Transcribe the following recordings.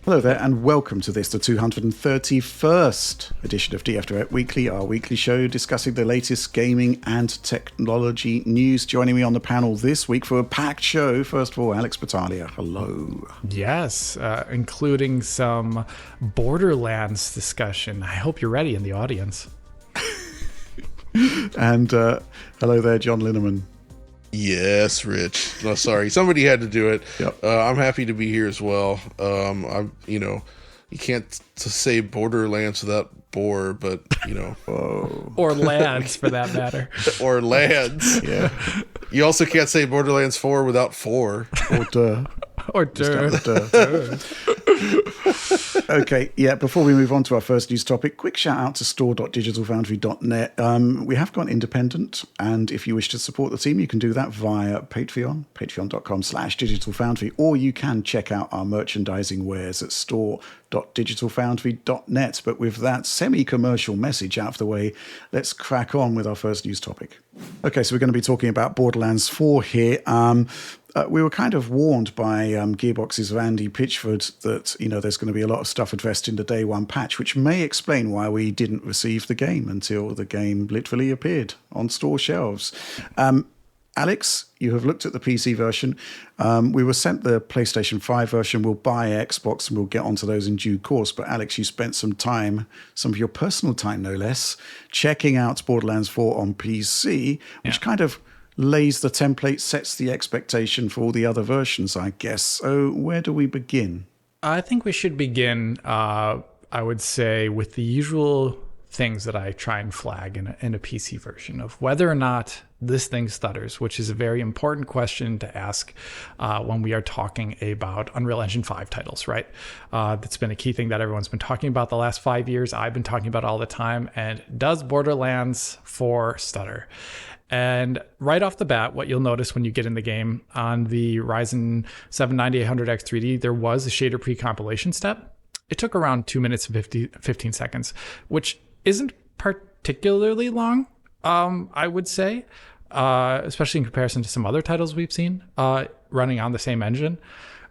Hello there, and welcome to this, the 231st edition of DF Direct Weekly, our weekly show discussing the latest gaming and technology news. Joining me on the panel this week for a packed show, first of all, Alex Battaglia. Hello. Yes, including some Borderlands discussion. I hope you're ready in the audience. And hello there, John Linneman. Yes, Rich. No, sorry, somebody had to do it. Yep. I'm happy to be here as well. You can't say Borderlands without bore, but or lands for that matter, or lands. Yeah. You also can't say Borderlands 4 without 4 or duh. Or duh. Okay, yeah, before we move on to our first news topic, quick shout out to store.digitalfoundry.net. We have gone independent, and if you wish to support the team, you can do that via Patreon, patreon.com/digitalfoundry, or you can check out our merchandising wares at store.digitalfoundry.net. But with that semi-commercial message out of the way, let's crack on with our first news topic. Okay, so we're going to be talking about Borderlands 4 here. We were kind of warned by Gearbox's Randy Pitchford that, there's going to be a lot of stuff addressed in the day one patch, which may explain why we didn't receive the game until the game literally appeared on store shelves. Alex, you have looked at the PC version. We were sent the PlayStation 5 version. We'll buy Xbox and we'll get onto those in due course. But Alex, you spent some of your personal time, no less, checking out Borderlands 4 on PC, which kind of lays the template, sets the expectation for all the other versions, I guess. So where do we begin? I think we should begin, I would say, with the usual things that I try and flag in a PC version of whether or not this thing stutters, which is a very important question to ask when we are talking about Unreal Engine 5 titles, right? That's been a key thing that everyone's been talking about the last 5 years. I've been talking about it all the time. And does Borderlands 4 stutter? And right off the bat, what you'll notice when you get in the game on the Ryzen 7 9800X 3D, there was a shader pre-compilation step. It took around 2 minutes and 15 seconds, which isn't particularly long, I would say, especially in comparison to some other titles we've seen running on the same engine.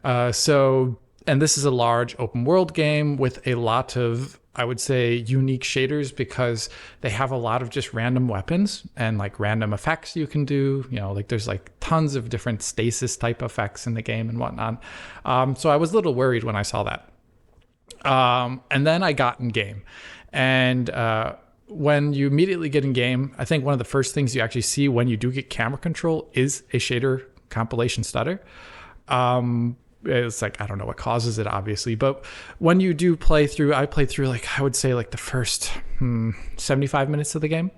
And this is a large open world game with a lot of, I would say, unique shaders because they have a lot of just random weapons and like random effects you can do. There's like tons of different stasis type effects in the game and whatnot. So I was a little worried when I saw that. And then I got in game. And when you immediately get in game, I think one of the first things you actually see when you do get camera control is a shader compilation stutter. It's like, I don't know what causes it, obviously, but when you do play through, I played through I would say the first 75 minutes of the game.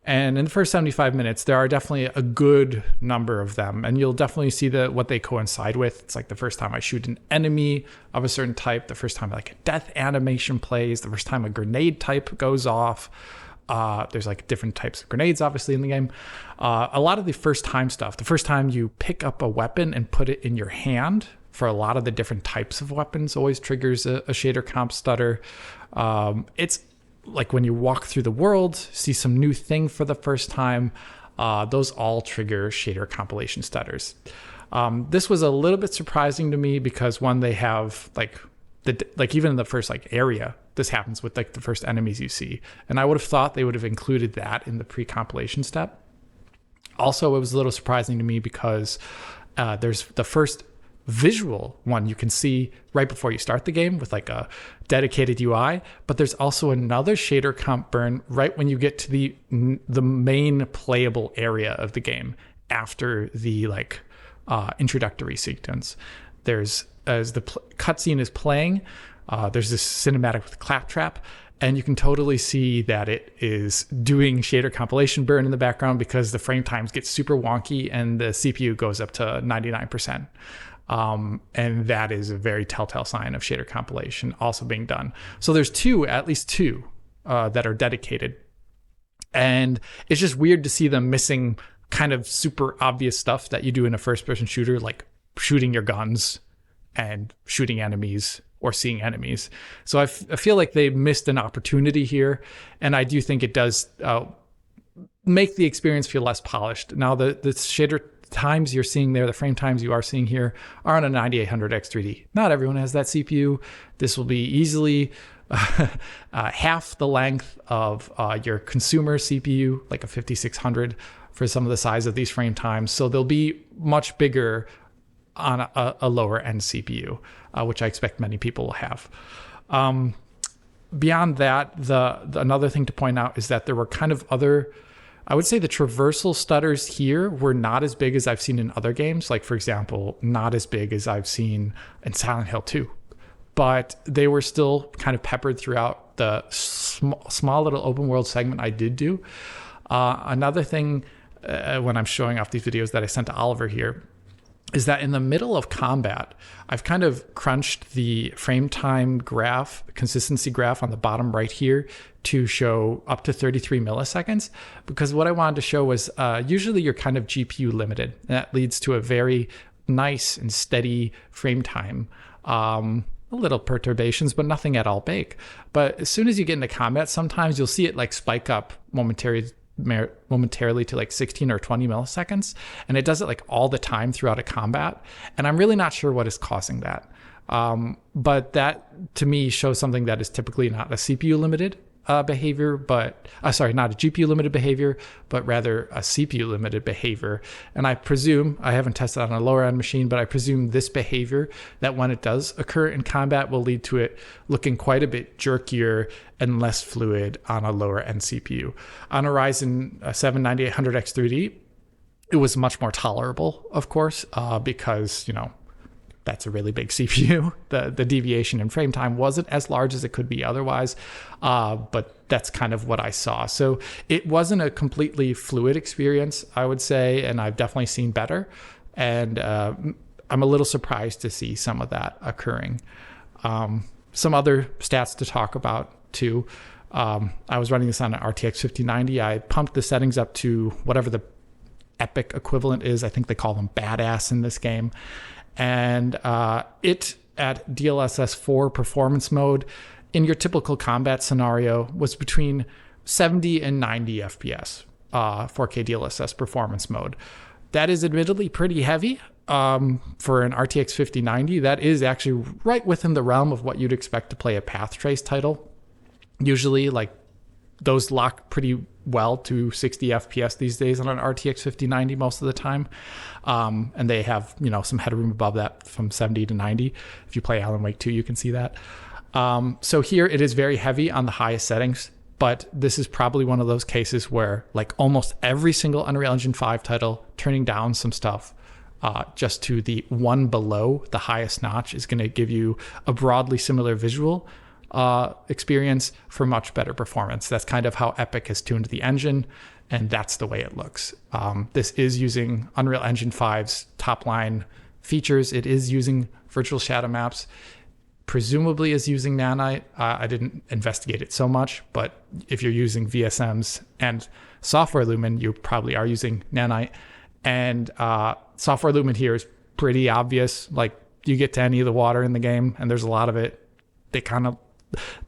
And in the first 75 minutes, there are definitely a good number of them. And you'll definitely see what they coincide with. It's like the first time I shoot an enemy of a certain type, the first time a death animation plays, the first time a grenade type goes off. There's different types of grenades, obviously, in the game. A lot of the first time stuff, the first time you pick up a weapon and put it in your hand, for a lot of the different types of weapons, always triggers a shader comp stutter. It's like when you walk through the world, see some new thing for the first time, those all trigger shader compilation stutters. This was a little bit surprising to me because one, they have even in the first area, this happens with the first enemies you see. And I would have thought they would have included that in the pre-compilation step. Also, it was a little surprising to me because there's the first visual one you can see right before you start the game with a dedicated UI, but there's also another shader comp burn right when you get to the main playable area of the game after the introductory sequence. There's, as the cutscene is playing, there's this cinematic with claptrap, and you can totally see that it is doing shader compilation burn in the background because the frame times get super wonky and the CPU goes up to 99%. And that is a very telltale sign of shader compilation also being done. So there's at least two that are dedicated. And it's just weird to see them missing kind of super obvious stuff that you do in a first-person shooter, like shooting your guns and shooting enemies or seeing enemies. So I feel like they missed an opportunity here. And I do think it does make the experience feel less polished. Now, the shader times you're seeing there, the frame times you are seeing here, are on a 9800X3D. Not everyone has that CPU. This will be easily half the length of your consumer CPU, like a 5600, for some of the size of these frame times. So they'll be much bigger on a lower end CPU, which I expect many people will have. Beyond that, another thing to point out is that there were kind of other, I would say the traversal stutters here were not as big as I've seen in other games. Like, for example, not as big as I've seen in Silent Hill 2. But they were still kind of peppered throughout the small little open world segment I did do. Another thing when I'm showing off these videos that I sent to Oliver here is that in the middle of combat, I've kind of crunched the frame time graph, consistency graph on the bottom right here to show up to 33 milliseconds, because what I wanted to show was usually you're kind of GPU limited. And that leads to a very nice and steady frame time. A little perturbations, but nothing at all big. But as soon as you get into combat, sometimes you'll see it like spike up momentarily to like 16 or 20 milliseconds, and it does it like all the time throughout a combat, and I'm really not sure what is causing that, but that to me shows something that is typically not a CPU limited behavior, but not a GPU limited behavior, but rather a CPU limited behavior. And I presume, I haven't tested on a lower end machine, but I presume this behavior, that when it does occur in combat, will lead to it looking quite a bit jerkier and less fluid on a lower end CPU. On a Ryzen 7 9800X3D, it was much more tolerable, of course, because, that's a really big CPU. The deviation in frame time wasn't as large as it could be otherwise, but that's kind of what I saw. So it wasn't a completely fluid experience, I would say, and I've definitely seen better. And I'm a little surprised to see some of that occurring. Some other stats to talk about too. I was running this on an RTX 5090. I pumped the settings up to whatever the epic equivalent is. I think they call them badass in this game. And it, at DLSS 4 performance mode, in your typical combat scenario, was between 70 and 90 FPS, 4K DLSS performance mode. That is admittedly pretty heavy for an RTX 5090. That is actually right within the realm of what you'd expect to play a path trace title. Usually, like, those lock pretty well to 60 FPS these days on an RTX 5090 most of the time. And they have, some headroom above that from 70 to 90. If you play Alan Wake 2, you can see that. So here it is very heavy on the highest settings, but this is probably one of those cases where, like almost every single Unreal Engine 5 title, turning down some stuff just to the one below the highest notch is going to give you a broadly similar visual experience for much better performance. That's kind of how Epic has tuned the engine, and that's the way it looks. This is using Unreal Engine 5's top line features. It is using virtual shadow maps, presumably is using Nanite. I didn't investigate it so much, but if you're using VSMs and Software Lumen, you probably are using Nanite. And Software Lumen here is pretty obvious. Like, you get to any of the water in the game, and there's a lot of it.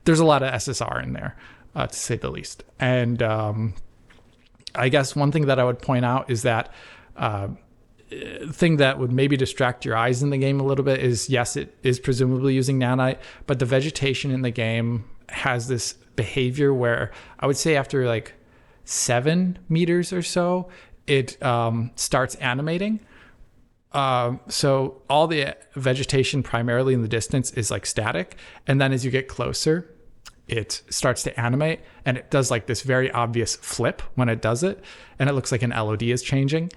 There's a lot of SSR in there, to say the least. And I guess one thing that I would point out is that thing that would maybe distract your eyes in the game a little bit is, yes, it is presumably using Nanite, but the vegetation in the game has this behavior where I would say after like 7 meters or so, it starts animating. So all the vegetation primarily in the distance is like static. And then as you get closer, it starts to animate, and it does like this very obvious flip when it does it. And it looks like an LOD is changing,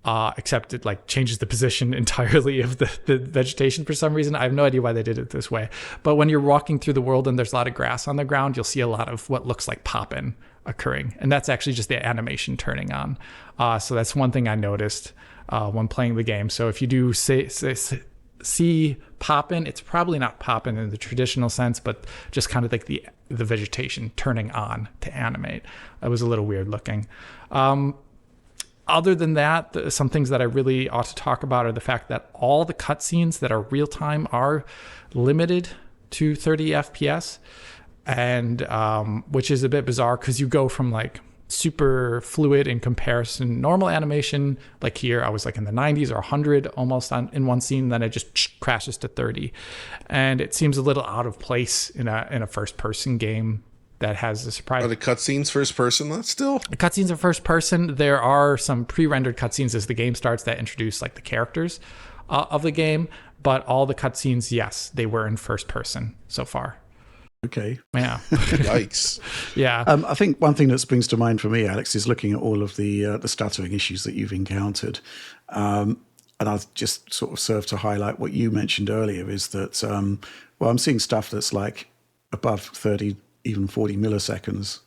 except it like changes the position entirely of the vegetation for some reason. I have no idea why they did it this way. But when you're walking through the world and there's a lot of grass on the ground, you'll see a lot of what looks like pop-in occurring. And that's actually just the animation turning on. So that's one thing I noticed when playing the game. So if you do see pop-in, it's probably not pop-in in the traditional sense, but just kind of like the vegetation turning on to animate. It was a little weird looking. Other than that, some things that I really ought to talk about are the fact that all the cutscenes that are real-time are limited to 30 FPS, and which is a bit bizarre because you go from like super fluid in comparison. Normal animation, like here, I was like in the 90s or 100 almost in one scene, then it just crashes to 30. And it seems a little out of place in a first-person game that has the surprise. Are the cutscenes first person? That's still the cutscenes are first person. There are some pre-rendered cutscenes as the game starts that introduce like the characters of the game, but all the cutscenes, yes, they were in first person so far. Okay. Yeah. yikes. Yeah. I think one thing that springs to mind for me, Alex, is looking at all of the stuttering issues that you've encountered. And I'll just sort of serve to highlight what you mentioned earlier is that, I'm seeing stuff that's like above 30, even 40 milliseconds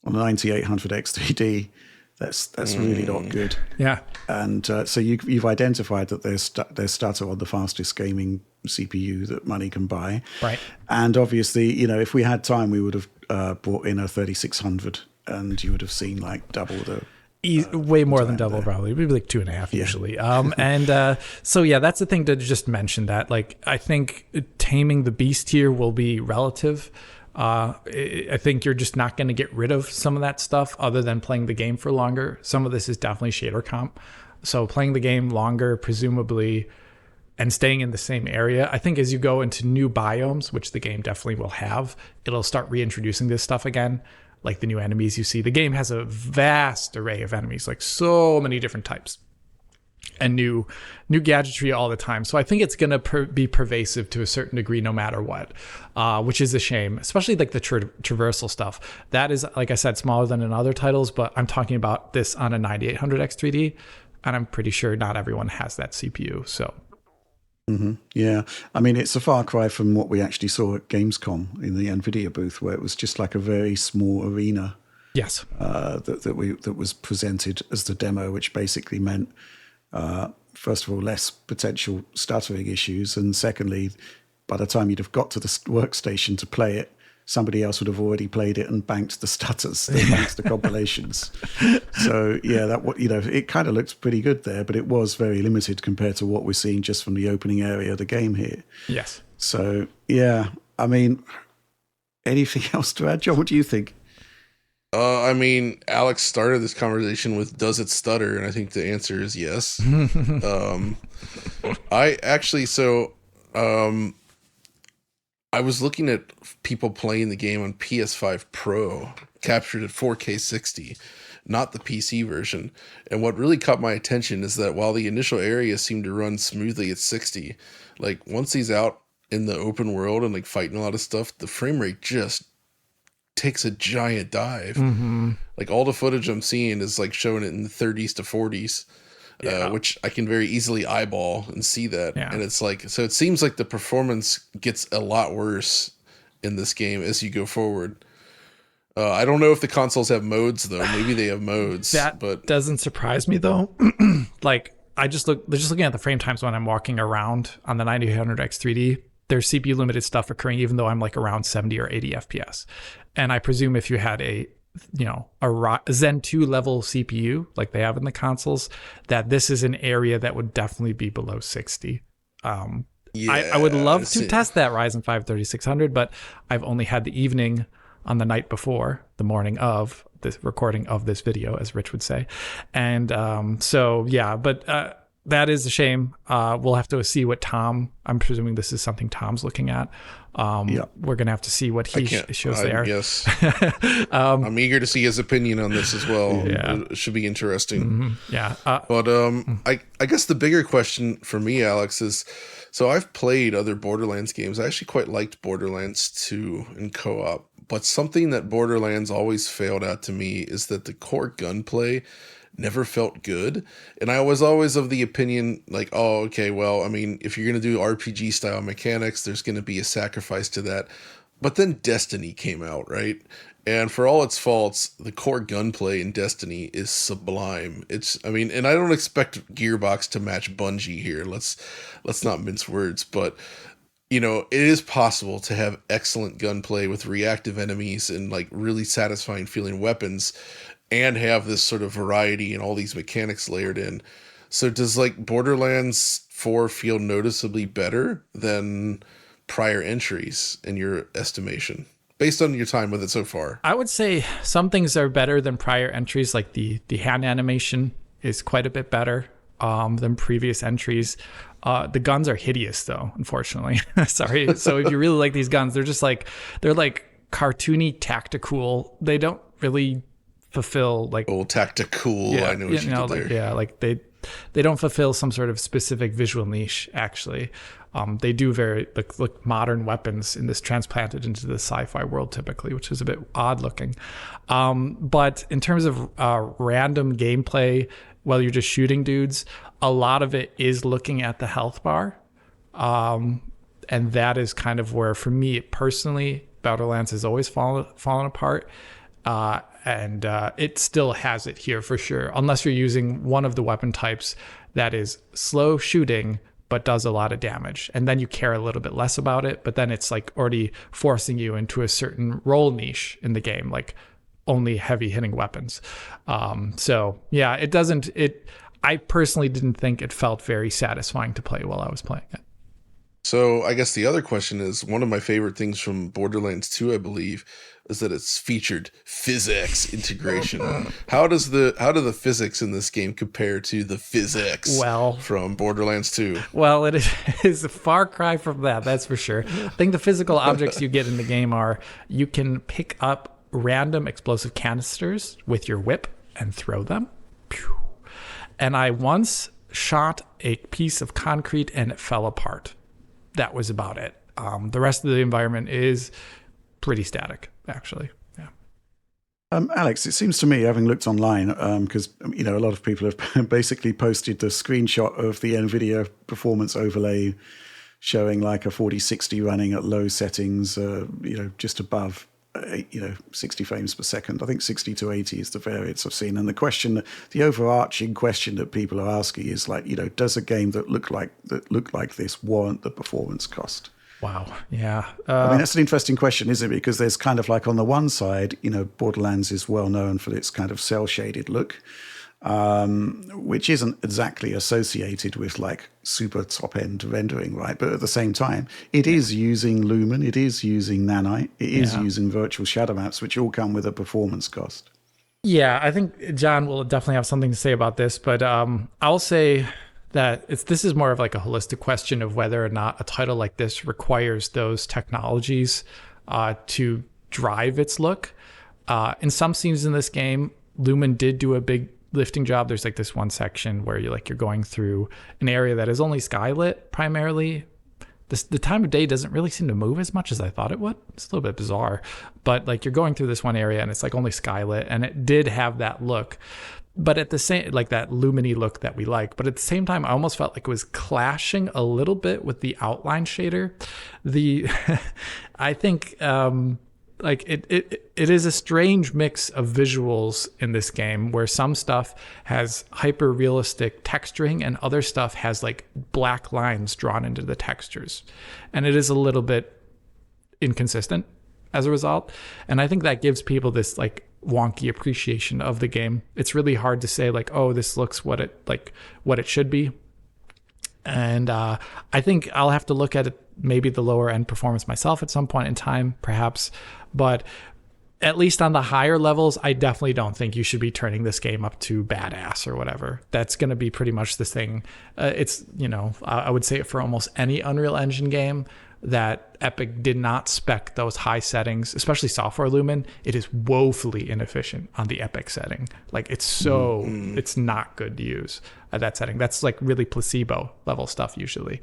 on a 9800 X3D. That's really not good. Yeah. And so you've identified that there's stutter on the fastest gaming CPU that money can buy. Right. And obviously, if we had time, we would have brought in a 3600 and you would have seen like double the... way more than double, probably. Maybe like 2.5 usually. So yeah, that's the thing to just mention that. Like, I think taming the beast here will be relative. I think you're just not going to get rid of some of that stuff other than playing the game for longer. Some of this is definitely shader comp. So playing the game longer, presumably, and staying in the same area. I think as you go into new biomes, which the game definitely will have, it'll start reintroducing this stuff again. Like the new enemies you see. The game has a vast array of enemies, like so many different types. And new gadgetry all the time. So I think it's going to be pervasive to a certain degree no matter what, which is a shame, especially like the traversal stuff. That is, like I said, smaller than in other titles, but I'm talking about this on a 9800 X3D, and I'm pretty sure not everyone has that CPU. So. Mm-hmm. Yeah. I mean, it's a far cry from what we actually saw at Gamescom in the NVIDIA booth, where it was just like a very small arena. Yes. That was presented as the demo, which basically meant... first of all, less potential stuttering issues, and secondly, by the time you'd have got to the workstation to play it, somebody else would have already played it and banked the stutters, banked the compilations. So yeah, it kind of looks pretty good there, but it was very limited compared to what we're seeing just from the opening area of the game here. Yes. So yeah, I mean, anything else to add, John? What do you think? I mean, Alex started this conversation with, does it stutter? And I think the answer is yes. I was looking at people playing the game on PS5 Pro, captured at 4K 60, not the PC version. And what really caught my attention is that while the initial area seemed to run smoothly at 60, like once he's out in the open world and like fighting a lot of stuff, the frame rate just takes a giant dive. Mm-hmm. Like all the footage I'm seeing is like showing it in the 30s to 40s, which I can very easily eyeball and see that. Yeah. And it's like, so it seems like the performance gets a lot worse in this game as you go forward. I don't know if the consoles have modes though. Maybe they have modes. But doesn't surprise me though. Like just looking at the frame times when I'm walking around on the 9800 X3D, there's CPU limited stuff occurring even though I'm like around 70 or 80 FPS. And I presume if you had a Zen 2 level CPU like they have in the consoles, that this is an area that would definitely be below 60. I would love to test that Ryzen 5 3600, but I've only had the evening on the night before, the morning of this recording of this video, as Rich would say. And but that is a shame. We'll have to see what I'm presuming this is something Tom's looking at. We're going to have to see what he shows there. Yes. I'm eager to see his opinion on this as well. Yeah. It should be interesting. Mm-hmm. Yeah. I guess the bigger question for me, Alex, is, so I've played other Borderlands games. I actually quite liked Borderlands 2 in co-op, but something that Borderlands always failed at to me is that the core gunplay never felt good. And I was always of the opinion like, oh, okay, well, I mean, if you're going to do RPG style mechanics, there's going to be a sacrifice to that. But then Destiny came out, right? And for all its faults, the core gunplay in Destiny is sublime. And I don't expect Gearbox to match Bungie here. Let's not mince words, but it is possible to have excellent gunplay with reactive enemies and like really satisfying feeling weapons and have this sort of variety and all these mechanics layered in. So does like Borderlands 4 feel noticeably better than prior entries in your estimation? based on your time with it so far? I would say some things are better than prior entries, like the hand animation is quite a bit better than previous entries. The guns are hideous, though, unfortunately. Sorry. So if you really like these guns, they're like cartoony tactical. They don't really fulfill like tactical. Yeah, I know what you did there. Yeah, like they don't fulfill some sort of specific visual niche. Actually, they do very look modern weapons in this transplanted into the sci-fi world typically, which is a bit odd looking. But in terms of random gameplay, while you're just shooting dudes, a lot of it is looking at the health bar, and that is kind of where, for me personally, Borderlands has always fallen apart. And it still has it here for sure, unless you're using one of the weapon types that is slow shooting but does a lot of damage, and then you care a little bit less about it. But then it's like already forcing you into a certain role niche in the game, like only heavy hitting weapons. So yeah, it doesn't. I personally didn't think it felt very satisfying to play while I was playing it. So I guess the other question is, one of my favorite things from Borderlands 2, I believe, is that it's featured physics integration. How do the physics in this game compare to the physics from Borderlands 2? Well, it is a far cry from that, that's for sure. I think the physical objects you get in the game are, you can pick up random explosive canisters with your whip and throw them. And I once shot a piece of concrete and it fell apart. That was about it. The rest of the environment is pretty static, actually. Yeah. Alex, it seems to me, having looked online, because a lot of people have basically posted the screenshot of the NVIDIA performance overlay showing like a 4060 running at low settings, just above 60 frames per second. I think 60 to 80 is the variance I've seen. And the overarching question that people are asking is like, does a game that look like this warrant the performance cost? Wow. Yeah. I mean, that's an interesting question, isn't it? Because there's kind of like, on the one side, Borderlands is well known for its kind of cell shaded look, which isn't exactly associated with like super top end rendering, right? But at the same time, it is using Lumen, it is using Nanite, it is using virtual shadow maps, which all come with a performance cost. Yeah, I think John will definitely have something to say about this, but I'll say that this is more of like a holistic question of whether or not a title like this requires those technologies to drive its look. In some scenes in this game, Lumen did do a big lifting job. There's like this one section where you're going through an area that is only skylit primarily. The time of day doesn't really seem to move as much as I thought it would. It's a little bit bizarre, but like you're going through this one area and it's like only skylit, and it did have that look, but at the same, like that luminy look that we like. But at the same time, I almost felt like it was clashing a little bit with the outline shader. I think like it is a strange mix of visuals in this game, where some stuff has hyper realistic texturing and other stuff has like black lines drawn into the textures, and it is a little bit inconsistent as a result. And I think that gives people this like wonky appreciation of the game. It's really hard to say like, oh, this looks what it should be. And I think I'll have to look at it, maybe the lower end performance myself at some point in time, perhaps. But at least on the higher levels, I definitely don't think you should be turning this game up to badass or whatever. That's going to be pretty much the thing. It's, I would say it for almost any Unreal Engine game that Epic did not spec those high settings, especially software Lumen. It is woefully inefficient on the Epic setting. Like it's not good to use at that setting. That's like really placebo level stuff usually.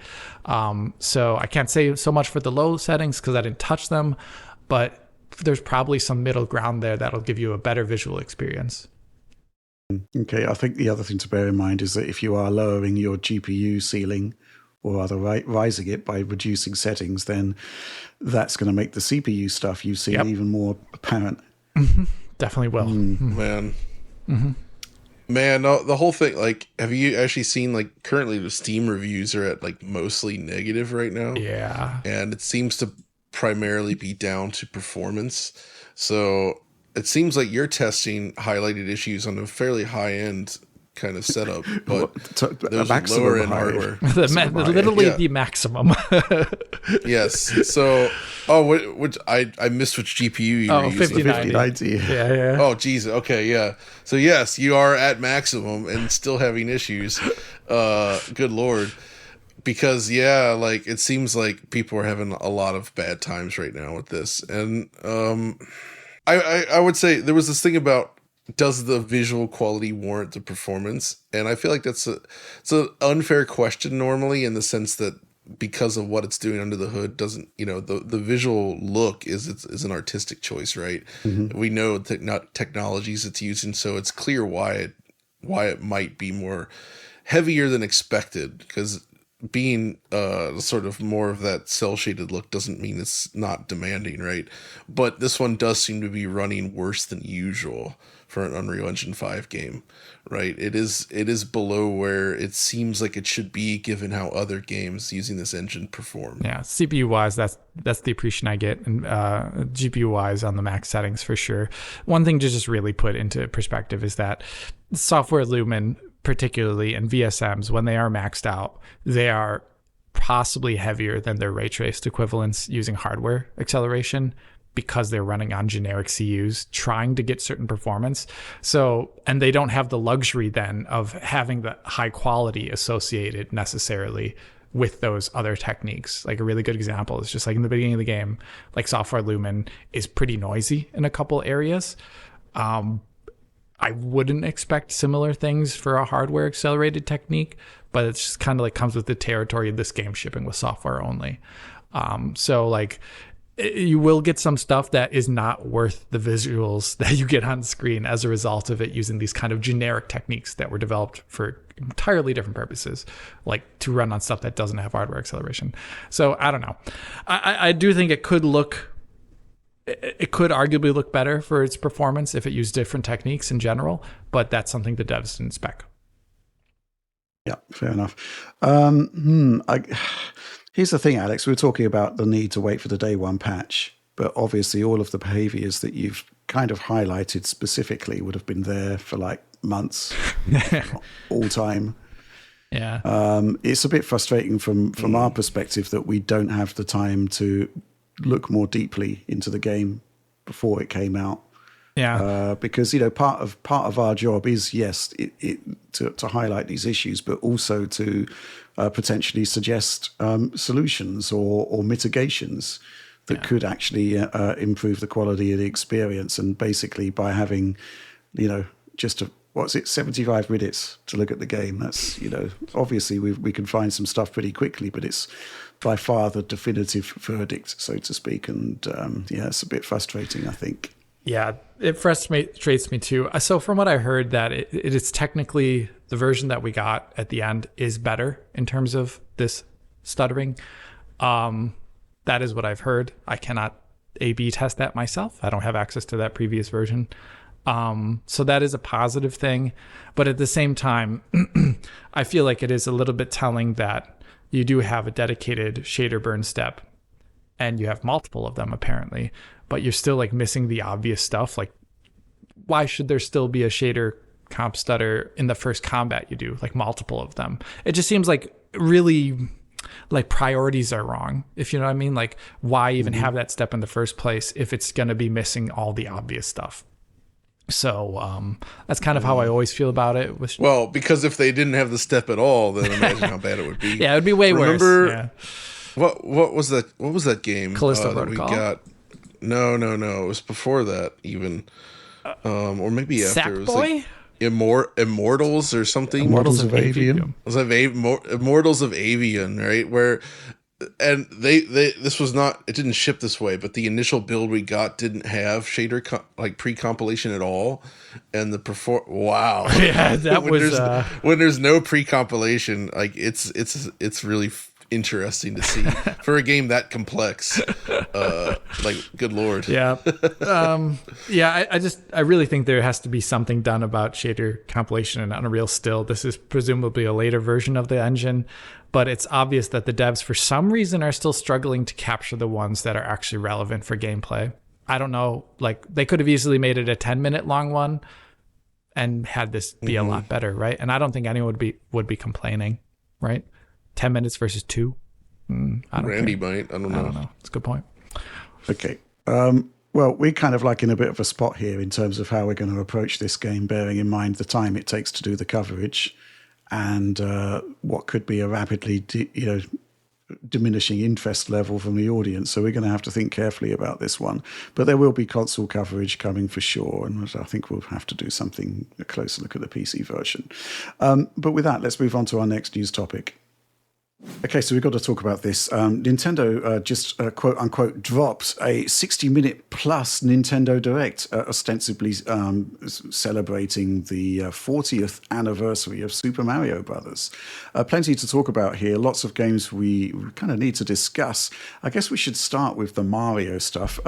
So I can't say so much for the low settings because I didn't touch them, but there's probably some middle ground there that'll give you a better visual experience. Okay, I think the other thing to bear in mind is that if you are lowering your GPU ceiling, or rather rising it by reducing settings, then that's going to make the CPU stuff you see even more apparent. Mm-hmm. Definitely will. Man. Mm-hmm. Man, no, the whole thing, like, have you actually seen, like, currently the Steam reviews are at, like, mostly negative right now? Yeah. And it seems to primarily be down to performance. So it seems like your testing highlighted issues on a fairly high end kind of setup, but a there's maximum lower end height. hardware. Literally Yeah. the maximum. Yes. So, which I missed which GPU you were using. 5090. 5090. Yeah. Oh, geez. Okay, yeah. So yes, you are at maximum and still having issues. Good Lord. Because like it seems like people are having a lot of bad times right now with this, and I would say there was this thing about, does the visual quality warrant the performance? And I feel like it's an unfair question normally, in the sense that because of what it's doing under the hood, doesn't, the visual look is an artistic choice, right? Mm-hmm. We know technologies it's using, so it's clear why it might be more heavier than expected, because being sort of more of that cell shaded look doesn't mean it's not demanding, right? But this one does seem to be running worse than usual for an Unreal Engine 5 game, right? It is below where it seems like it should be, given how other games using this engine perform. Yeah, CPU wise, that's the appreciation I get, and GPU wise on the max settings for sure. One thing to just really put into perspective is that Software Lumen, particularly, and VSMs, when they are maxed out, they are possibly heavier than their ray traced equivalents using hardware acceleration, because they're running on generic CUs trying to get certain performance. So, and they don't have the luxury then of having the high quality associated necessarily with those other techniques. Like a really good example is just like in the beginning of the game, like Software Lumen is pretty noisy in a couple areas. I wouldn't expect similar things for a hardware accelerated technique, but it's just kind of like comes with the territory of this game shipping with software only. So like you will get some stuff that is not worth the visuals that you get on screen as a result of it using these kind of generic techniques that were developed for entirely different purposes, like to run on stuff that doesn't have hardware acceleration. So I don't know. I do think it could arguably look better for its performance if it used different techniques in general, but that's something the devs didn't spec. Yeah, fair enough. Here's the thing, Alex. We were talking about the need to wait for the day one patch, but obviously all of the behaviors that you've kind of highlighted specifically would have been there for like months, all time. Yeah. It's a bit frustrating from our perspective that we don't have the time to look more deeply into the game before it came out. Yeah. Because part of our job is to highlight these issues, but also to potentially suggest solutions or mitigations that could actually improve the quality of the experience. And basically, by having just 75 minutes to look at the game, that's obviously we can find some stuff pretty quickly, but it's by far the definitive verdict, so to speak. And it's a bit frustrating, I think. Yeah, it frustrates me too. So from what I heard, that it is technically the version that we got at the end is better in terms of this stuttering. That is what I've heard. I cannot A/B test that myself. I don't have access to that previous version. So that is a positive thing. But at the same time, I feel like it is a little bit telling that you do have a dedicated shader burn step, and you have multiple of them apparently, but you're still like missing the obvious stuff. Like, why should there still be a shader comp stutter in the first combat you do, like multiple of them? It just seems like really like priorities are wrong, if you know what I mean. Like, why even have that step in the first place if it's going to be missing all the obvious stuff? So that's kind of how I always feel about it. Well, because if they didn't have the step at all, then imagine how bad it would be. Yeah, it would be way worse. Yeah. What was that? What was that game Callisto that we Protocol? got? No. It was before that even, or maybe after. It was Sackboy? Like Immortals or something. Immortals of Avian. Was that Immortals of Avian, right? Where, and this was not, it didn't ship this way, but the initial build we got didn't have shader like pre-compilation at all, and the wow. Yeah, that when there's no pre-compilation, like it's really interesting to see for a game that complex. Like, good Lord. Yeah. I really think there has to be something done about shader compilation in Unreal still. This is presumably a later version of the engine, but it's obvious that the devs for some reason are still struggling to capture the ones that are actually relevant for gameplay. I don't know, like they could have easily made it a 10-minute long one and had this be a lot better, right? And I don't think anyone would be complaining, right? 10 minutes versus 2. I don't Randy care. might. I don't know. It's a good point. Okay. Well, we're kind of like in a bit of a spot here in terms of how we're going to approach this game, bearing in mind the time it takes to do the coverage and what could be a rapidly, diminishing interest level from the audience. So we're going to have to think carefully about this one. But there will be console coverage coming for sure, and I think we'll have to do a closer look at the PC version. But with that, let's move on to our next news topic. Okay, so we've got to talk about this. Nintendo just quote unquote dropped a 60-minute plus Nintendo Direct, ostensibly celebrating the 40th anniversary of Super Mario Brothers. Plenty to talk about here. Lots of games we kind of need to discuss. I guess we should start with the Mario stuff.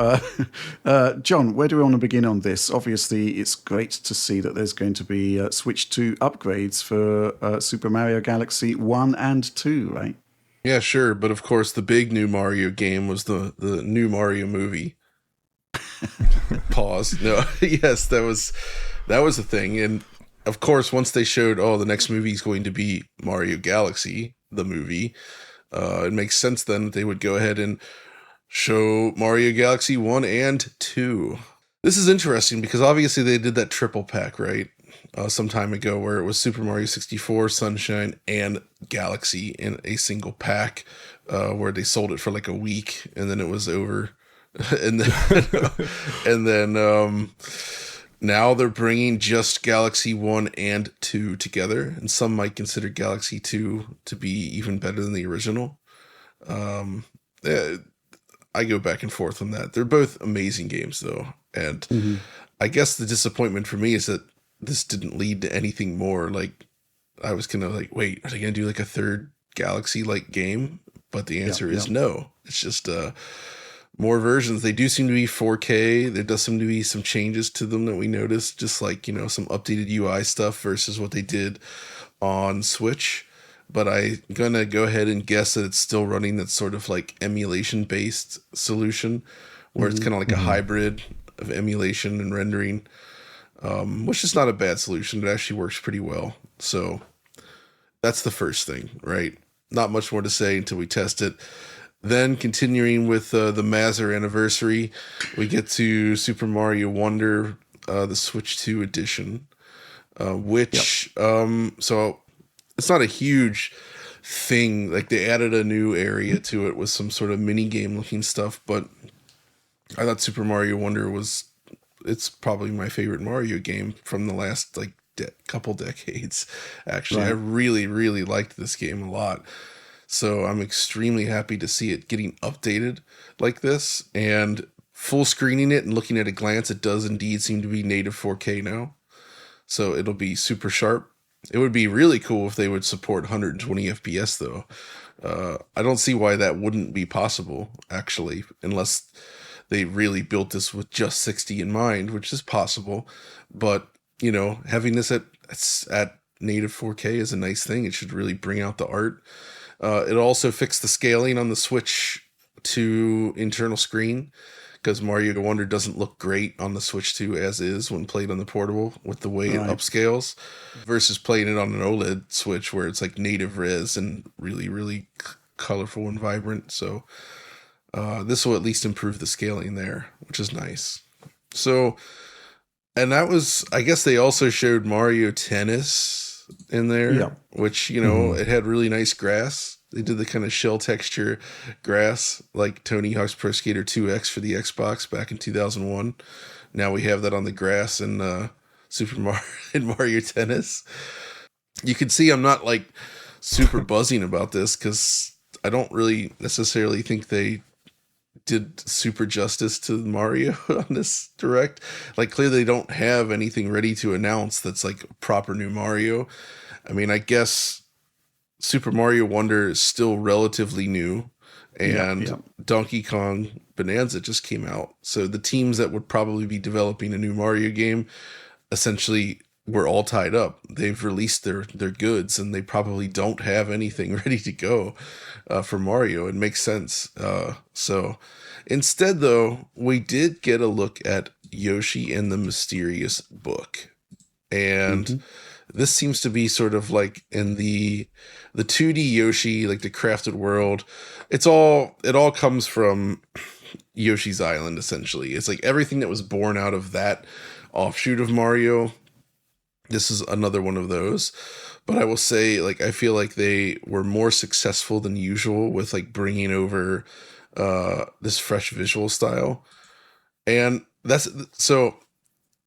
John, where do we want to begin on this? Obviously, it's great to see that there's going to be Switch 2 upgrades for Super Mario Galaxy 1 and 2, right? Yeah, sure. But of course, the big new Mario game was the new Mario movie. Pause. No, yes, that was a thing. And of course, once they showed, the next movie is going to be Mario Galaxy, the movie, it makes sense then that they would go ahead and show Mario Galaxy 1 and 2. This is interesting because obviously they did that triple pack, right? Some time ago, where it was Super Mario 64, Sunshine, and Galaxy in a single pack, where they sold it for like a week and then it was over. and then now they're bringing just Galaxy 1 and 2 together, and some might consider Galaxy 2 to be even better than the original. I go back and forth on that. They're both amazing games though, and I guess the disappointment for me is that this didn't lead to anything more. Like, I was kind of like, wait, are they going to do like a third Galaxy-like game? But the answer is no. It's just more versions. They do seem to be 4K. There does seem to be some changes to them that we noticed, just like, some updated UI stuff versus what they did on Switch. But I'm going to go ahead and guess that it's still running that sort of like emulation-based solution, where it's kind of like a hybrid of emulation and rendering. Which is not a bad solution. It actually works pretty well. So that's the first thing, right? Not much more to say until we test it. Then continuing with the Mazer anniversary, we get to Super Mario Wonder, the Switch 2 edition, which, so it's not a huge thing. Like, they added a new area to it with some sort of mini game looking stuff, but I thought Super Mario Wonder it's probably my favorite Mario game from the last couple decades. Actually, right. I really, really liked this game a lot. So I'm extremely happy to see it getting updated like this, and full screening it and looking at a glance, it does indeed seem to be native 4K now. So it'll be super sharp. It would be really cool if they would support 120 FPS though. I don't see why that wouldn't be possible, actually, unless they really built this with just 60 in mind, which is possible. But, having this at native 4K is a nice thing. It should really bring out the art. It also fixed the scaling on the Switch to internal screen, because Mario Wonder doesn't look great on the Switch 2 as is when played on the portable with the way it upscales, versus playing it on an OLED Switch where it's like native res and really, really colorful and vibrant. So this will at least improve the scaling there, which is nice. So, and that was, I guess they also showed Mario Tennis in there, which, it had really nice grass. They did the kind of shell texture grass like Tony Hawk's Pro Skater 2X for the Xbox back in 2001. Now we have that on the grass in Super Mario and Mario Tennis. You can see I'm not like super buzzing about this because I don't really necessarily think they did super justice to Mario on this Direct. Like, clearly they don't have anything ready to announce that's like proper new Mario. I mean, I guess Super Mario Wonder is still relatively new, and Donkey Kong Bonanza just came out. So the teams that would probably be developing a new Mario game essentially were all tied up. They've released their goods, and they probably don't have anything ready to go for Mario. It makes sense. So instead, though, we did get a look at Yoshi and the Mysterious Book. And this seems to be sort of like in the 2D Yoshi, like the crafted world. It all comes from Yoshi's Island, essentially. It's like everything that was born out of that offshoot of Mario. This is another one of those. But I will say, like, I feel like they were more successful than usual with like bringing over this fresh visual style. And that's so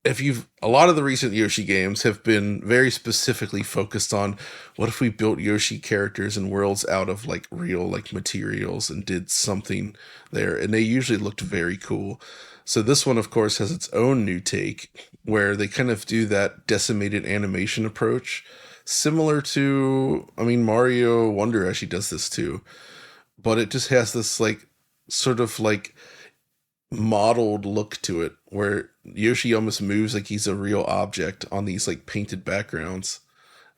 a lot of the recent Yoshi games have been very specifically focused on what if we built Yoshi characters and worlds out of like real like materials and did something there, and they usually looked very cool. So this one, of course, has its own new take where they kind of do that decimated animation approach, similar to, I mean, Mario Wonder actually does this too, but it just has this like sort of like modeled look to it where Yoshi almost moves like he's a real object on these like painted backgrounds,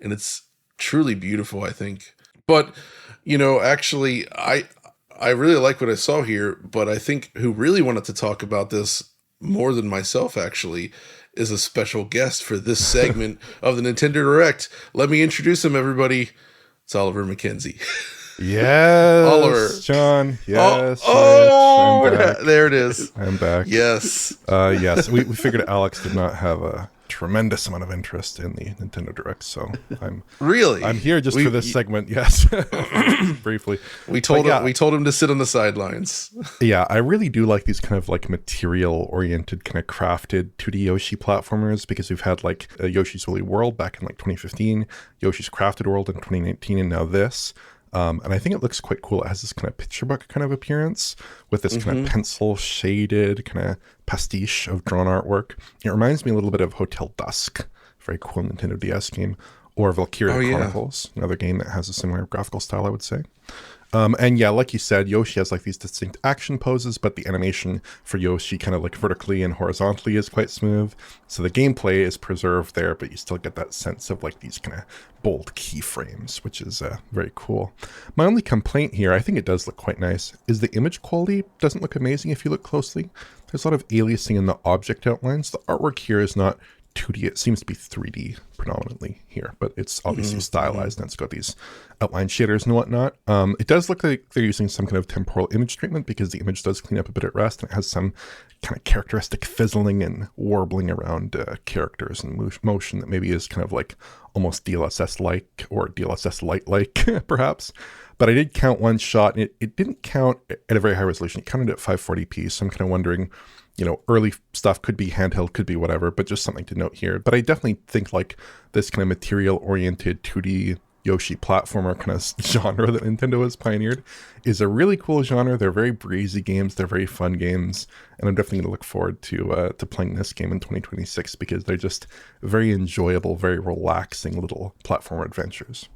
and it's truly beautiful, I think. But actually I really like what I saw here, but I think who really wanted to talk about this more than myself actually is a special guest for this segment of the Nintendo Direct. Let me introduce him, everybody. It's Oliver McKenzie. Yes, Oliver. John. Yes. Oh, I'm back. there it is. I'm back. Yes. Yes. We figured Alex did not have a tremendous amount of interest in the Nintendo Direct, so I'm here just for this segment. Yes, briefly. We told him to sit on the sidelines. Yeah, I really do like these kind of like material-oriented, kind of crafted 2D Yoshi platformers, because we've had like Yoshi's Woolly World back in like 2015, Yoshi's Crafted World in 2019, and now this. And I think it looks quite cool. It has this kind of picture book kind of appearance with this kind of pencil shaded kind of pastiche of drawn artwork. It reminds me a little bit of Hotel Dusk, very cool Nintendo DS game, or Valkyria Chronicles, another game that has a similar graphical style, I would say. And yeah, like you said, Yoshi has like these distinct action poses, but the animation for Yoshi kind of like vertically and horizontally is quite smooth. So the gameplay is preserved there, but you still get that sense of like these kind of bold keyframes, which is very cool. My only complaint here, I think it does look quite nice, is the image quality doesn't look amazing if you look closely. There's a lot of aliasing in the object outlines. The artwork here is not 2D, it seems to be 3D predominantly here, but it's obviously stylized and it's got these outline shaders and whatnot. It does look like they're using some kind of temporal image treatment, because the image does clean up a bit at rest, and it has some kind of characteristic fizzling and warbling around characters and motion that maybe is kind of like almost DLSS-like or DLSS light-like perhaps. But I did count one shot, and it didn't count at a very high resolution. It counted at 540p, so I'm kind of wondering, early stuff could be handheld, could be whatever, but just something to note here. But I definitely think like this kind of material-oriented 2D Yoshi platformer kind of genre that Nintendo has pioneered is a really cool genre. They're very breezy games. They're very fun games. And I'm definitely going to look forward to playing this game in 2026, because they're just very enjoyable, very relaxing little platformer adventures.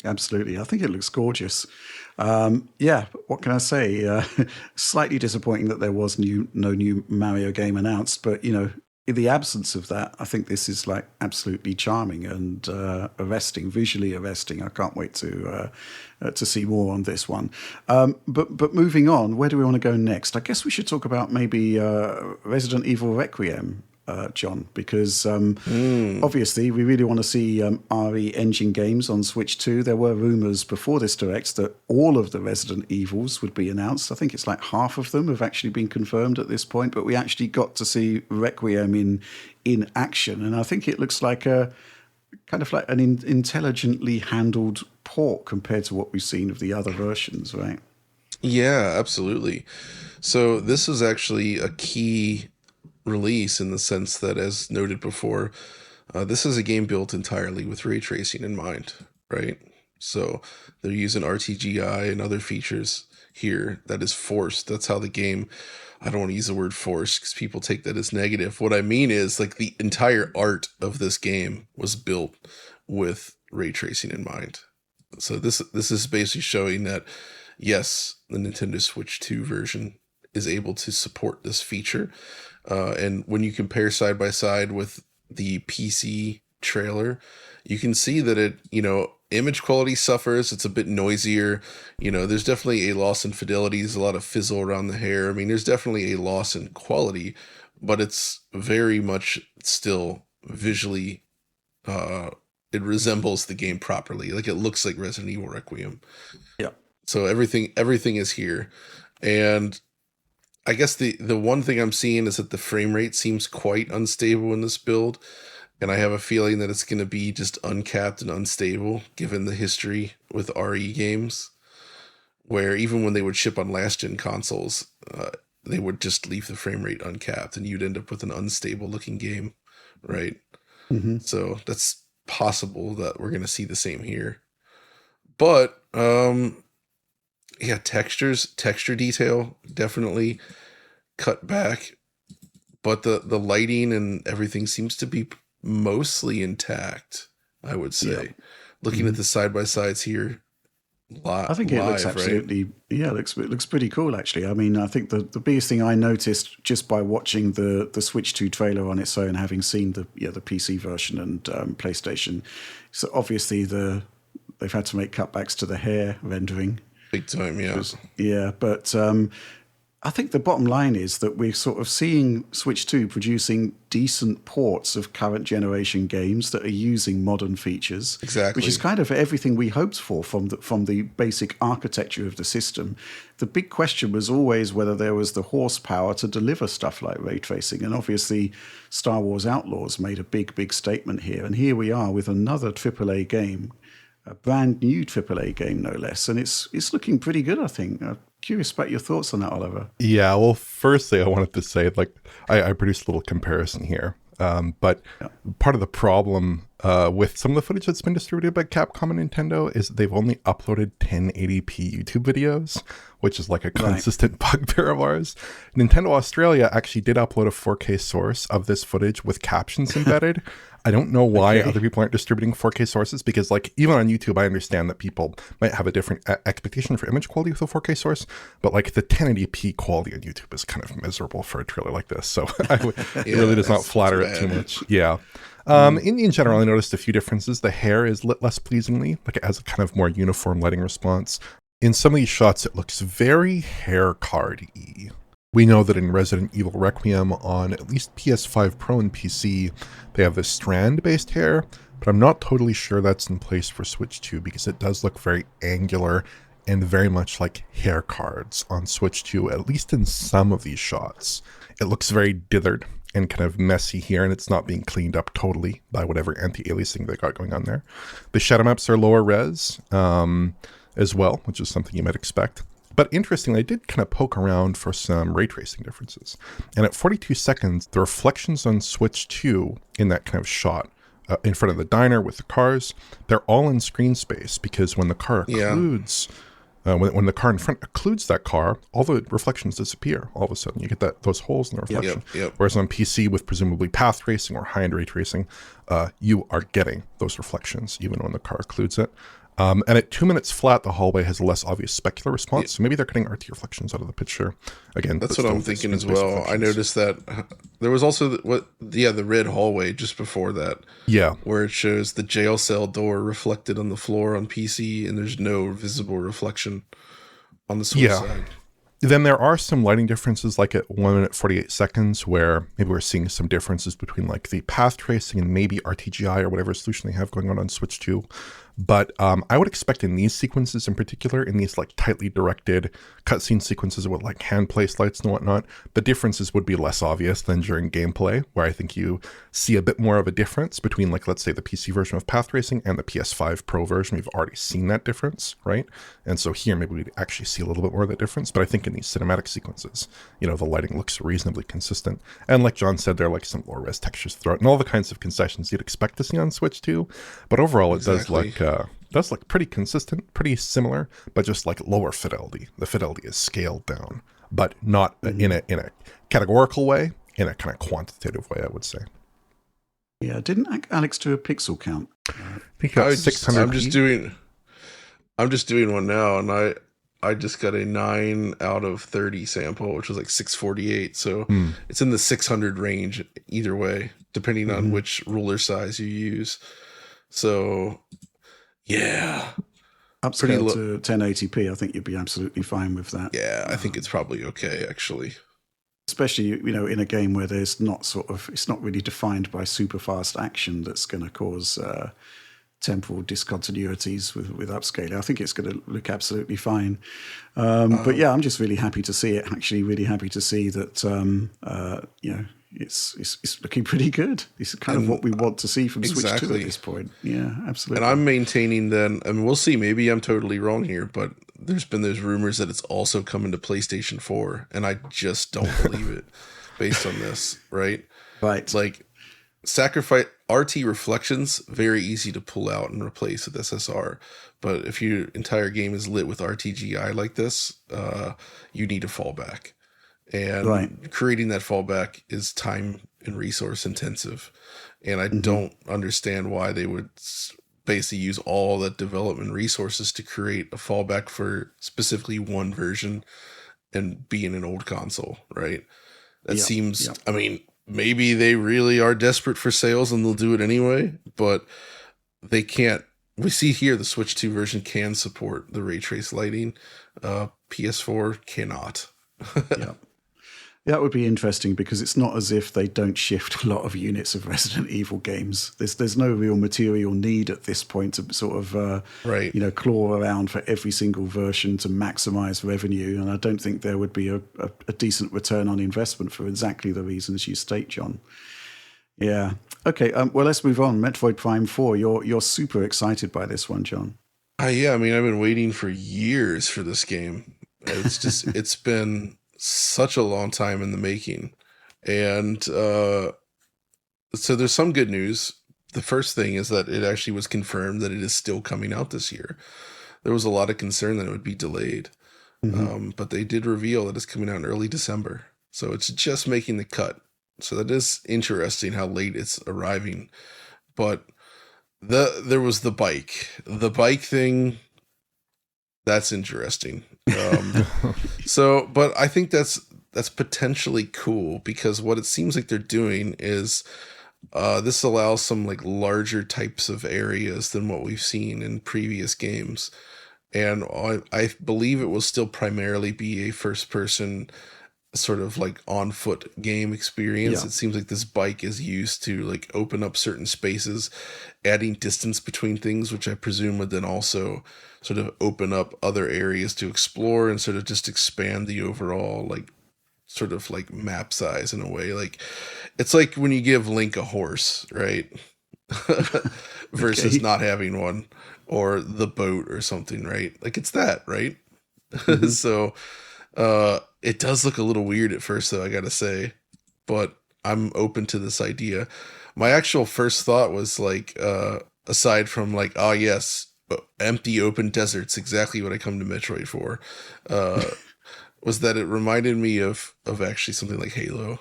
Absolutely. I think it looks gorgeous. Yeah, what can I say? Slightly disappointing that there was no new Mario game announced, but in the absence of that, I think this is like absolutely charming and arresting, visually arresting. I can't wait to see more on this one. But moving on, where do we want to go next? I guess we should talk about maybe Resident Evil Requiem. John, because obviously we really want to see RE Engine games on Switch 2. There were rumors before this Direct that all of the Resident Evils would be announced. I think it's like half of them have actually been confirmed at this point, but we actually got to see Requiem in action, and I think it looks like a kind of like an intelligently handled port compared to what we've seen of the other versions, right? Yeah, absolutely. So this is actually a key release in the sense that, as noted before, this is a game built entirely with ray tracing in mind, right? So they're using RTGI and other features here that is forced. That's how the game, I don't want to use the word forced because people take that as negative. What I mean is like the entire art of this game was built with ray tracing in mind. So this is basically showing that, yes, the Nintendo Switch 2 version is able to support this feature. And when you compare side by side with the PC trailer, you can see that it, image quality suffers. It's a bit noisier. There's definitely a loss in fidelity. There's a lot of fizzle around the hair. I mean, there's definitely a loss in quality, but it's very much still visually it resembles the game properly. Like it looks like Resident Evil Requiem. Yeah. So everything is here. And I guess the one thing I'm seeing is that the frame rate seems quite unstable in this build. And I have a feeling that it's going to be just uncapped and unstable, given the history with RE games, where even when they would ship on last-gen consoles, they would just leave the frame rate uncapped, and you'd end up with an unstable-looking game, right? Mm-hmm. So that's possible that we're going to see the same here. But, yeah, texture detail, definitely cut back. But the lighting and everything seems to be mostly intact, I would say. Yeah. Looking at the side-by-sides here, I think it looks absolutely, right? Yeah, it looks pretty cool, actually. I mean, I think the biggest thing I noticed just by watching the Switch 2 trailer on its own, having seen the PC version and PlayStation, so obviously they've had to make cutbacks to the hair rendering. Big time, yeah. Yeah, but I think the bottom line is that we're sort of seeing Switch 2 producing decent ports of current generation games that are using modern features. Exactly. Which is kind of everything we hoped for from the basic architecture of the system. The big question was always whether there was the horsepower to deliver stuff like ray tracing. And obviously, Star Wars Outlaws made a big statement here. And here we are with another AAA game, a brand new AAA game, no less. And it's looking pretty good, I think. Curious about your thoughts on that, Oliver. Yeah, well, firstly, I wanted to say, like, I produced a little comparison here. But part of the problem with some of the footage that's been distributed by Capcom and Nintendo is that they've only uploaded 1080p YouTube videos, which is like a consistent bugbear of ours. Nintendo Australia actually did upload a 4K source of this footage with captions embedded. I don't know why other people aren't distributing 4K sources, because like even on YouTube, I understand that people might have a different expectation for image quality with a 4K source, but like the 1080p quality on YouTube is kind of miserable for a trailer like this. So it really does not flatter it too much. Yeah. In general, I noticed a few differences. The hair is lit less pleasingly, like it has a kind of more uniform lighting response. In some of these shots, it looks very hair card-y. We know that in Resident Evil Requiem on at least PS5 Pro and PC, they have this strand-based hair, but I'm not totally sure that's in place for Switch 2 because it does look very angular and very much like hair cards on Switch 2, at least in some of these shots. It looks very dithered and kind of messy here, and it's not being cleaned up totally by whatever anti-aliasing they got going on there. The shadow maps are lower res as well, which is something you might expect. But interestingly, I did kind of poke around for some ray tracing differences. And at 42 seconds, the reflections on Switch 2 in that kind of shot in front of the diner with the cars, they're all in screen space, because when the car occludes, when the car in front occludes that car, all the reflections disappear. All of a sudden, you get those holes in the reflection. Whereas on PC with presumably path tracing or high-end ray tracing, you are getting those reflections even when the car occludes it. And at 2 minutes flat, the hallway has a less obvious specular response. So maybe they're cutting RT reflections out of the picture. Again, that's what I'm thinking as well. I noticed that there was also the red hallway just before that. Yeah, where it shows the jail cell door reflected on the floor on PC, and there's no visible reflection on the Switch side. Then there are some lighting differences, like at 1 minute 48 seconds, where maybe we're seeing some differences between like the path tracing and maybe RTGI or whatever solution they have going on Switch 2. But I would expect in these sequences in particular, in these like tightly directed cutscene sequences with like hand placed lights and whatnot, the differences would be less obvious than during gameplay, where I think you see a bit more of a difference between, like, let's say the PC version of path tracing and the PS5 Pro version. We've already seen that difference, right? And so here maybe we'd actually see a little bit more of that difference. But I think in these cinematic sequences, you know, the lighting looks reasonably consistent. And like John said, there are like some lower res textures throughout and all the kinds of concessions you'd expect to see on Switch 2. But overall, it does look pretty consistent, pretty similar, but just like lower fidelity. The fidelity is scaled down, but not in a categorical way, in a kind of quantitative way, I would say. Yeah, didn't Alex do a pixel count? I think 600. I'm just doing one now, and I just got a 9 out of 30 sample, which was like 648. So it's in the 600 range either way, depending on which ruler size you use. So yeah, upscale to 1080p, I think you'd be absolutely fine with that. Yeah, I think it's probably okay, actually. especially, in a game where there's it's not really defined by super fast action that's going to cause temporal discontinuities with upscaling. I think it's going to look absolutely fine. But yeah, I'm just really happy to see it. Actually, really happy to see that it's looking pretty good. It's kind of what we want to see from Switch 2 at this point. Yeah, absolutely. And I'm maintaining then, and we'll see, maybe I'm totally wrong here, but there's been those rumors that it's also coming to PlayStation 4, and I just don't believe it based on this, right? Right. Like, sacrifice RT reflections, very easy to pull out and replace with SSR. But if your entire game is lit with RTGI like this, you need a fallback. And creating that fallback is time and resource intensive. And I don't understand why they would basically use all that development resources to create a fallback for specifically one version and be in an old console, right? That seems, I mean, maybe they really are desperate for sales and they'll do it anyway, but they can't. We see here the Switch 2 version can support the ray trace lighting. PS4 cannot. Yeah. That would be interesting because it's not as if they don't shift a lot of units of Resident Evil games. There's no real material need at this point to sort of claw around for every single version to maximize revenue, and I don't think there would be a decent return on investment for exactly the reasons you state, John. Yeah. Okay. Well, let's move on. Metroid Prime 4. You're super excited by this one, John. Yeah. I mean, I've been waiting for years for this game. It's just it's been such a long time in the making. And so there's some good news. The first thing is that it actually was confirmed that it is still coming out this year. There was a lot of concern that it would be delayed. But they did reveal that it's coming out in early December. So it's just making the cut. So that is interesting how late it's arriving. But there was the bike. The bike thing, that's interesting. But I think that's potentially cool because what it seems like they're doing is this allows some like larger types of areas than what we've seen in previous games. And I believe it will still primarily be a first person sort of like on foot game experience. Yeah. It seems like this bike is used to like open up certain spaces, adding distance between things, which I presume would then also sort of open up other areas to explore and sort of just expand the overall like sort of like map size in a way. Like it's like when you give Link a horse, right? Versus not having one, or the boat or something, right? Like it's that, right? So it does look a little weird at first, though, I gotta say, but I'm open to this idea. My actual first thought was like, aside from like, oh yes, empty open deserts, exactly what I come to Metroid for, was that it reminded me of actually something like Halo.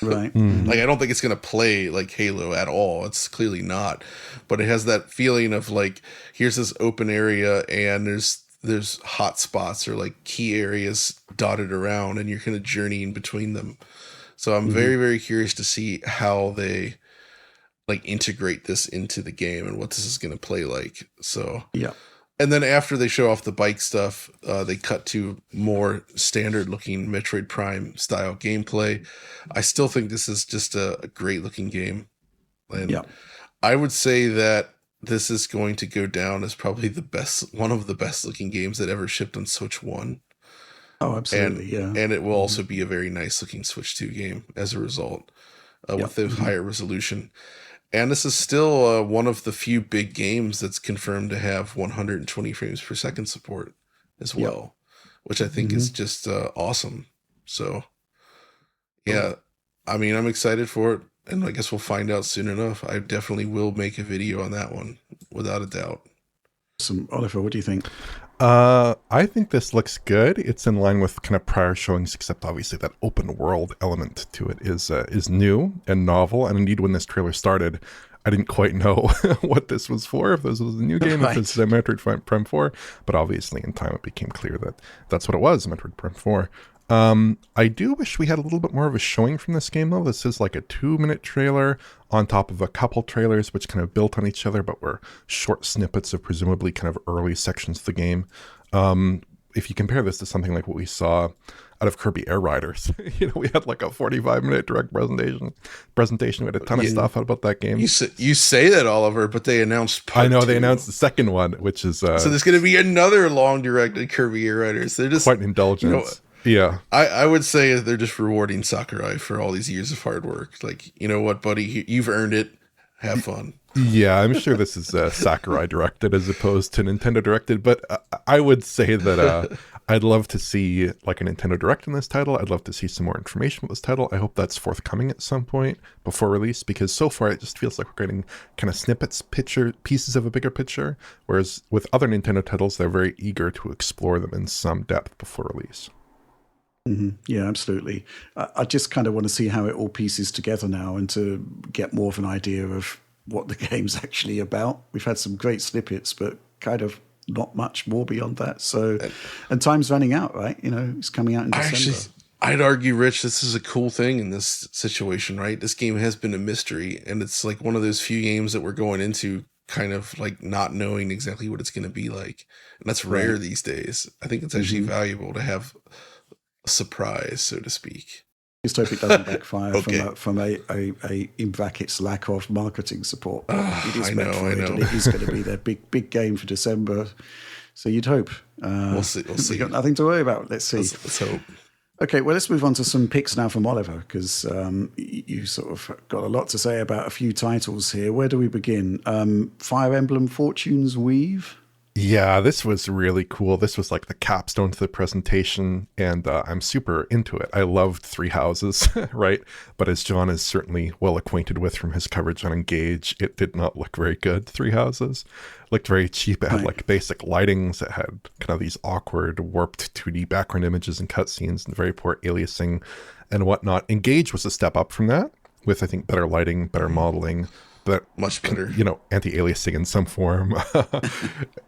Right. Like I don't think it's gonna play like Halo at all. It's clearly not, but it has that feeling of like, here's this open area and there's hot spots or like key areas dotted around and you're kind of journeying between them. So I'm very, very curious to see how they like integrate this into the game and what this is going to play like. So, yeah. And then after they show off the bike stuff, they cut to more standard looking Metroid Prime style gameplay. I still think this is just a great looking game. And I would say that this is going to go down as probably one of the best looking games that ever shipped on Switch 1. Oh, absolutely. And it will also be a very nice looking Switch 2 game as a result, with the higher resolution. And this is still one of the few big games that's confirmed to have 120 frames per second support as well, which I think is just awesome. So, yeah, I mean, I'm excited for it. And I guess we'll find out soon enough. I definitely will make a video on that one, without a doubt. Oliver, what do you think? I think this looks good. It's in line with kind of prior showings, except obviously that open world element to it is new and novel. And indeed, when this trailer started, I didn't quite know what this was for, if this was a new game, if this is a Metroid Prime 4. But obviously, in time, it became clear that that's what it was, Metroid Prime 4. I do wish we had a little bit more of a showing from this game, though. This is like a 2-minute trailer on top of a couple trailers, which kind of built on each other, but were short snippets of presumably kind of early sections of the game. If you compare this to something like what we saw out of Kirby Air Riders. We had like a 45-minute direct presentation. We had a ton of stuff out about that game. You say that, Oliver, but they announced part I know 2. they announced the second one, which is so there's going to be another long directed Kirby Air Riders. They're just quite an indulgence. Yeah, I would say they're just rewarding Sakurai for all these years of hard work. Like, you know what, buddy, you've earned it. Have fun. Yeah, I'm sure this is Sakurai directed as opposed to Nintendo directed, but I would say that I'd love to see like a Nintendo Direct in this title. I'd love to see some more information with this title. I hope that's forthcoming at some point before release, because so far it just feels like we're getting kind of snippets, pieces of a bigger picture, whereas with other Nintendo titles, they're very eager to explore them in some depth before release. Mm-hmm. Yeah, absolutely. I just kind of want to see how it all pieces together now and to get more of an idea of what the game's actually about. We've had some great snippets, but kind of not much more beyond that. So, and time's running out, right? It's coming out in December. I'd argue, Rich, this is a cool thing in this situation, right? This game has been a mystery, and it's like one of those few games that we're going into kind of like not knowing exactly what it's going to be like. And that's rare these days. I think it's actually valuable to have a surprise, so to speak. Just hope it doesn't backfire from a in brackets lack of marketing support. It is Metroid, and it is going to be their big game for December. So you'd hope. We'll see. We've got nothing to worry about. Let's see. Let's hope. Okay, well, let's move on to some picks now from Oliver, because you sort of got a lot to say about a few titles here. Where do we begin? Fire Emblem Fortune's Weave? Yeah, this was really cool. This was like the capstone to the presentation, and I'm super into it. I loved Three Houses, right? But as John is certainly well acquainted with from his coverage on Engage, it did not look very good, Three Houses. It looked very cheap. It had like basic lightings. It had kind of these awkward, warped 2D background images and cutscenes and very poor aliasing and whatnot. Engage was a step up from that with, I think, better lighting, better modeling, but much better, anti-aliasing in some form.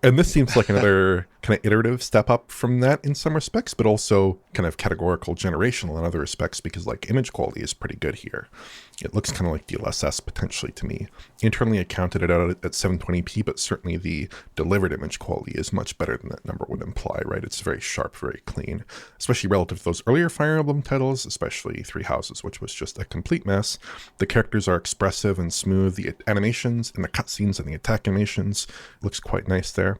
And this seems like another kind of iterative step up from that in some respects, but also kind of categorical generational in other respects, because like image quality is pretty good here. It looks kind of like DLSS potentially to me. Internally, I counted it out at 720p, but certainly the delivered image quality is much better than that number would imply, right? It's very sharp, very clean, especially relative to those earlier Fire Emblem titles, especially Three Houses, which was just a complete mess. The characters are expressive and smooth. The animations and the cutscenes and the attack animations looks quite nice there.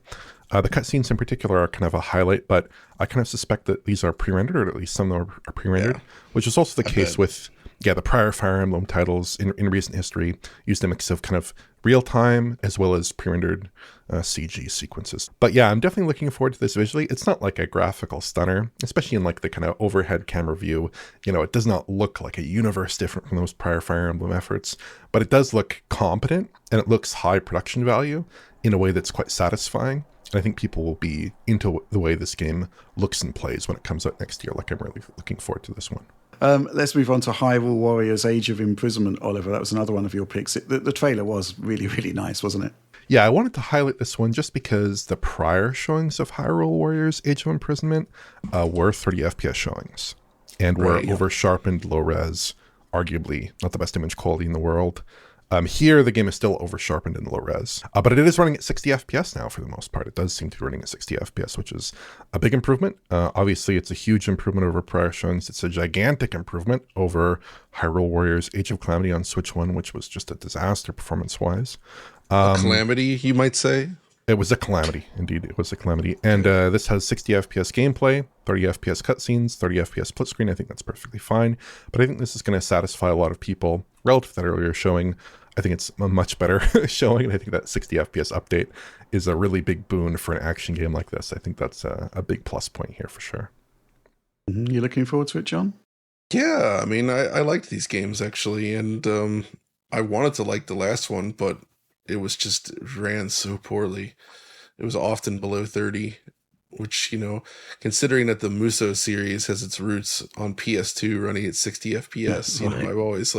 The cutscenes in particular are kind of a highlight, but I kind of suspect that these are pre-rendered, or at least some of them are pre-rendered, which is also the case with the prior Fire Emblem titles in recent history used a mix of kind of real-time as well as pre-rendered CG sequences. But yeah, I'm definitely looking forward to this visually. It's not like a graphical stunner, especially in like the kind of overhead camera view. It does not look like a universe different from those prior Fire Emblem efforts, but it does look competent, and it looks high production value in a way that's quite satisfying. And I think people will be into the way this game looks and plays when it comes out next year. Like, I'm really looking forward to this one. Let's move on to Hyrule Warriors Age of Imprisonment, Oliver. That was another one of your picks. The trailer was really, really nice, wasn't it? Yeah, I wanted to highlight this one just because the prior showings of Hyrule Warriors Age of Imprisonment were 30 FPS showings and were over-sharpened, low-res, arguably not the best image quality in the world. Here, the game is still over-sharpened in low res, but it is running at 60 FPS now for the most part. It does seem to be running at 60 FPS, which is a big improvement. Obviously, it's a huge improvement over prior showings. It's a gigantic improvement over Hyrule Warriors Age of Calamity on Switch 1, which was just a disaster performance-wise. A calamity, you might say? It was a calamity. Indeed, it was a calamity. And this has 60 FPS gameplay, 30 FPS cutscenes, 30 FPS split screen. I think that's perfectly fine. But I think this is going to satisfy a lot of people. Relative to that earlier showing, I think it's a much better showing. And I think that 60 FPS update is a really big boon for an action game like this. I think that's a big plus point here for sure. You looking forward to it, John? Yeah, I mean, I liked these games actually. And I wanted to like the last one, but it ran so poorly. It was often below 30, which, considering that the Muso series has its roots on PS2 running at 60 FPS, I've always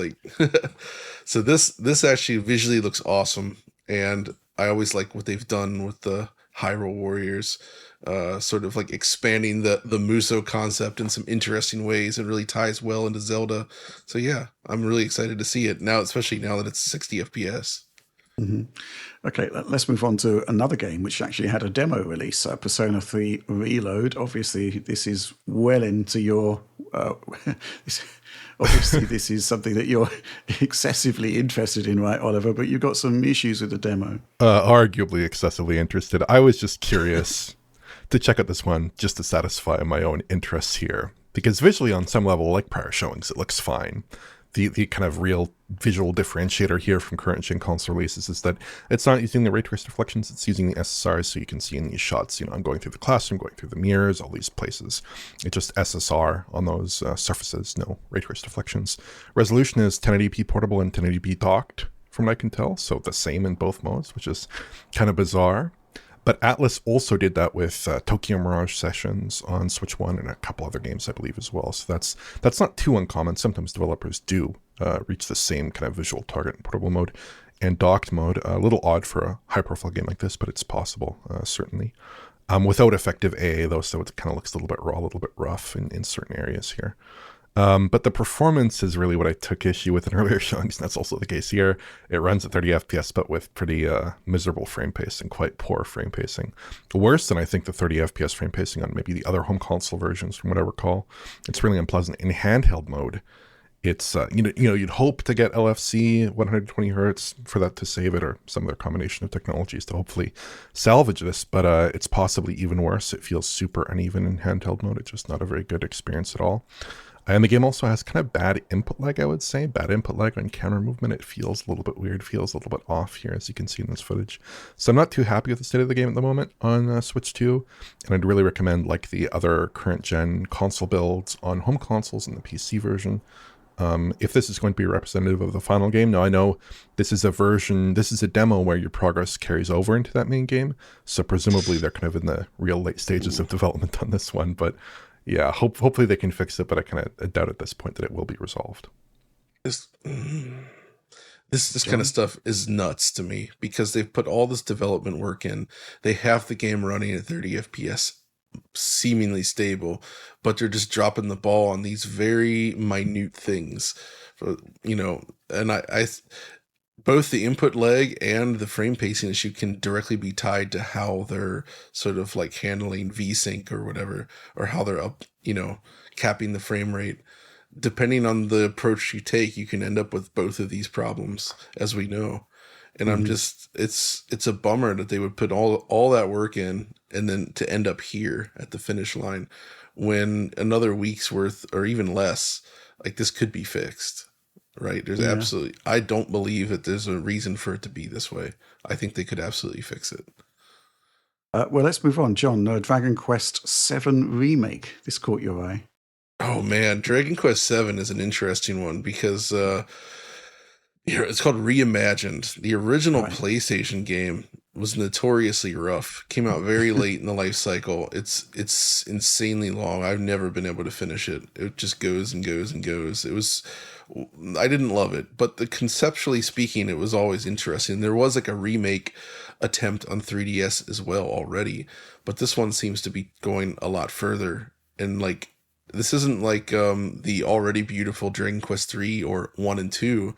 so this actually visually looks awesome. And I always like what they've done with the Hyrule Warriors, sort of like expanding the Muso concept in some interesting ways, and really ties well into Zelda. So yeah, I'm really excited to see it now, especially now that it's 60 FPS. Okay, let's move on to another game which actually had a demo release, Persona 3 Reload. Obviously, this is well into your... obviously, this is something that you're excessively interested in, right, Oliver? But you've got some issues with the demo. Arguably excessively interested. I was just curious to check out this one just to satisfy my own interests here. Because visually, on some level, like prior showings, it looks fine. The kind of real visual differentiator here from current gen console releases is that it's not using the ray trace reflections, it's using the SSRs, so you can see in these shots, I'm going through the classroom, going through the mirrors, all these places. It's just SSR on those surfaces, no ray trace reflections. Resolution is 1080p portable and 1080p docked, from what I can tell, so the same in both modes, which is kind of bizarre. But Atlas also did that with Tokyo Mirage Sessions on Switch 1 and a couple other games, I believe, as well. So that's not too uncommon. Sometimes developers do reach the same kind of visual target in portable mode and docked mode. A little odd for a high-profile game like this, but it's possible, certainly. Without effective AA, though, so it kind of looks a little bit raw, a little bit rough in certain areas here. But the performance is really what I took issue with in earlier showings, and that's also the case here. It runs at 30 FPS, but with pretty miserable frame pacing, quite poor frame pacing. Worse than I think the 30 FPS frame pacing on maybe the other home console versions, from what I recall. It's really unpleasant. In handheld mode, it's, you'd hope to get LFC 120 hertz for that to save it, or some other combination of technologies to hopefully salvage this, but it's possibly even worse. It feels super uneven in handheld mode. It's just not a very good experience at all. And the game also has kind of bad input lag, I would say. Bad input lag on camera movement. It feels a little bit weird, feels a little bit off here, as you can see in this footage. So I'm not too happy with the state of the game at the moment on Switch 2. And I'd really recommend, like the other current gen console builds on home consoles and the PC version, if this is going to be representative of the final game. Now, I know this is a demo where your progress carries over into that main game. So presumably they're kind of in the real late stages of development on this one. But yeah, hopefully they can fix it, but I kind of doubt at this point that it will be resolved. This kind of stuff is nuts to me, because they've put all this development work in. They have the game running at 30 FPS, seemingly stable, but they're just dropping the ball on these very minute things. And I both the input lag and the frame pacing issue can directly be tied to how they're sort of like handling VSync or whatever, or how they're up, capping the frame rate. Depending on the approach you take, you can end up with both of these problems, as we know. And I'm just, it's a bummer that they would put all that work in and then to end up here at the finish line when another week's worth or even less, like this could be fixed. Right. There's absolutely, I don't believe that there's a reason for it to be this way. I think they could absolutely fix it. Well, let's move on. John, Dragon Quest VII Remake. This caught your eye. Oh, man. Dragon Quest VII is an interesting one because it's called Reimagined. The original PlayStation game was notoriously rough. Came out very late in the life cycle. It's insanely long. I've never been able to finish it. It just goes and goes and goes. I didn't love it, but conceptually speaking, it was always interesting. There was like a remake attempt on 3DS as well already, but this one seems to be going a lot further. And like, this isn't like the already beautiful Dragon Quest 3 or 1 and 2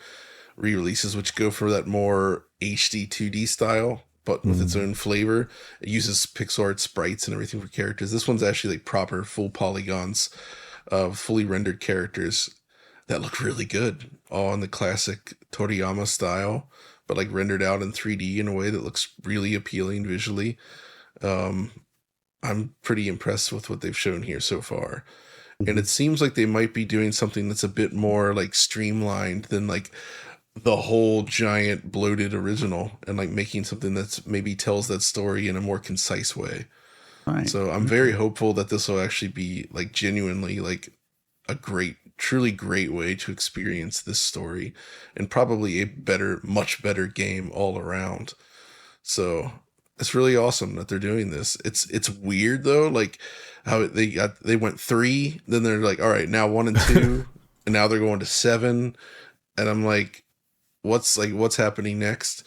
re-releases, which go for that more HD 2D style, but with its own flavor. It uses pixel art sprites and everything for characters. This one's actually like proper full polygons of fully rendered characters that look really good, all in the classic Toriyama style, but like rendered out in 3D in a way that looks really appealing visually. I'm pretty impressed with what they've shown here so far. And it seems like they might be doing something that's a bit more like streamlined than like the whole giant bloated original, and like making something that's maybe tells that story in a more concise way. Right. So I'm very hopeful that this will actually be like genuinely like a truly great way to experience this story, and probably a much better game all around. So it's really awesome that they're doing this. It's weird though, like how they went 3, then they're like, all right, now 1 and 2, and now they're going to 7, and I'm like, what's happening next?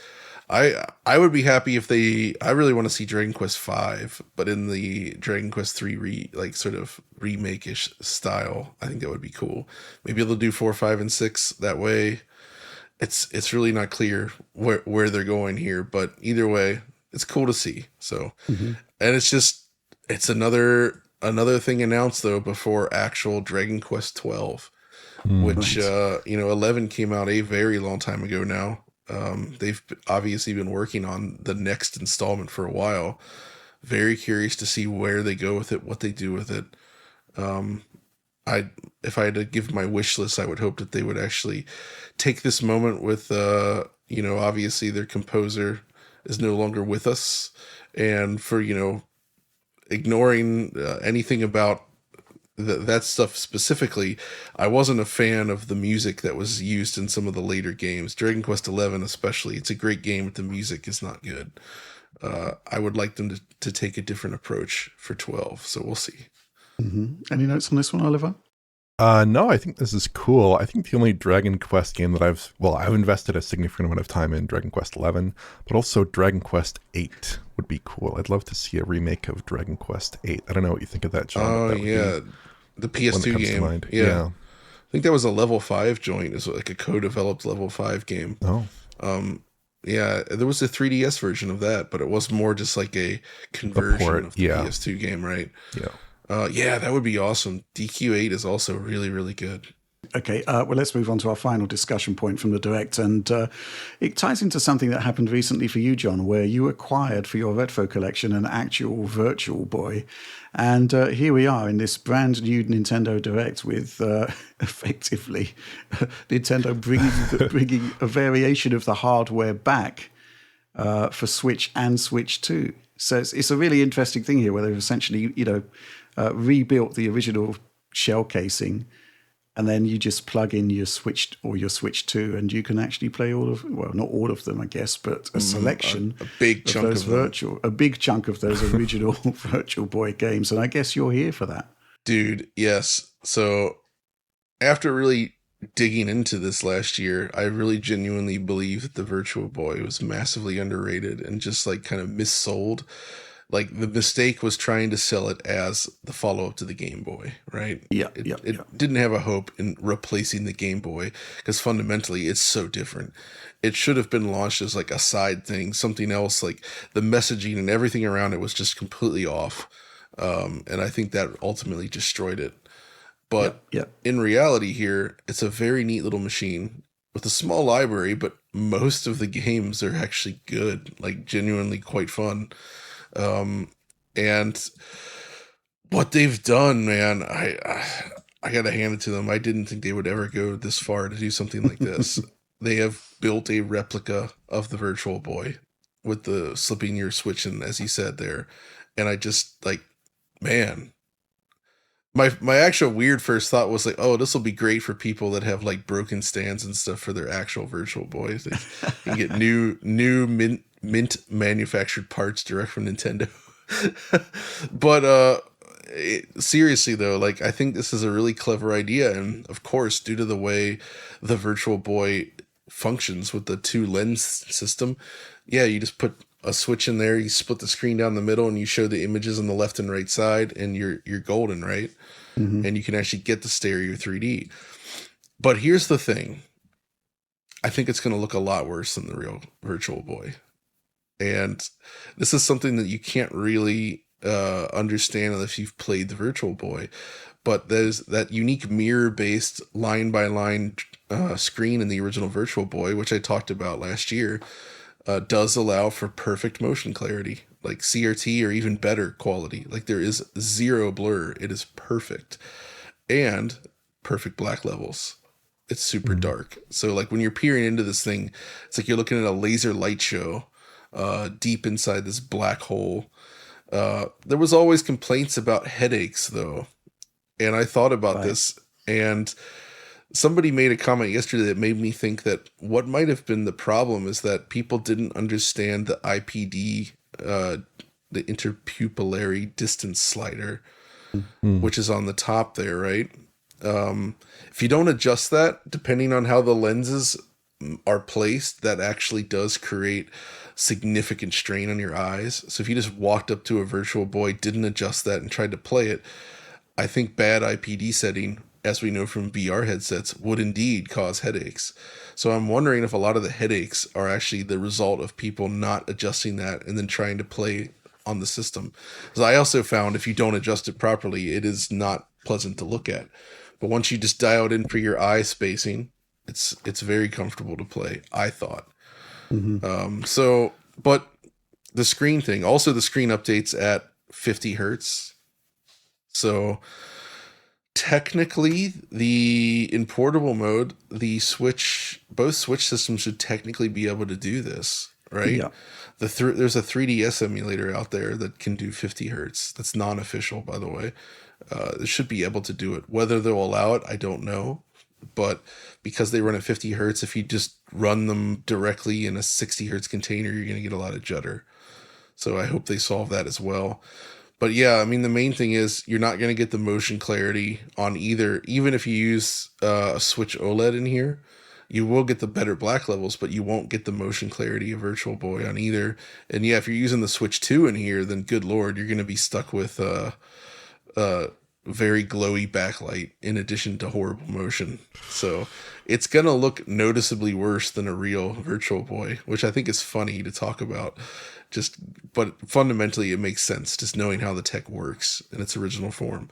I would be happy if I really want to see Dragon Quest 5, but in the Dragon Quest 3 sort of remake-ish style. I think that would be cool. Maybe they'll do 4, 5, and 6 that way. it's really not clear where they're going here, but either way, it's cool to see. So, and it's another thing announced though before actual Dragon Quest 12, which Right. 11 came out a very long time ago now. They've obviously been working on the next installment for a while. Very curious to see where they go with it, what they do with it. If I had to give my wish list, I would hope that they would actually take this moment with, obviously their composer is no longer with us, and for, ignoring anything about that stuff specifically, I wasn't a fan of the music that was used in some of the later games. Dragon Quest 11 especially, it's a great game, but the music is not good. I would like them to take a different approach for 12, so we'll see. Any notes on this one, Oliver? No, I think this is cool. I think the only Dragon Quest game that I've invested a significant amount of time in Dragon Quest 11, but also Dragon Quest 8 would be cool. I'd love to see a remake of Dragon Quest 8. I don't know what you think of that, John. Oh, yeah. The PS2 game. Yeah. I think that was a level 5 joint. It's like a co-developed level 5 game. Oh. Yeah, there was a 3DS version of that, but it was more just like a conversion of the PS2 game, right? Yeah. Yeah, that would be awesome. DQ8 is also really, really good. Okay, well, let's move on to our final discussion point from the Direct. And it ties into something that happened recently for you, John, where you acquired for your Retro collection an actual Virtual Boy. And here we are in this brand new Nintendo Direct with effectively Nintendo bringing a variation of the hardware back for Switch and Switch 2. So it's a really interesting thing here where they've essentially, rebuilt the original shell casing, and then you just plug in your Switch or your Switch 2, and you can actually play not all of them, I guess, but a selection a big chunk of those a big chunk of those original Virtual Boy games. And I guess you're here for that. Dude, yes. So after really digging into this last year, I really genuinely believe that the Virtual Boy was massively underrated and just like kind of missold. Like the mistake was trying to sell it as the follow-up to the Game Boy, right? It didn't have a hope in replacing the Game Boy because fundamentally it's so different. It should have been launched as like a side thing, something else. Like the messaging and everything around it was just completely off. And I think that ultimately destroyed it. But in reality here, it's a very neat little machine with a small library, but most of the games are actually good, like genuinely quite fun. And what they've done, man, I gotta hand it to them. I didn't think they would ever go this far to do something like this. They have built a replica of the Virtual Boy with the slipping your Switch in, as you said there. And I just like, man, my actual weird first thought was like, oh, this will be great for people that have like broken stands and stuff for their actual Virtual Boys. They can get new mint manufactured parts direct from Nintendo. But seriously though, like I think this is a really clever idea, and of course, due to the way the Virtual Boy functions with the 2 lens system, you just put a switch in there, you split the screen down the middle, and you show the images on the left and right side, and you're golden, right? And you can actually get the stereo 3D. But here's the thing. I think it's going to look a lot worse than the real Virtual Boy. And this is something that you can't really understand unless you've played the Virtual Boy. But there's that unique mirror-based line-by-line screen in the original Virtual Boy, which I talked about last year, does allow for perfect motion clarity, like CRT or even better quality. Like there is 0 blur. It is perfect. And perfect black levels. It's super dark. So like when you're peering into this thing, it's like you're looking at a laser light show deep inside this black hole. There was always complaints about headaches though. And I thought about this, and somebody made a comment yesterday that made me think that what might have been the problem is that people didn't understand the IPD, the interpupillary distance slider, which is on the top there, right? If you don't adjust that, depending on how the lenses are placed, that actually does create significant strain on your eyes. So if you just walked up to a Virtual Boy, didn't adjust that, and tried to play it, I think bad IPD setting as we know from VR headsets, would indeed cause headaches. So I'm wondering if a lot of the headaches are actually the result of people not adjusting that and then trying to play on the system. Because I also found if you don't adjust it properly, it is not pleasant to look at. But once you just dial it in for your eye spacing, it's very comfortable to play, I thought. But the screen thing, also the screen updates at 50 hertz. So technically, in portable mode, both Switch systems should technically be able to do this, right? Yeah. There's a 3DS emulator out there that can do 50 hertz. That's non-official, by the way. It should be able to do it. Whether they'll allow it, I don't know. But because they run at 50 hertz, if you just run them directly in a 60 hertz container, you're going to get a lot of judder. So I hope they solve that as well. But yeah, I mean, the main thing is you're not going to get the motion clarity on either. Even if you use a Switch OLED in here, you will get the better black levels, but you won't get the motion clarity of Virtual Boy on either. And yeah, if you're using the Switch 2 in here, then good Lord, you're going to be stuck with very glowy backlight in addition to horrible motion. So it's going to look noticeably worse than a real Virtual Boy, which I think is funny to talk about. But fundamentally it makes sense just knowing how the tech works in its original form.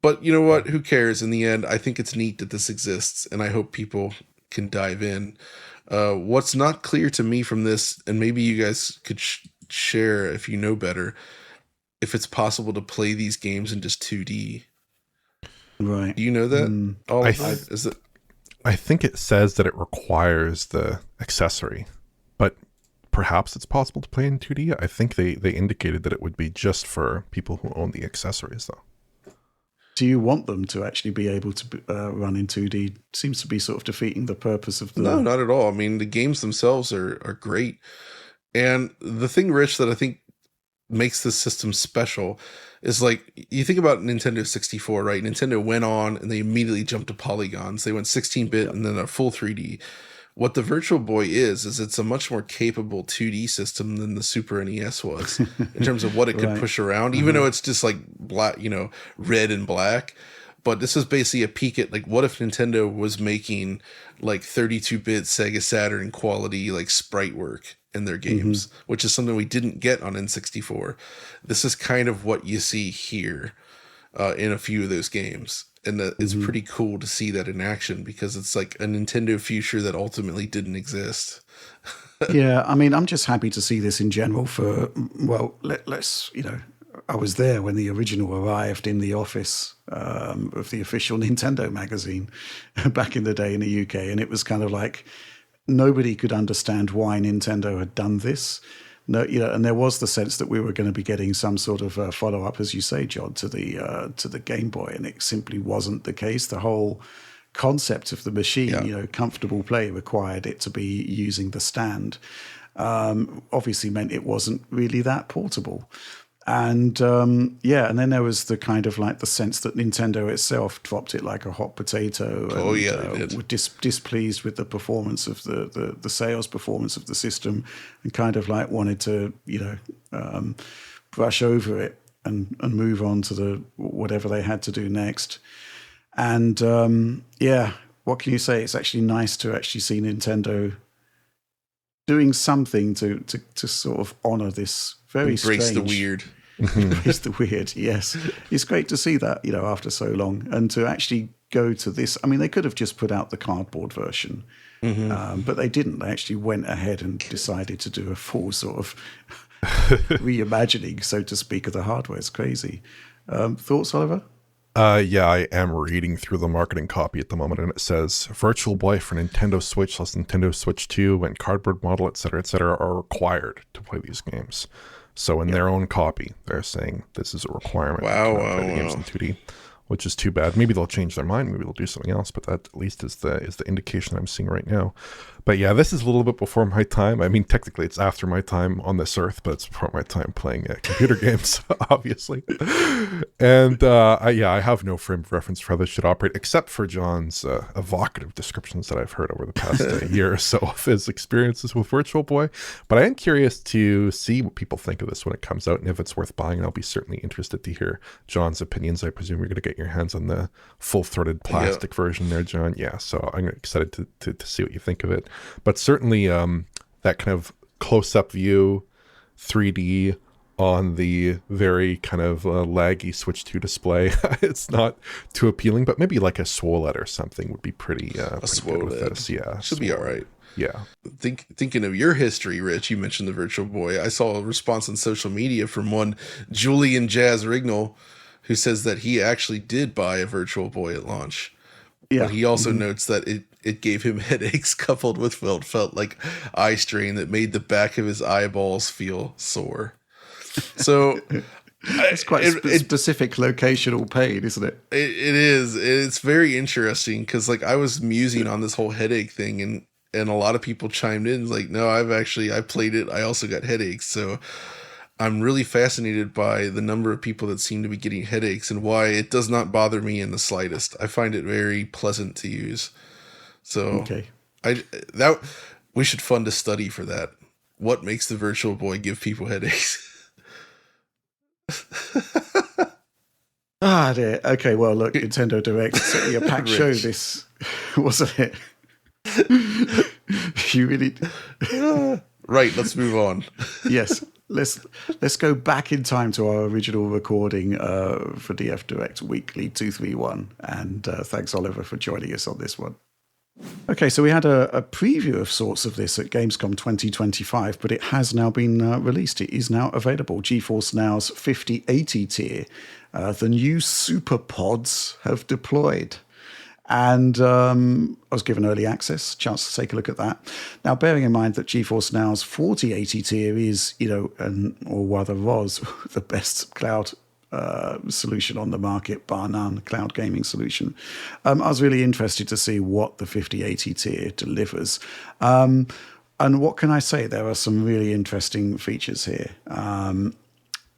But you know what? Who cares? In the end, I think it's neat that this exists, and I hope people can dive in. What's not clear to me from this, and maybe you guys could share if you know better, if it's possible to play these games in just 2D. Right. Do you know that? I think it says that it requires the accessory, but perhaps it's possible to play in 2D. I think they indicated that it would be just for people who own the accessories, though. Do you want them to actually be able to run in 2D? Seems to be sort of defeating the purpose of the... No, not at all. I mean, the games themselves are great. And the thing, Rich, that I think makes this system special is, like, you think about Nintendo 64, right? Nintendo went on and they immediately jumped to polygons. They went 16-bit and then a full 3D. What the Virtual Boy is it's a much more capable 2D system than the Super NES was in terms of what it could push around, even though it's just like black, red and black. But this is basically a peek at, like, what if Nintendo was making like 32-bit Sega Saturn quality, like, sprite work in their games, which is something we didn't get on N64. This is kind of what you see here in a few of those games. And it's pretty cool to see that in action, because it's like a Nintendo future that ultimately didn't exist. Yeah, I mean, I'm just happy to see this in general for, well, let's, I was there when the original arrived in the office of the official Nintendo magazine back in the day in the UK. And it was kind of like nobody could understand why Nintendo had done this. No, and there was the sense that we were going to be getting some sort of follow-up, as you say, John, to the Game Boy, and it simply wasn't the case. The whole concept of the machine, comfortable play, required it to be using the stand. Obviously meant it wasn't really that portable. And and then there was the kind of like the sense that Nintendo itself dropped it like a hot potato. And, were displeased with the performance of the sales performance of the system, and kind of like wanted to brush over it and move on to the whatever they had to do next. And what can you say? It's actually nice to actually see Nintendo doing something to sort of honor this very embrace strange... the weird. Embrace the weird, yes. It's great to see that, after so long, and to actually go to this. I mean, they could have just put out the cardboard version, but they didn't. They actually went ahead and decided to do a full sort of reimagining, so to speak, of the hardware. It's crazy. Thoughts, Oliver? I am reading through the marketing copy at the moment, and it says Virtual Boy for Nintendo Switch plus Nintendo Switch 2 and cardboard model, etc., are required to play these games. So in their own copy, they're saying this is a requirement to play the games in 2D, which is too bad. Maybe they'll change their mind. Maybe they'll do something else, but that at least is the indication I'm seeing right now. But yeah, this is a little bit before my time. I mean, technically it's after my time on this earth, but it's before my time playing computer games, obviously. And I have no frame of reference for how this should operate, except for John's evocative descriptions that I've heard over the past year or so of his experiences with Virtual Boy. But I am curious to see what people think of this when it comes out, and if it's worth buying. And I'll be certainly interested to hear John's opinions. I presume you're going to get your hands on the full-throated plastic version there, John. Yeah, so I'm excited to see what you think of it. But certainly that kind of close-up view, 3D on the very kind of laggy Switch 2 display, it's not too appealing, but maybe like a SWOLED or something would be pretty good with this. Yeah, should be all right. Yeah. Thinking of your history, Rich, you mentioned the Virtual Boy. I saw a response on social media from one Julian Jazz Rignall, who says that he actually did buy a Virtual Boy at launch. Yeah. But he also notes that it gave him headaches coupled with what felt like eye strain that made the back of his eyeballs feel sore. So it's quite specific locational pain, isn't it? It is. It's very interesting because like I was musing on this whole headache thing, and a lot of people chimed in like, no, I played it. I also got headaches. So I'm really fascinated by the number of people that seem to be getting headaches and why it does not bother me in the slightest. I find it very pleasant to use. So we should fund a study for that. What makes the Virtual Boy give people headaches? Dear. Okay, well, look, Nintendo Direct, certainly a packed show this, wasn't it? You really... Right, let's move on. Yes, let's go back in time to our original recording for DF Direct Weekly 231, and thanks, Oliver, for joining us on this one. Okay, so we had a preview of sorts of this at Gamescom 2025, but it has now been released. It is now available. GeForce Now's 5080 tier. The new Super Pods have deployed. And I was given early access, chance to take a look at that. Now, bearing in mind that GeForce Now's 4080 tier is, or rather was, the best cloud solution on the market, bar none, cloud gaming solution. I was really interested to see what the 5080 tier delivers. And what can I say? There are some really interesting features here.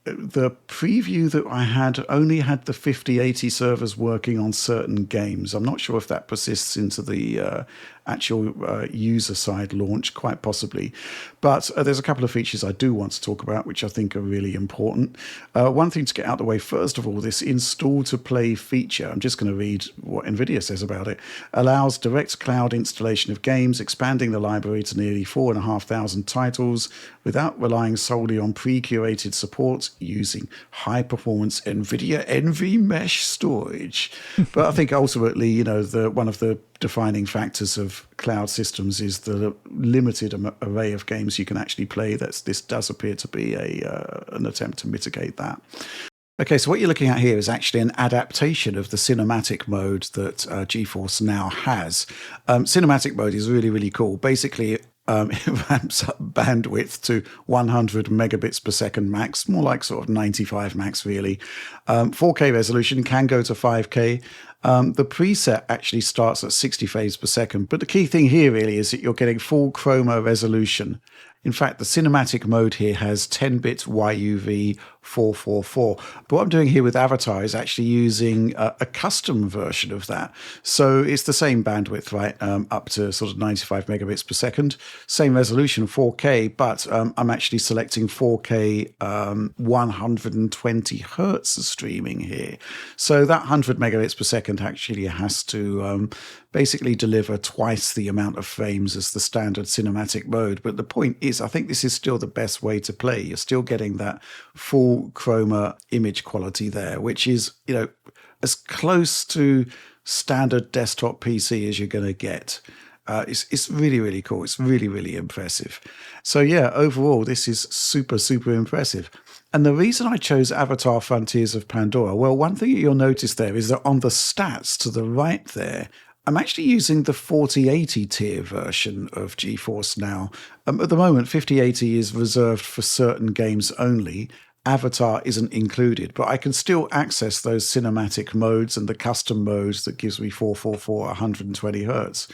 The preview that I had only had the 5080 servers working on certain games. I'm not sure if that persists into the actual user side launch, quite possibly. But there's a couple of features I do want to talk about, which I think are really important. One thing to get out of the way, first of all, this install to play feature, I'm just going to read what NVIDIA says about it, allows direct cloud installation of games, expanding the library to nearly 4,500 titles without relying solely on pre-curated support using high-performance NVIDIA NVMesh storage. But I think ultimately, one of the defining factors of cloud systems is the limited array of games you can actually play. This does appear to be an attempt to mitigate that. Okay, so what you're looking at here is actually an adaptation of the cinematic mode that GeForce Now has. Cinematic mode is really, really cool. Basically, it ramps up bandwidth to 100 megabits per second max, more like sort of 95 max, really. 4K resolution can go to 5K. The preset actually starts at 60 frames per second. But the key thing here really is that you're getting full chroma resolution. In fact, the cinematic mode here has 10-bit YUV 444. But what I'm doing here with Avatar is actually using a custom version of that. So it's the same bandwidth, right, up to sort of 95 megabits per second. Same resolution, 4K, but I'm actually selecting 4K 120 hertz streaming here. So that 100 megabits per second actually has to basically deliver twice the amount of frames as the standard cinematic mode. But the point is, I think this is still the best way to play. You're still getting that full chroma image quality there, which is, as close to standard desktop PC as you're going to get. It's really, really cool. It's really, really impressive. So yeah, overall, this is super, super impressive. And the reason I chose Avatar Frontiers of Pandora, well, one thing you'll notice there is that on the stats to the right there, I'm actually using the 4080 tier version of GeForce Now. At the moment, 5080 is reserved for certain games only. Avatar isn't included, but I can still access those cinematic modes and the custom modes that gives me 444 120 hertz.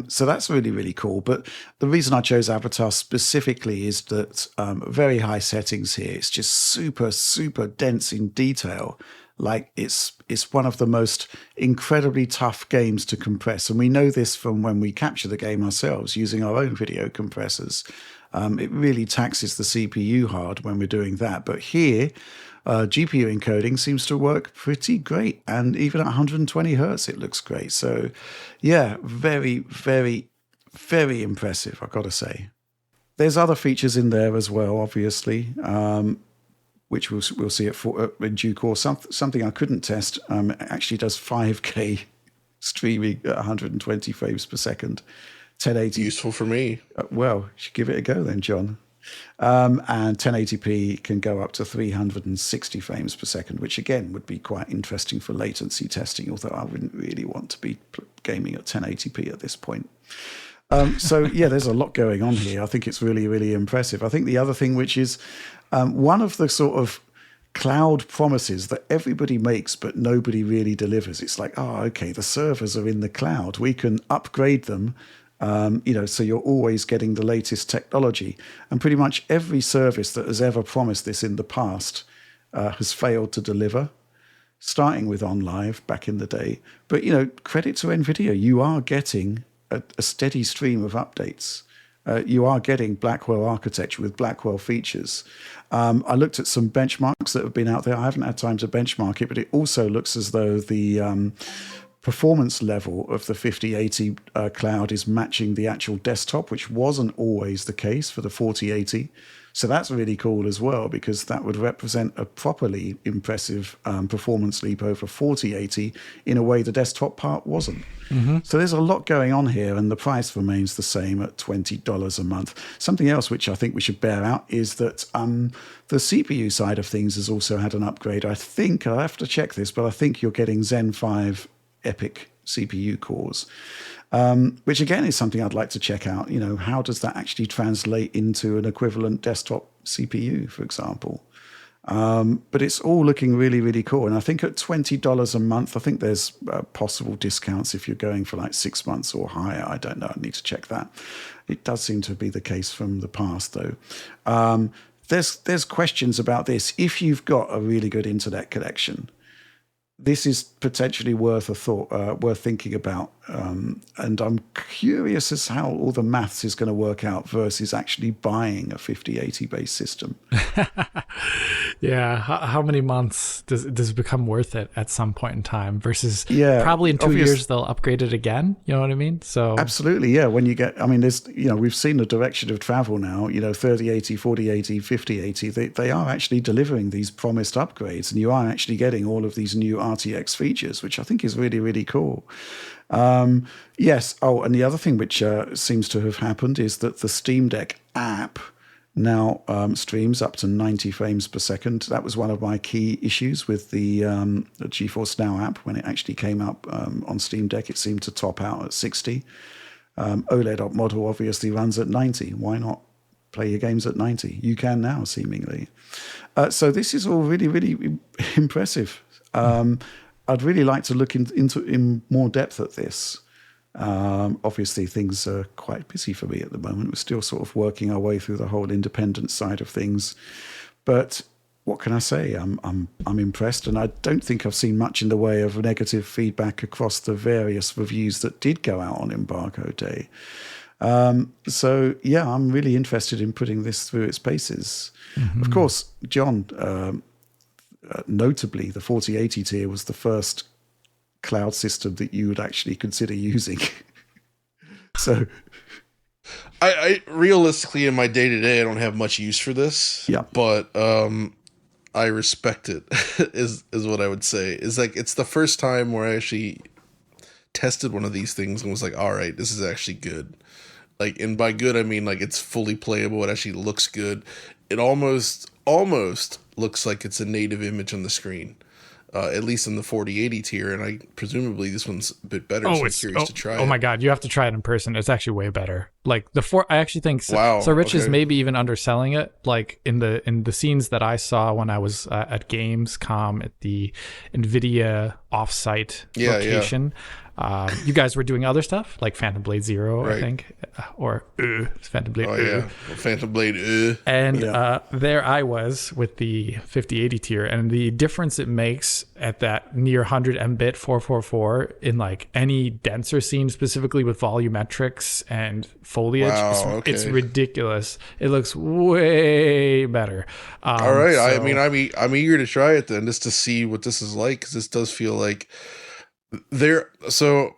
So that's really, really cool. But the reason I chose Avatar specifically is that very high settings here. It's just super, super dense in detail. Like it's one of the most incredibly tough games to compress. And we know this from when we capture the game ourselves using our own video compressors. It really taxes the CPU hard when we're doing that. But here, GPU encoding seems to work pretty great, and even at 120 hertz, it looks great. So, yeah, very, very, very impressive, I've got to say. There's other features in there as well, obviously, which we'll see in due course. Something I couldn't test actually does 5K streaming at 120 frames per second, 1080. Useful for me. Well, you should give it a go then, John. And 1080p can go up to 360 frames per second, which again would be quite interesting for latency testing, although I wouldn't really want to be gaming at 1080p at this point. So, yeah, there's a lot going on here. I think it's really, really impressive. I think the other thing, which is one of the sort of cloud promises that everybody makes but nobody really delivers. It's like, oh, okay, the servers are in the cloud. We can upgrade them, so you're always getting the latest technology. And pretty much every service that has ever promised this in the past has failed to deliver, starting with OnLive back in the day. But, credit to NVIDIA, you are getting a steady stream of updates. You are getting Blackwell architecture with Blackwell features. I looked at some benchmarks that have been out there. I haven't had time to benchmark it, but it also looks as though the performance level of the 5080 cloud is matching the actual desktop, which wasn't always the case for the 4080. So that's really cool as well, because that would represent a properly impressive performance leap over 4080 in a way the desktop part wasn't. Mm-hmm. So there's a lot going on here, and the price remains the same at $20 a month. Something else which I think we should bear out is that the CPU side of things has also had an upgrade. I think, I'll have to check this, but I think you're getting Zen 5 EPIC CPU cores. Which again is something I'd like to check out. How does that actually translate into an equivalent desktop CPU, for example? But it's all looking really, really cool. And I think at $20 a month, I think there's possible discounts if you're going for like 6 months or higher. I don't know. I need to check that. It does seem to be the case from the past, though. There's questions about this. If you've got a really good internet connection, this is potentially worth a thought, worth thinking about. And I'm curious as how all the maths is going to work out versus actually buying a 5080 based system. Yeah. How many months does it become worth it at some point in time versus probably in 2 years they'll upgrade it again? You know what I mean? So absolutely. Yeah. When you get, there's, we've seen the direction of travel now, 3080, 4080, 5080, they are actually delivering these promised upgrades, and you are actually getting all of these new RTX features, which I think is really, really cool. Yes. Oh, and the other thing which seems to have happened is that the Steam Deck app now streams up to 90 frames per second. That was one of my key issues with the GeForce Now app. When it actually came up on Steam Deck, it seemed to top out at 60. OLED model obviously runs at 90. Why not play your games at 90? You can now, seemingly. So this is all really, really impressive. I'd really like to look in more depth at this. Obviously, things are quite busy for me at the moment. We're still sort of working our way through the whole independent side of things. But what can I say? I'm impressed, and I don't think I've seen much in the way of negative feedback across the various reviews that did go out on embargo day. So yeah, I'm really interested in putting this through its paces. Mm-hmm. Of course, John. Notably, the 4080 tier was the first cloud system that you would actually consider using. So, I realistically in my day to day, I don't have much use for this. Yeah, but I respect it. is what I would say. Is like it's the first time where I actually tested one of these things and was like, all right, this is actually good. Like, and by good I mean like it's fully playable. It actually looks good. It almost looks like it's a native image on the screen, at least in the 4080 tier, and I presumably this one's a bit better. So I'm curious to try it. Oh my god, you have to try it in person. It's actually way better. Like I actually think wow, so Rich is maybe even underselling it. Like in the scenes that I saw when I was at Gamescom at the NVIDIA offsite location. You guys were doing other stuff like Phantom Blade Zero, right. I think, or Phantom Blade. Oh yeah, Phantom Blade. And there I was with the 5080 tier, and the difference it makes at that near 100 Mbit 444 in like any denser scene, specifically with volumetrics and foliage. Wow, It's okay. ridiculous. It looks way better. All right. So- I'm eager to try it then, just to see what this is like, because this does feel like there. So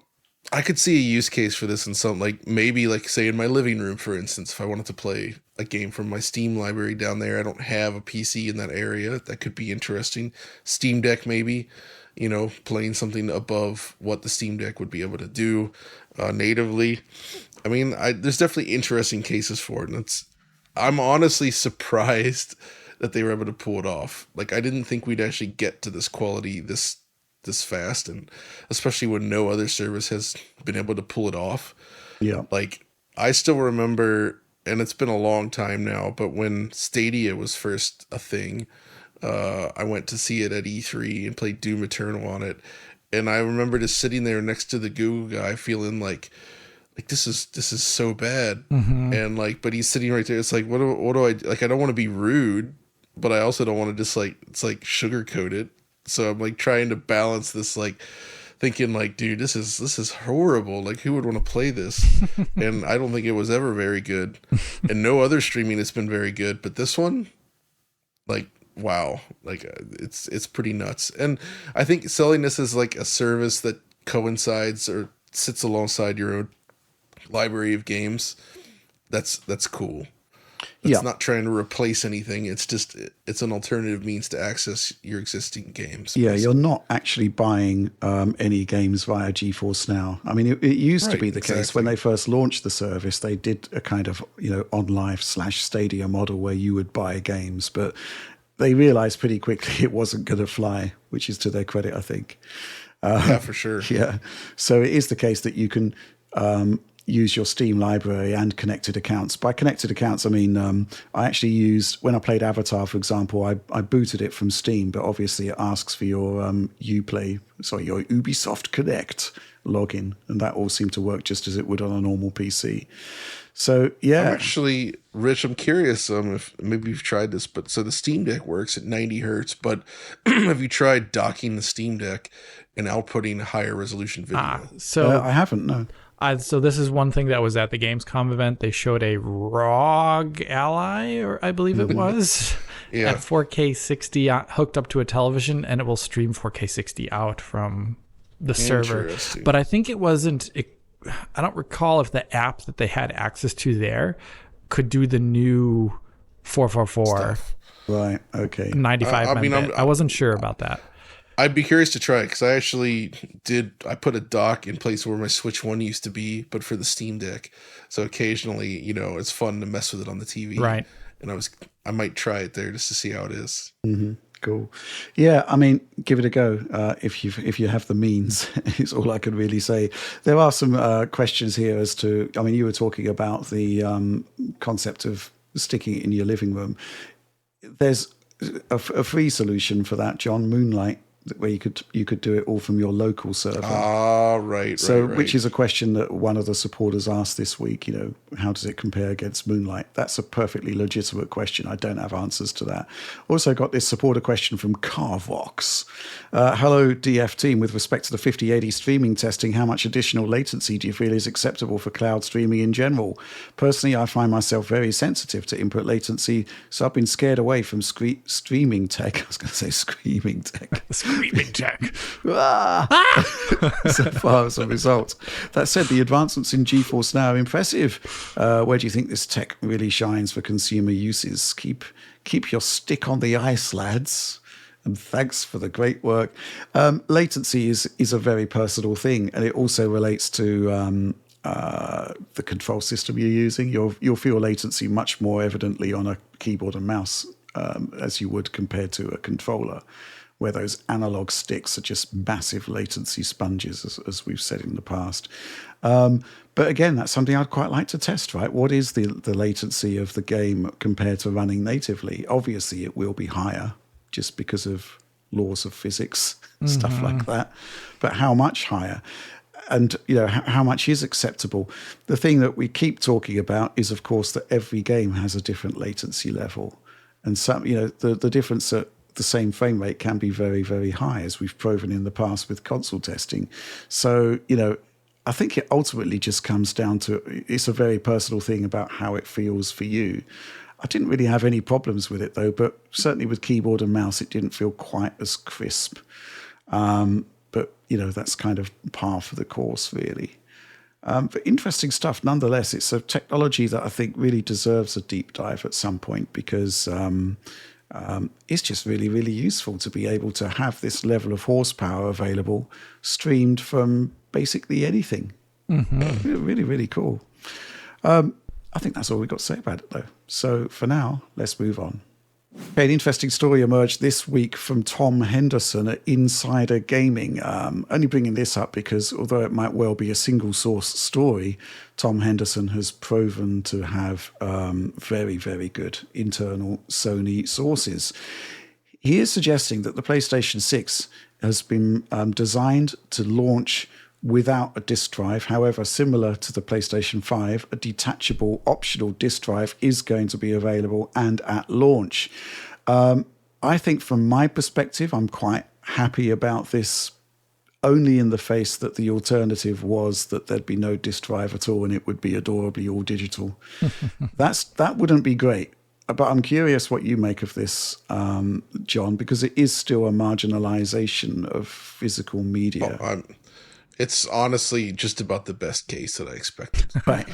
I could see a use case for this in something like, maybe like, say, in my living room, for instance, if I wanted to play a game from my Steam library down there. I don't have a PC in that area. That could be interesting. Steam Deck, maybe, playing something above what the Steam Deck would be able to do natively. I mean, there's definitely interesting cases for it, and I'm honestly surprised that they were able to pull it off. Like, I didn't think we'd actually get to this quality this fast, and especially when no other service has been able to pull it off. Yeah. Like, I still remember, and it's been a long time now, but when Stadia was first a thing, I went to see it at E3 and played Doom Eternal on it. And I remember just sitting there next to the Google guy feeling like this is so bad. Mm-hmm. And but he's sitting right there. It's like, what do I, I don't want to be rude, but I also don't want to just sugarcoat it. So I'm trying to balance this, thinking dude, this is horrible. Who would want to play this? And I don't think it was ever very good. And no other streaming has been very good, but this one, wow, it's pretty nuts. And I think selling this as a service that coincides or sits alongside your own library of games, that's cool. It's not trying to replace anything. It's just, it's an alternative means to access your existing games. Yeah, you're not actually buying any games via GeForce Now. I mean, it used to be the case when they first launched the service. They did a kind of, on live/Stadia model where you would buy games, but they realized pretty quickly it wasn't going to fly, which is to their credit, I think. Yeah, for sure. Yeah. So it is the case that you can use your Steam library and connected accounts. By connected accounts, I mean, I actually used, when I played Avatar, for example, I booted it from Steam, but obviously it asks for your your Ubisoft Connect login, and that all seemed to work just as it would on a normal PC. So, yeah. Actually, Rich, I'm curious if maybe you've tried this, but so the Steam Deck works at 90 hertz, but have you tried docking the Steam Deck and outputting a higher resolution video? I haven't, no. So this is one thing that was at the Gamescom event. They showed a ROG Ally, or I believe it was, at 4K 60 hooked up to a television, and it will stream 4K 60 out from the server. But I think it wasn't... I don't recall if the app that they had access to there could do the new 444 stuff. Right, okay. 95 I wasn't sure about that. I'd be curious to try it, because I actually I put a dock in place where my Switch 1 used to be, but for the Steam Deck. So occasionally, it's fun to mess with it on the TV. Right. And I might try it there just to see how it is. Mm-hmm. Cool. Yeah, I mean, give it a go if you have the means. Is all I can really say. There are some questions here as to. I mean, you were talking about the concept of sticking it in your living room. There's a free solution for that, John. Moonlight, where you could do it all from your local server. Ah, right. So, which is a question that one of the supporters asked this week. How does it compare against Moonlight? That's a perfectly legitimate question. I don't have answers to that. Also got this supporter question from Carvox. Hello, DF team. With respect to the 5080 streaming testing, how much additional latency do you feel is acceptable for cloud streaming in general? Personally, I find myself very sensitive to input latency, so I've been scared away from streaming tech. I was going to say screaming tech. Screaming tech. So far as a result. That said, the advancements in GeForce Now are impressive. Where do you think this tech really shines for consumer uses? Keep your stick on the ice, lads. And thanks for the great work. Latency is a very personal thing, and it also relates to the control system you're using. You'll feel latency much more evidently on a keyboard and mouse as you would compared to a controller, where those analog sticks are just massive latency sponges, as we've said in the past. But again, that's something I'd quite like to test, right? What is the latency of the game compared to running natively? Obviously, it will be higher just because of laws of physics, stuff like that. But how much higher? And, how much is acceptable? The thing that we keep talking about is, of course, that every game has a different latency level. And some, the difference at the same frame rate can be very, very high, as we've proven in the past with console testing. So, I think it ultimately just comes down to, it's a very personal thing about how it feels for you. I didn't really have any problems with it though, but certainly with keyboard and mouse, it didn't feel quite as crisp. But that's kind of par for the course, really. But interesting stuff nonetheless. It's a technology that I think really deserves a deep dive at some point, because it's just really, really useful to be able to have this level of horsepower available, streamed from basically anything. Really, really cool. I think that's all we've got to say about it, though. So for now, let's move on. Okay, an interesting story emerged this week from Tom Henderson at Insider Gaming. Only bringing this up because although it might well be a single source story, Tom Henderson has proven to have very, very good internal Sony sources. He is suggesting that the PlayStation 6 has been designed to launch without a disk drive. However, similar to the PlayStation 5, a detachable optional disk drive is going to be available and at launch. I think from my perspective, I'm quite happy about this, only in the face that the alternative was that there'd be no disk drive at all and it would be adorably all digital. That wouldn't be great. But I'm curious what you make of this, John, because it is still a marginalization of physical media. It's honestly just about the best case that I expected. Right.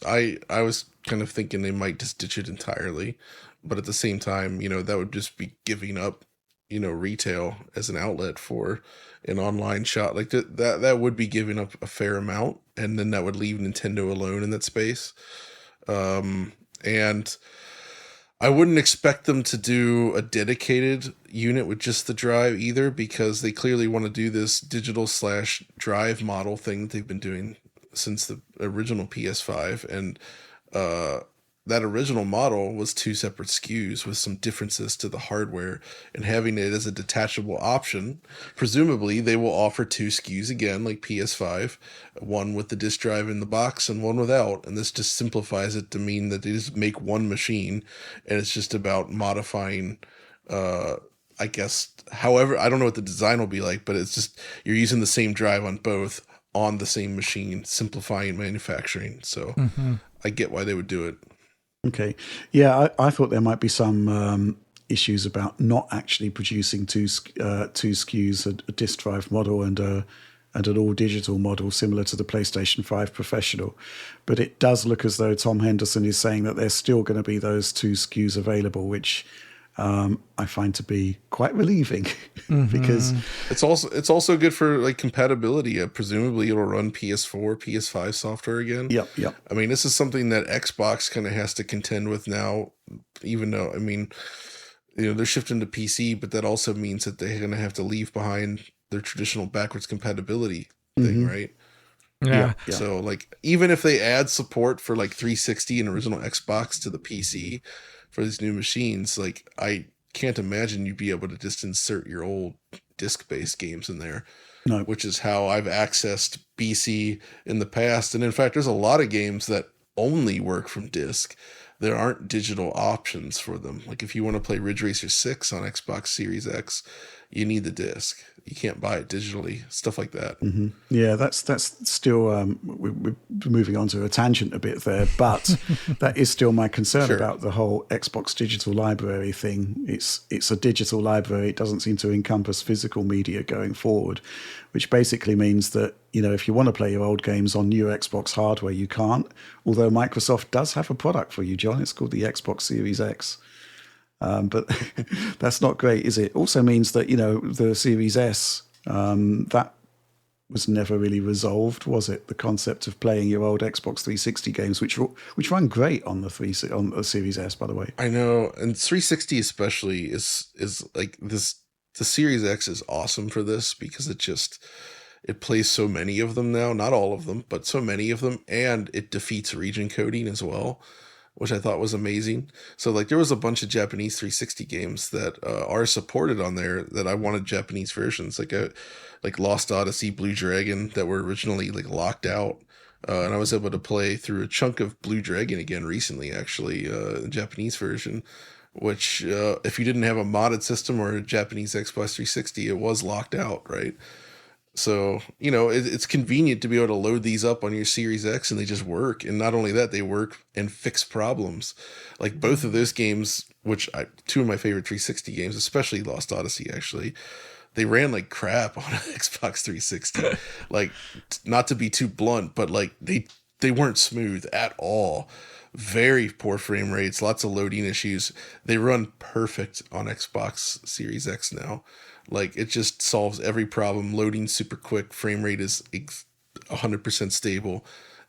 I was kind of thinking they might just ditch it entirely, but at the same time, that would just be giving up, retail as an outlet for an online shop. Like that would be giving up a fair amount, and then that would leave Nintendo alone in that space. And I wouldn't expect them to do a dedicated unit with just the drive either, because they clearly want to do this digital/drive model thing that they've been doing since the original PS5. And that original model was 2 separate SKUs with some differences to the hardware, and having it as a detachable option, presumably they will offer 2 SKUs again, like PS5, one with the disk drive in the box and one without. And this just simplifies it to mean that they just make one machine, and it's just about modifying, I guess, however, I don't know what the design will be like, but it's just, you're using the same drive on both on the same machine, simplifying manufacturing. So I get why they would do it. Okay. Yeah, I thought there might be some issues about not actually producing two SKUs, a disk drive model and an all-digital model similar to the PlayStation 5 Professional. But it does look as though Tom Henderson is saying that there's still going to be those 2 SKUs available, which I find to be quite relieving because it's also good for like compatibility. Presumably it'll run PS4, PS5 software again. Yep. I mean, this is something that Xbox kind of has to contend with now, even though, I mean, they're shifting to PC, but that also means that they're going to have to leave behind their traditional backwards compatibility thing, right? Yeah. So like, even if they add support for like 360 and original Xbox to the PC for these new machines, like I can't imagine you'd be able to just insert your old disc-based games in there. No. Which is how I've accessed BC in the past. And in fact, there's a lot of games that only work from disc. There aren't digital options for them. Like if you want to play Ridge Racer 6 on Xbox Series X, you need the disc. You can't buy it digitally, stuff like that. Yeah, that's still, we're moving on to a tangent a bit there, but that is still my concern about the whole Xbox digital library thing. It's a digital library. It doesn't seem to encompass physical media going forward, which basically means that, if you want to play your old games on new Xbox hardware, you can't. Although Microsoft does have a product for you, John. It's called the Xbox Series X. But that's not great, is it? Also means that, the Series S, that was never really resolved, was it? The concept of playing your old Xbox 360 games, which run great on the Series S, by the way. I know, and 360 especially is like this. The Series X is awesome for this because it plays so many of them now, not all of them, but so many of them, and it defeats region coding as well, which I thought was amazing. So like there was a bunch of Japanese 360 games that are supported on there that I wanted Japanese versions, like Lost Odyssey, Blue Dragon, that were originally like locked out. And I was able to play through a chunk of Blue Dragon again recently, actually, the Japanese version, which if you didn't have a modded system or a Japanese Xbox 360, it was locked out, right? So, it's convenient to be able to load these up on your Series X and they just work. And not only that, they work and fix problems. Like both of those games, two of my favorite 360 games, especially Lost Odyssey, actually, they ran like crap on an Xbox 360. Like, not to be too blunt, but like they weren't smooth at all. Very poor frame rates, lots of loading issues. They run perfect on Xbox Series X now. Like, it just solves every problem. Loading super quick. Frame rate is 100% stable.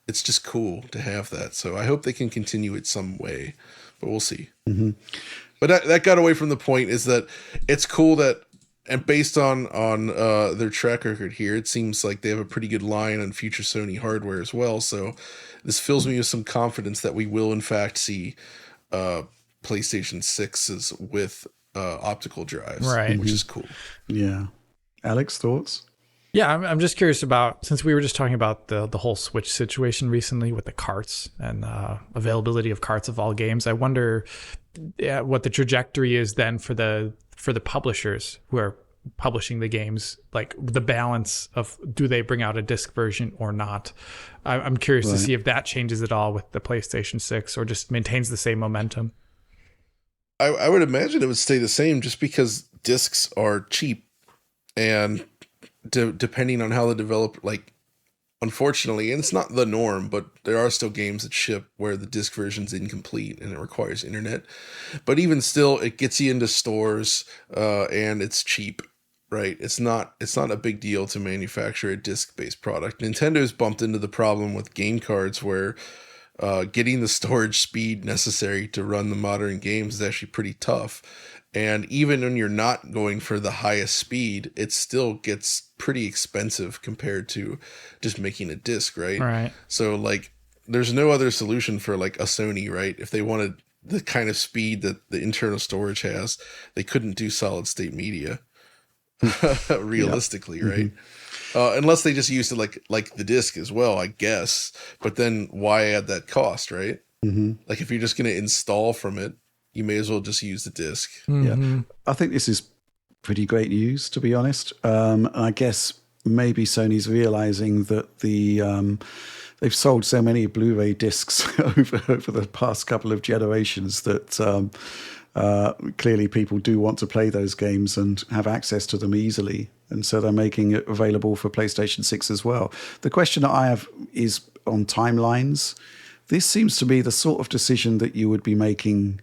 It's just cool to have that. So I hope they can continue it some way, but we'll see. Mm-hmm. But that got away from the point. Is that it's cool that, and based on their track record here, it seems like they have a pretty good line on future Sony hardware as well. So this fills me with some confidence that we will in fact see PlayStation 6s with optical drives, right? Which is cool. Yeah. Alex, thoughts? Yeah, I'm just curious about, since we were just talking about the whole Switch situation recently with the carts and availability of carts of all games. I wonder what the trajectory is then for the publishers who are publishing the games, like the balance of, do they bring out a disc version or not? I'm curious to see if that changes at all with the PlayStation 6 or just maintains the same momentum. I would imagine it would stay the same just because discs are cheap, and depending on how the developer, like, unfortunately, and it's not the norm, but there are still games that ship where the disc version's incomplete and it requires internet. But even still, it gets you into stores and it's cheap, right? It's not a big deal to manufacture a disc-based product. Nintendo's bumped into the problem with game cards where getting the storage speed necessary to run the modern games is actually pretty tough. And even when you're not going for the highest speed, it still gets pretty expensive compared to just making a disc, right? Right. So, like, there's no other solution for, like, a Sony, right? If they wanted the kind of speed that the internal storage has, they couldn't do solid state media realistically, right? Unless they just used it like the disc as well, I guess. But then why add that cost, right? Like, if you're just going to install from it, you may as well just use the disc. Yeah, I think this is pretty great news, to be honest. I guess maybe Sony's realizing that they've sold so many Blu-ray discs over the past couple of generations that clearly people do want to play those games and have access to them easily. And so they're making it available for PlayStation 6 as well. The question that I have is on timelines. This seems to be the sort of decision that you would be making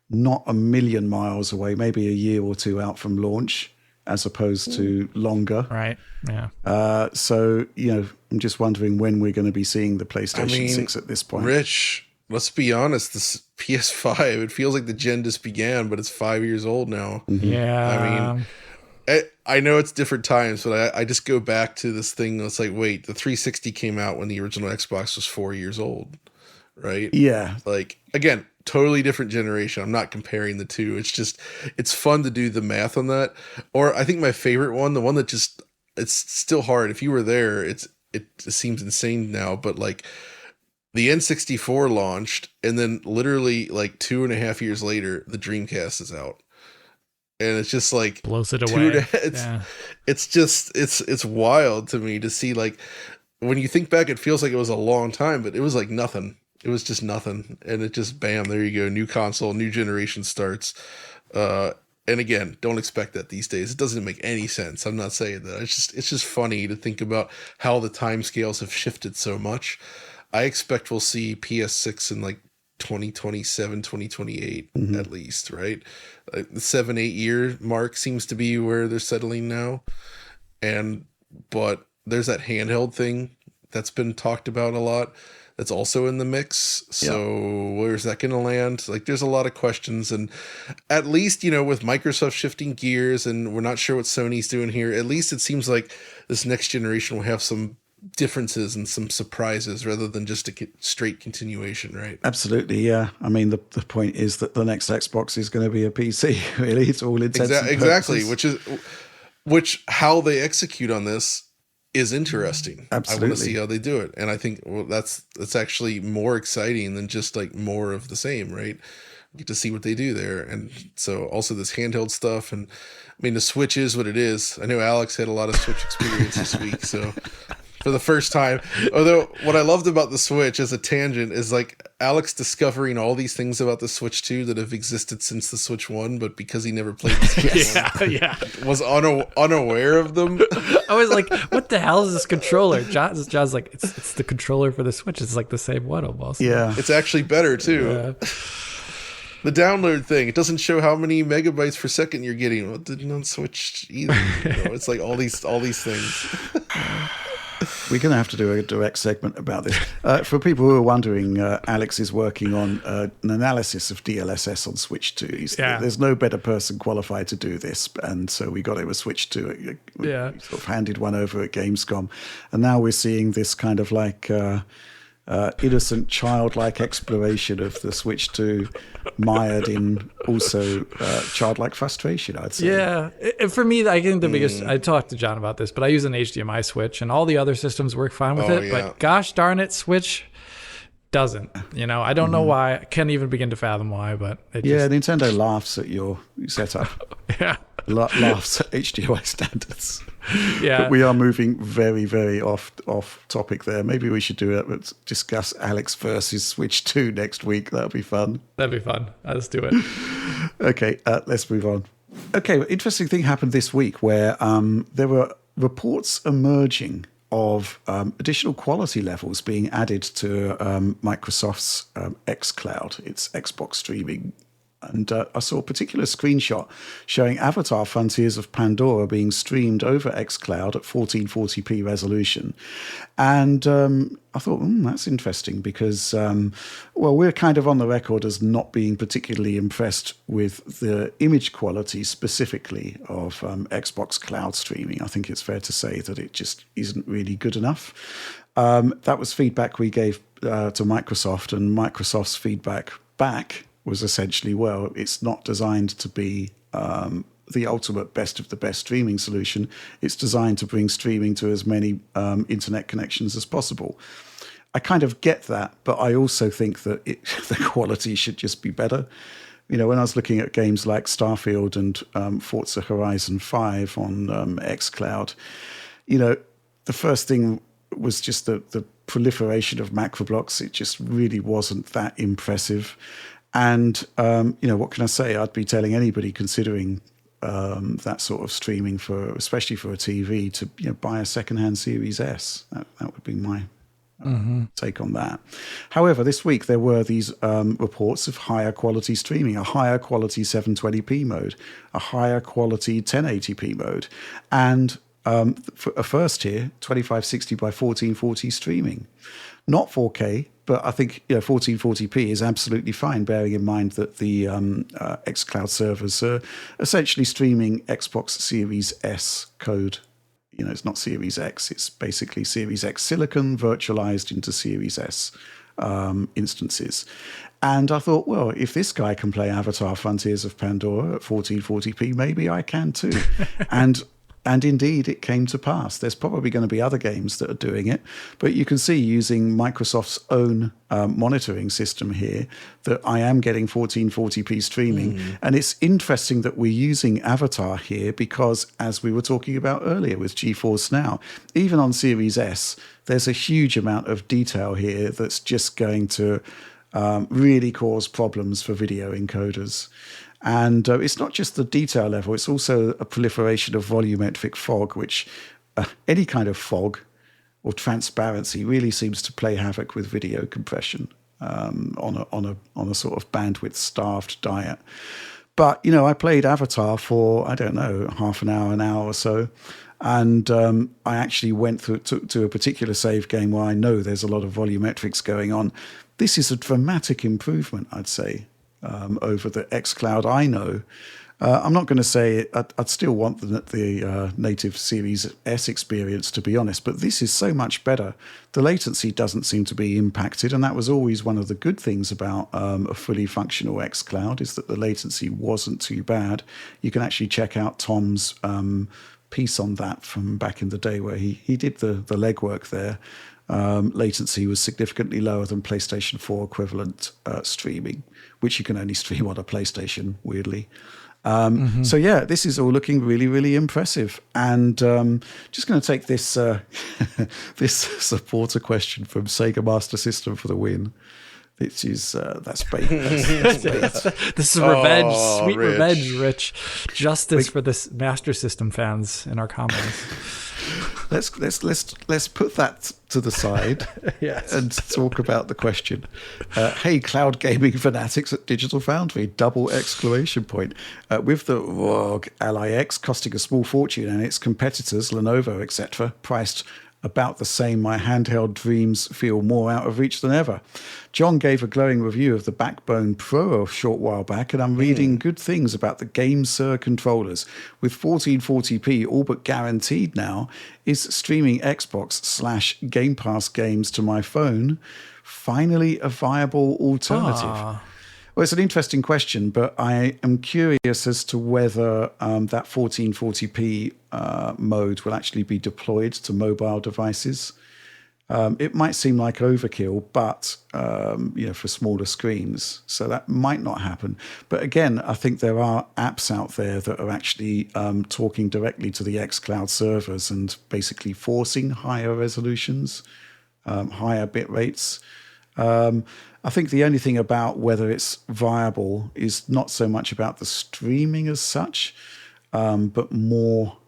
not a million miles away, maybe a year or two out from launch, as opposed to longer. Right. Yeah. So, I'm just wondering when we're going to be seeing the PlayStation 6 at this point. Rich, let's be honest, this PS5, it feels like the gen just began, but it's 5 years old now. Yeah. I mean, I know it's different times, but I just go back to this thing that's like, wait, the 360 came out when the original Xbox was 4 years old, right? Yeah. Like, again, totally different generation. I'm not comparing the two. It's just, it's fun to do the math on that. Or I think my favorite one, the one that just, it's still hard. If you were there, it seems insane now, but like the N64 launched, and then literally like 2.5 years later, the Dreamcast is out. And it's just like blows it away. It's wild to me to see, like, when you think back, it feels like it was a long time, but it was like nothing. It was just nothing. And it just, bam, there you go. New console, new generation starts. And again, don't expect that these days. It doesn't make any sense. I'm not saying that. It's just funny to think about how the timescales have shifted so much. I expect we'll see PS6 in like 2027, 2028 at least, right? The 7-8 year mark seems to be where they're settling now. But there's that handheld thing that's been talked about a lot. That's also in the mix. So where's that going to land? Like, there's a lot of questions. And at least, with Microsoft shifting gears and we're not sure what Sony's doing here, at least it seems like this next generation will have some differences and some surprises rather than just a straight continuation, right? Absolutely, yeah. I mean, the point is that the next Xbox is going to be a PC, really. It's all intents and purposes. Exactly, which how they execute on this is interesting. Absolutely. I want to see how they do it. And I think that's actually more exciting than just like more of the same, right? get to see what they do there. And so also this handheld stuff, and I mean the Switch is what it is. I know Alex had a lot of Switch experience this week, so for the first time. Although what I loved about the Switch as a tangent is like Alex discovering all these things about the Switch 2 that have existed since the Switch 1, but because he never played the Switch 1, was unaware of them. I was like, what the hell is this controller? John's like, it's the controller for the Switch. It's like the same one almost. Yeah. It's actually better too. Yeah. The download thing, it doesn't show how many megabytes per second you're getting. Well, it didn't on Switch either. It's like all these things. We're going to have to do a direct segment about this. For people who are wondering, Alex is working on an analysis of DLSS on Switch 2. There's no better person qualified to do this, and so we got him a Switch 2. We sort of handed one over at Gamescom, and now we're seeing this kind of like innocent, childlike exploration of the Switch 2, mired in also childlike frustration, I'd say. Yeah. For me, I think the biggest, I talked to John about this, but I use an HDMI Switch, and all the other systems work fine with it. Yeah. But gosh darn it, Switch doesn't. I don't know why. I can't even begin to fathom why, but it just... Nintendo laughs at your setup. Yeah. Laughs at HDMI standards. Yeah. But we are moving very, very off topic there. Maybe we should do it. Let's discuss Alex versus Switch 2 next week. That'll be fun. That'd be fun. Let's do it. Okay, let's move on. Okay, interesting thing happened this week where there were reports emerging of additional quality levels being added to Microsoft's xCloud, its Xbox streaming. And I saw a particular screenshot showing Avatar Frontiers of Pandora being streamed over xCloud at 1440p resolution. And I thought, that's interesting because, we're kind of on the record as not being particularly impressed with the image quality specifically of Xbox Cloud streaming. I think it's fair to say that it just isn't really good enough. That was feedback we gave to Microsoft, and Microsoft's feedback back was essentially, it's not designed to be the ultimate best of the best streaming solution. It's designed to bring streaming to as many internet connections as possible. I kind of get that, but I also think that the quality should just be better. When I was looking at games like Starfield and Forza Horizon 5 on xCloud, the first thing was just the proliferation of macro blocks. It just really wasn't that impressive. And, what can I say? I'd be telling anybody considering that sort of streaming, especially for a TV, to buy a secondhand Series S. That would be my take on that. However, this week there were these reports of higher quality streaming, a higher quality 720p mode, a higher quality 1080p mode, and for a first tier 2560 by 1440 streaming. Not 4K, but I think 1440p is absolutely fine, bearing in mind that the xCloud servers are essentially streaming Xbox Series S code. It's not Series X, it's basically Series X silicon virtualized into Series S instances. And I thought, if this guy can play Avatar Frontiers of Pandora at 1440p, maybe I can too. And indeed, it came to pass. There's probably going to be other games that are doing it. But you can see using Microsoft's own monitoring system here that I am getting 1440p streaming. And it's interesting that we're using Avatar here because, as we were talking about earlier with GeForce Now, even on Series S, there's a huge amount of detail here that's just going to really cause problems for video encoders. And it's not just the detail level, it's also a proliferation of volumetric fog, which any kind of fog or transparency really seems to play havoc with video compression on a sort of bandwidth-starved diet. But, I played Avatar for, I don't know, half an hour or so, and I actually went through to a particular save game where I know there's a lot of volumetrics going on. This is a dramatic improvement, I'd say, over the xCloud I know. I'm not going to say I'd still want the native Series S experience, to be honest, but this is so much better. The latency doesn't seem to be impacted, and that was always one of the good things about a fully functional xCloud, is that the latency wasn't too bad. You can actually check out Tom's piece on that from back in the day where he did the legwork there. latency was significantly lower than PlayStation 4 equivalent streaming, which you can only stream on a PlayStation, weirdly. So yeah, this is all looking really, really impressive. And just going to take this this supporter question from Sega Master System for the win. This is that's bait. This is revenge, sweet Rich. revenge, Rich. Justice for this Master System fans in our comments. Let's put that to the side and talk about the question. Hey, cloud gaming fanatics at Digital Foundry! Double exclamation point. With the ROG Ally X costing a small fortune and its competitors, Lenovo, etc., priced about the same, my handheld dreams feel more out of reach than ever. John gave a glowing review of the Backbone Pro a short while back, and I'm reading good things about the GameSir controllers. With 1440p all but guaranteed now, is streaming Xbox/Game Pass games to my phone finally a viable alternative? Well, it's an interesting question, but I am curious as to whether that 1440p mode will actually be deployed to mobile devices. It might seem like overkill, but for smaller screens, so that might not happen. But again, I think there are apps out there that are actually talking directly to the xCloud servers and basically forcing higher resolutions, higher bit rates. I think the only thing about whether it's viable is not so much about the streaming as such, but more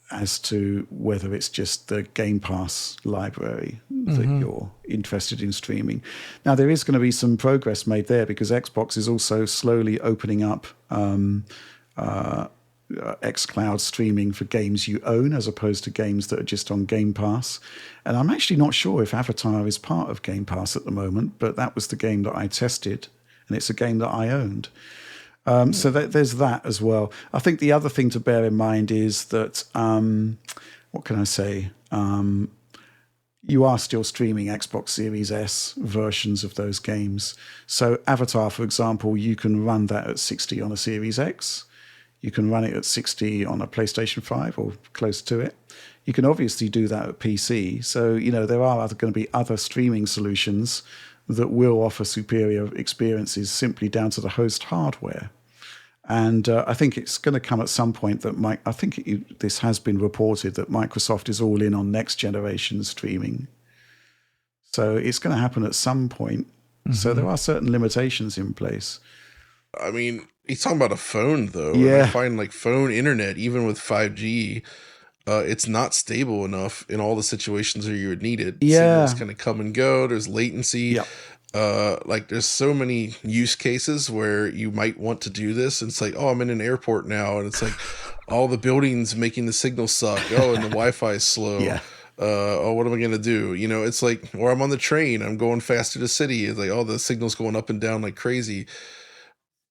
as to whether it's just the Game Pass library that you're interested in streaming. Now, there is going to be some progress made there because Xbox is also slowly opening up xCloud streaming for games you own as opposed to games that are just on Game Pass. And I'm actually not sure if Avatar is part of Game Pass at the moment, but that was the game that I tested, and it's a game that I owned. So there's that as well. I think the other thing to bear in mind is that, what can I say? You are still streaming Xbox Series S versions of those games. So Avatar, for example, you can run that at 60 on a Series X. You can run it at 60 on a PlayStation 5 or close to it. You can obviously do that at PC. So, there are going to be other streaming solutions that will offer superior experiences simply down to the host hardware. And I think it's going to come at some point that this has been reported that Microsoft is all in on next generation streaming. So it's going to happen at some point. So there are certain limitations in place. I mean, he's talking about a phone, though. Yeah. And I find like phone internet, even with 5G, it's not stable enough in all the situations where you would need it. Yeah. Signals kind of come and go. There's latency. Yeah. There's so many use cases where you might want to do this. And it's like, oh, I'm in an airport now. And it's like all the buildings making the signal suck. Oh, and the Wi-Fi is slow. Yeah. Oh, what am I going to do? It's like, or I'm on the train. I'm going fast through the city. It's like, oh, the signal's going up and down like crazy.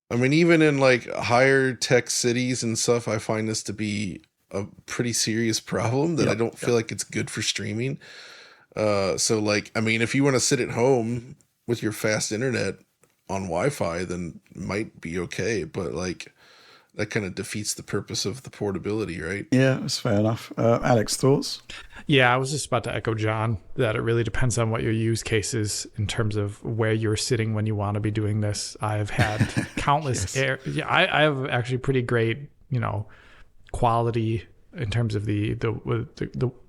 I mean, even in like higher tech cities and stuff, I find this to be a pretty serious problem that I don't feel like it's good for streaming. So like, I mean, if you want to sit at home with your fast internet on Wi-Fi, then it might be okay. But like, that kind of defeats the purpose of the portability, right? Yeah, that's fair enough. Alex, thoughts? Yeah, I was just about to echo John that it really depends on what your use case is in terms of where you're sitting when you want to be doing this. I've had countless I have actually pretty great, quality in terms of the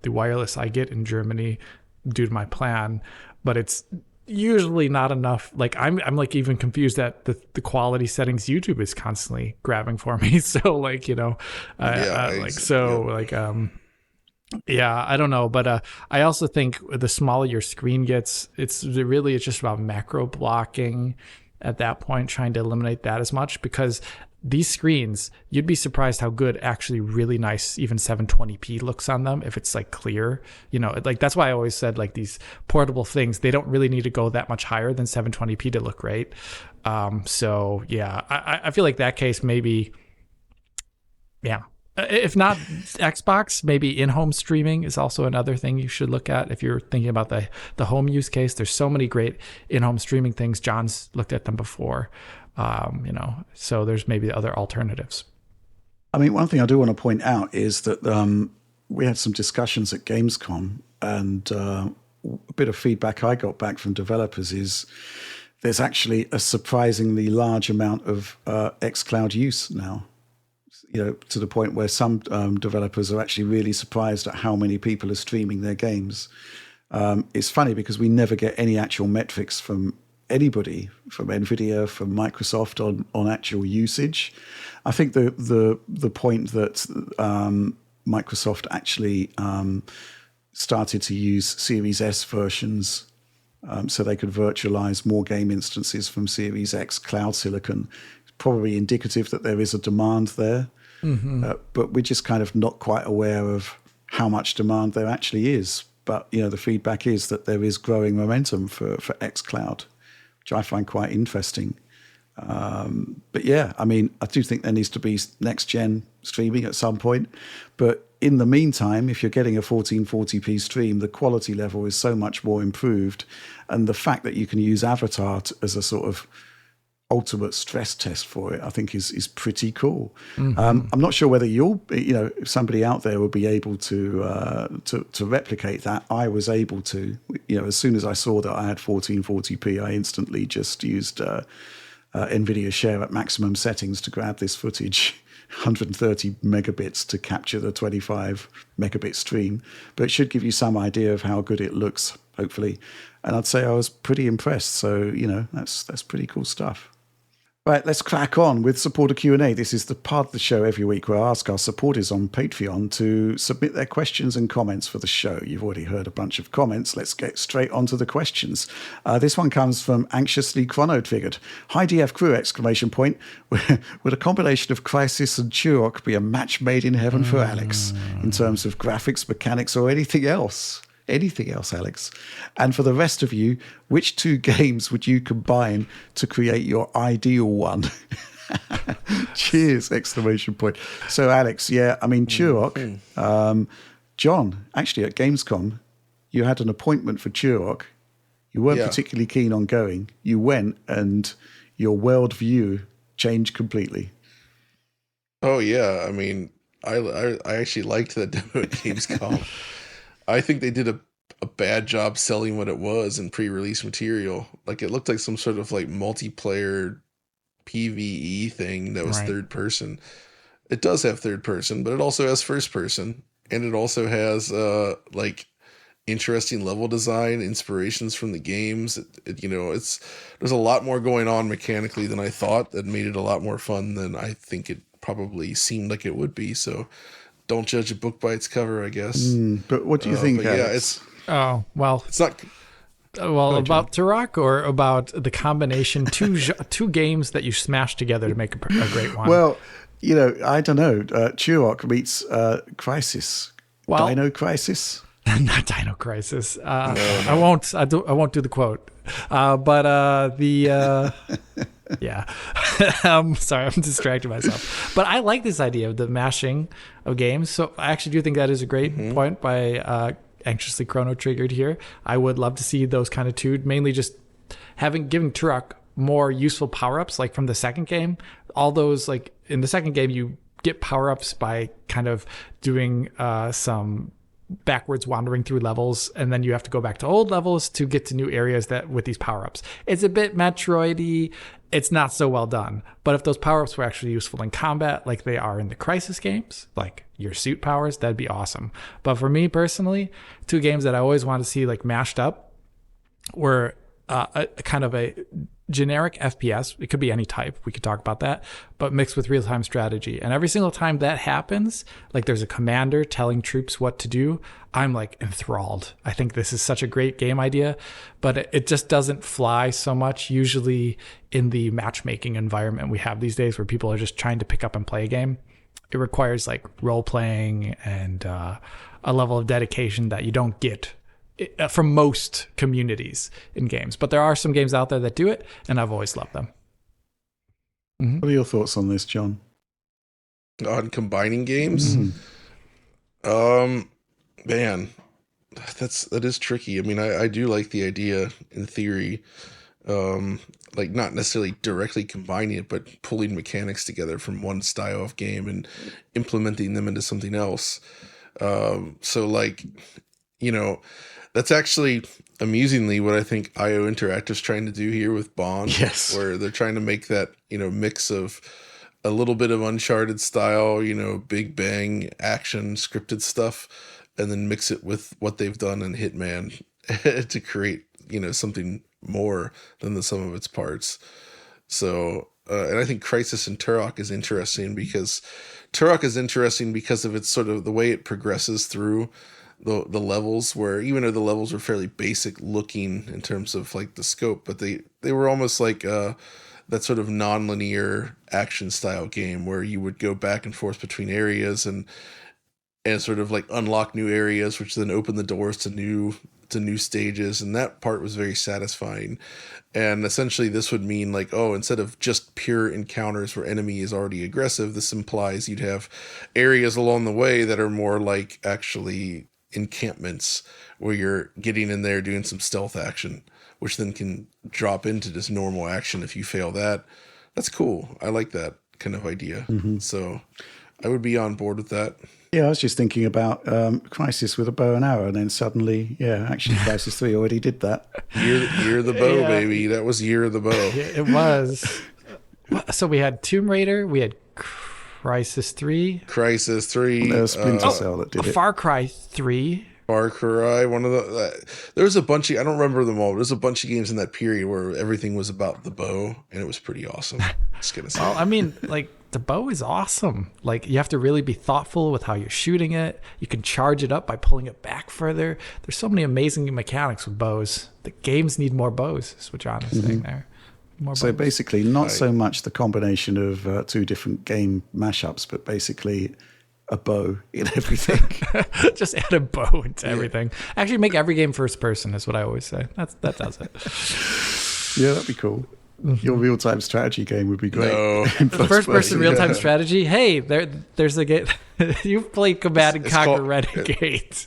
wireless I get in Germany due to my plan, but it's usually not enough. Like I'm like even confused that the quality settings YouTube is constantly grabbing for me. So like, I don't know. But I also think the smaller your screen gets, it's just about macro blocking at that point, trying to eliminate that as much, because these screens, you'd be surprised how good actually really nice even 720p looks on them if it's like clear. Like that's why I always said like these portable things, they don't really need to go that much higher than 720p to look great. So yeah, I feel like that case maybe, yeah. If not Xbox, maybe in-home streaming is also another thing you should look at if you're thinking about the home use case. There's so many great in-home streaming things. John's looked at them before. So there's maybe other alternatives. I mean, one thing I do want to point out is that we had some discussions at Gamescom, and a bit of feedback I got back from developers is there's actually a surprisingly large amount of xCloud use now. To the point where some developers are actually really surprised at how many people are streaming their games. It's funny because we never get any actual metrics from anybody, from Nvidia, from Microsoft on actual usage. I think the point that Microsoft actually started to use Series S versions so they could virtualize more game instances from Series X cloud silicon is probably indicative that there is a demand there. But we're just kind of not quite aware of how much demand there actually is. But, the feedback is that there is growing momentum for xCloud, which I find quite interesting. But yeah, I mean, I do think there needs to be next-gen streaming at some point. But in the meantime, if you're getting a 1440p stream, the quality level is so much more improved. And the fact that you can use Avatar as a sort of ultimate stress test for it, I think is pretty cool. I'm not sure whether if somebody out there will be able to replicate that. I was able to, as soon as I saw that I had 1440p, I instantly just used NVIDIA Share at maximum settings to grab this footage, 130 megabits to capture the 25 megabit stream. But it should give you some idea of how good it looks, hopefully. And I'd say I was pretty impressed. So, that's pretty cool stuff. Right, let's crack on with supporter Q&A. This is the part of the show every week where I ask our supporters on Patreon to submit their questions and comments for the show. You've already heard a bunch of comments. Let's get straight onto the questions. This one comes from Anxiously Chrono Triggered. Hi, DF Crew, exclamation point. Would a combination of Crysis and Turok be a match made in heaven for Alex in terms of graphics, mechanics, or anything else? Anything else, Alex? And for the rest of you, which two games would you combine to create your ideal one? Cheers! Exclamation point. So, Alex, Turok. John, actually, at Gamescom, you had an appointment for Turok. You weren't particularly keen on going. You went, and your world view changed completely. Oh yeah, I mean, I actually liked that demo at Gamescom. I think they did a bad job selling what it was in pre-release material. Like, it looked like some sort of like multiplayer PvE thing that was third person. It does have third person, but it also has first person, and it also has interesting level design, inspirations from the games. There's a lot more going on mechanically than I thought that made it a lot more fun than I think it probably seemed like it would be. So don't judge a book by its cover, I guess. But what do you think? It's not. About Turok, or about the combination two games that you smash together to make a great one? Well, I don't know. Turok meets Crysis. Dino Crisis. Not Dino Crisis. I won't do the quote. Yeah. Sorry, I'm distracting myself. But I like this idea of the mashing of games. So I actually do think that is a great point by Anxiously Chrono Triggered here. I would love to see those kind of two, mainly just giving Turok more useful power-ups, like from the second game. All those, like in the second game, you get power-ups by kind of doing some backwards wandering through levels, and then you have to go back to old levels to get to new areas that with these power-ups. It's a bit Metroid-y. It's not so well done. But if those power-ups were actually useful in combat, like they are in the Crysis games, like your suit powers, that'd be awesome. But for me personally, two games that I always want to see like mashed up were a kind of a generic FPS. It could be any type. We could talk about that, but mixed with real-time strategy. And every single time that happens, like there's a commander telling troops what to do, I'm like enthralled. I think this is such a great game idea, but it just doesn't fly so much usually in the matchmaking environment we have these days where people are just trying to pick up and play a game. It requires like role-playing and a level of dedication that you don't get from most communities in games. But there are some games out there that do it, and I've always loved them. What are your thoughts on this, John? On combining games? Man, that is tricky. I mean, I do like the idea in theory, like not necessarily directly combining it, but pulling mechanics together from one style of game and implementing them into something else. So like, you know, that's actually amusingly what I think IO Interactive's trying to do here with Bond. Yes. Where they're trying to make that, you know, mix of a little bit of Uncharted style, you know, big bang action scripted stuff, and then mix it with what they've done in Hitman to create, you know, something more than the sum of its parts. So, and I think Crysis and Turok is interesting because of its sort of the way it progresses through the levels, where even though the levels were fairly basic looking in terms of like the scope, but they were almost like that sort of non-linear action style game where you would go back and forth between areas and sort of like unlock new areas, which then open the doors to new stages. And that part was very satisfying. And essentially this would mean like, oh, instead of just pure encounters where enemy is already aggressive, this implies you'd have areas along the way that are more like actually encampments where you're getting in there doing some stealth action, which then can drop into just normal action if you fail that. That's cool. I like that kind of idea. So I would be on board with that. Yeah, I was just thinking about Crysis with a bow and arrow, and then suddenly, yeah, actually Crysis 3 already did that. Year of the bow, baby. That was Year of the Bow. It was. So we had Tomb Raider, we had Crysis 3. Crysis 3. There was Splinter Cell that did it. Far Cry 3. Far Cry, one of the... there was a bunch of... I don't remember them all, but there's a bunch of games in that period where everything was about the bow, and it was pretty awesome. Just gonna say. Well, I mean, like, the bow is awesome. Like, you have to really be thoughtful with how you're shooting it. You can charge it up by pulling it back further. There's so many amazing mechanics with bows. The games need more bows, is what John is saying there. More So bows. basically, not so much the combination of two different game mashups, but basically a bow in everything. Just add a bow into everything. Actually, make every game first person is what I always say. That does it. Yeah, that'd be cool. Your real-time strategy game would be great. No. First person real time strategy. Hey, there's a game. You've played Command and Conquer Renegade.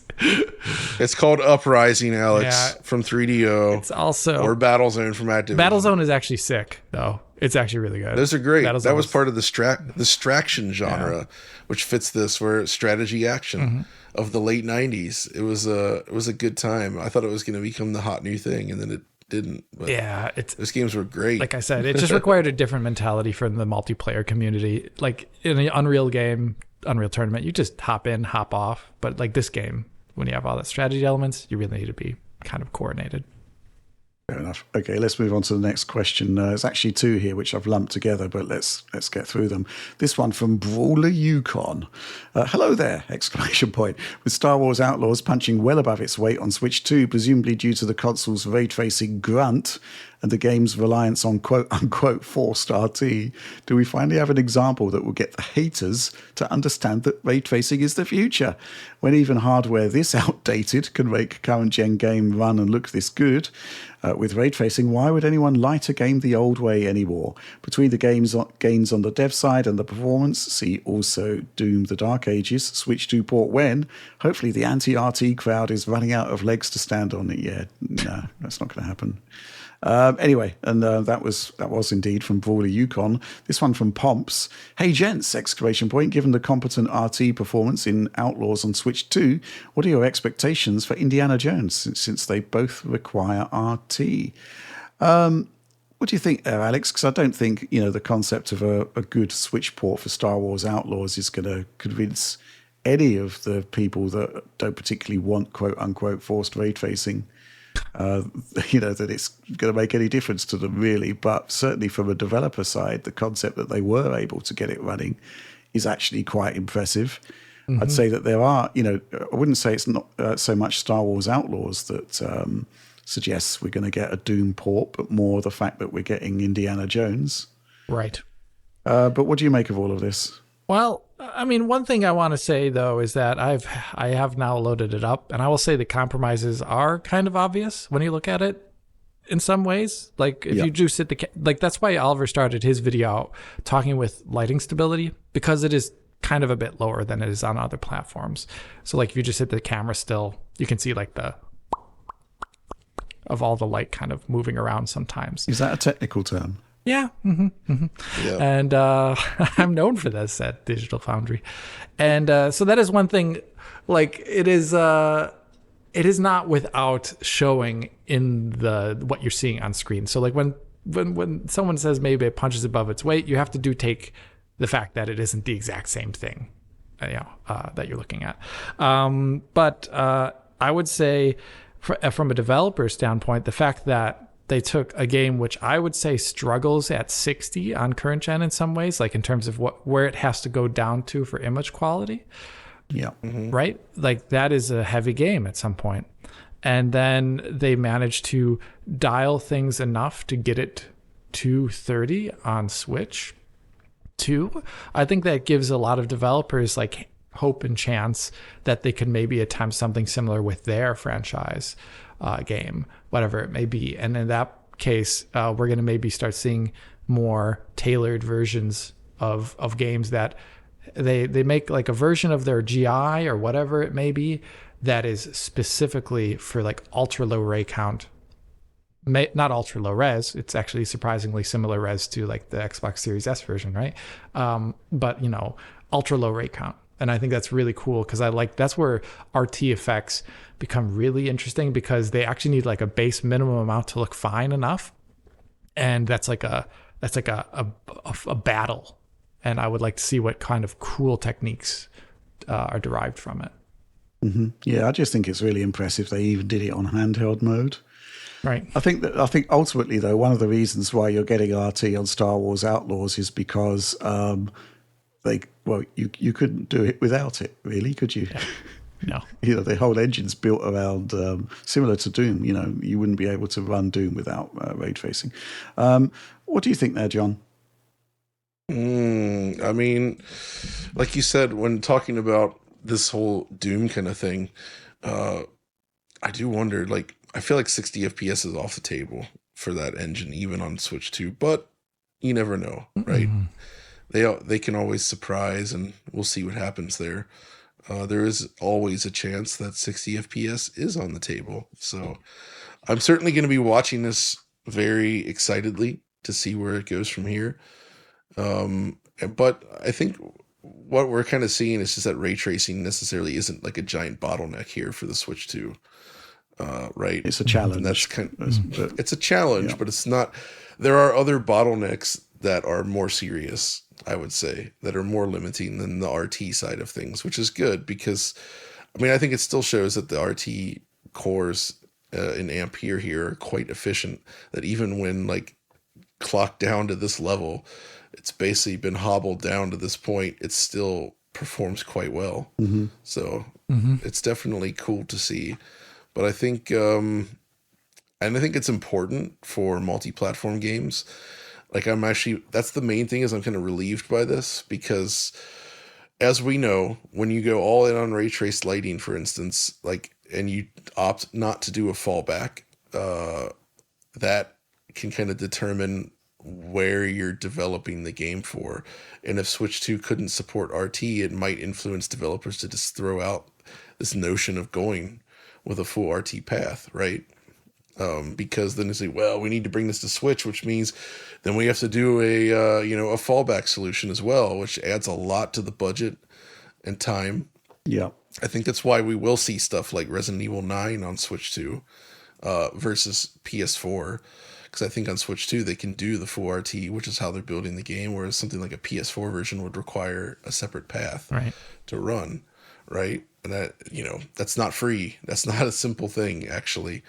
It's called Uprising, Alex, Yeah. from 3DO. It's also or Battlezone from Activision. Battlezone is actually sick though. It's actually really good. Those are great. Battlezone That was is- part of the distraction genre, which fits this, where it's strategy action of the late 90s. It was a good time. I thought it was going to become the hot new thing, and then it didn't. But Yeah, those games were great. like I said, it just required a different mentality from the multiplayer community. Like in an Unreal game, Unreal Tournament, you just hop in, hop off. But like this game, when you have all that strategy elements, you really need to be kind of coordinated. Fair enough. Okay, let's move on to the next question. There's actually two here, which I've lumped together, but let's get through them. This one from Brawler Yukon. Hello there! Exclamation point. With Star Wars Outlaws punching well above its weight on Switch 2, presumably due to the console's ray tracing grunt and the game's reliance on quote-unquote forced RT, do we finally have an example that will get the haters to understand that ray tracing is the future? When even hardware this outdated can make a current-gen game run and look this good, with ray tracing, why would anyone light a game the old way anymore? Between the gains on the dev side and the performance, see also Doom the Dark Ages, Switch 2 port when, hopefully the anti-RT crowd is running out of legs to stand on it. Yeah, no, that's not going to happen. Anyway, and that was indeed from Brawler Yukon. This one from Pomps. Hey gents! Exclamation point. Given the competent RT performance in Outlaws on Switch 2, what are your expectations for Indiana Jones since they both require RT? What do you think there, Alex? Because I don't think the concept of a good Switch port for Star Wars Outlaws is going to convince any of the people that don't particularly want quote unquote forced ray tracing. That it's going to make any difference to them, really. But certainly from a developer side, the concept that they were able to get it running is actually quite impressive. Mm-hmm. I'd say that there are, I wouldn't say it's not so much Star Wars Outlaws that suggests we're going to get a Doom port, but more the fact that we're getting Indiana Jones. Right. But what do you make of all of this? Well, I mean, one thing I want to say, though, is that I have now loaded it up, and I will say the compromises are kind of obvious when you look at it in some ways. Like, if you do that's why Oliver started his video out talking with lighting stability, because it is kind of a bit lower than it is on other platforms. So, like, if you just hit the camera still, you can see, like, of all the light kind of moving around sometimes. Is that a technical term? Yeah. Yeah. And I'm known for this at Digital Foundry. And so that is one thing. Like, it is not without showing in what you're seeing on screen. So like when someone says maybe it punches above its weight, you have to take the fact that it isn't the exact same thing, that you're looking at. But I would say from a developer standpoint, the fact that they took a game which I would say struggles at 60 on current gen in some ways, like in terms of where it has to go down to for image quality. Yeah. Right? Like, that is a heavy game at some point. And then they managed to dial things enough to get it to 30 on Switch too. I think that gives a lot of developers like hope and chance that they could maybe attempt something similar with their franchise game, whatever it may be. And in that case, we're going to maybe start seeing more tailored versions of games that they make like a version of their GI or whatever it may be that is specifically for like ultra low ray count. Not ultra low res. It's actually surprisingly similar res to like the Xbox Series S version, right? But ultra low ray count. And I think that's really cool because that's where RT effects become really interesting, because they actually need like a base minimum amount to look fine enough. And that's like a battle. And I would like to see what kind of cool techniques are derived from it. Mm-hmm. Yeah, I just think it's really impressive they even did it on handheld mode. Right. I think ultimately, though, one of the reasons why you're getting RT on Star Wars Outlaws is because you couldn't do it without it, really, could you? No. The whole engine's built around similar to Doom. You wouldn't be able to run Doom without ray tracing. What do you think there, John? I mean, like you said, when talking about this whole Doom kind of thing, I do wonder, like, I feel like 60 FPS is off the table for that engine, even on Switch 2, but you never know, right? They can always surprise, and we'll see what happens there. There is always a chance that 60 FPS is on the table. So I'm certainly going to be watching this very excitedly to see where it goes from here. But I think what we're kind of seeing is just that ray tracing necessarily isn't like a giant bottleneck here for the Switch 2. Right. It's a challenge. And that's it's a challenge, but it's not. There are other bottlenecks that are more serious, I would say, that are more limiting than the RT side of things, which is good because, I mean, I think it still shows that the RT cores in Ampere here are quite efficient, that even when like clocked down to this level, it's basically been hobbled down to this point, it still performs quite well. So it's definitely cool to see. But I think, and I think it's important for multi-platform games. Like that's the main thing, is I'm kind of relieved by this, because as we know, when you go all in on ray traced lighting, for instance, like, and you opt not to do a fallback, that can kind of determine where you're developing the game for. And if Switch 2 couldn't support RT, it might influence developers to just throw out this notion of going with a full RT path, right? Because then they say, well, we need to bring this to Switch, which means then we have to do a fallback solution as well, which adds a lot to the budget and time. Yeah. I think that's why we will see stuff like Resident Evil 9 on Switch 2 versus PS4. Because I think on Switch 2, they can do the full RT, which is how they're building the game, whereas something like a PS4 version would require a separate path to run, right? And that, that's not free. That's not a simple thing, actually.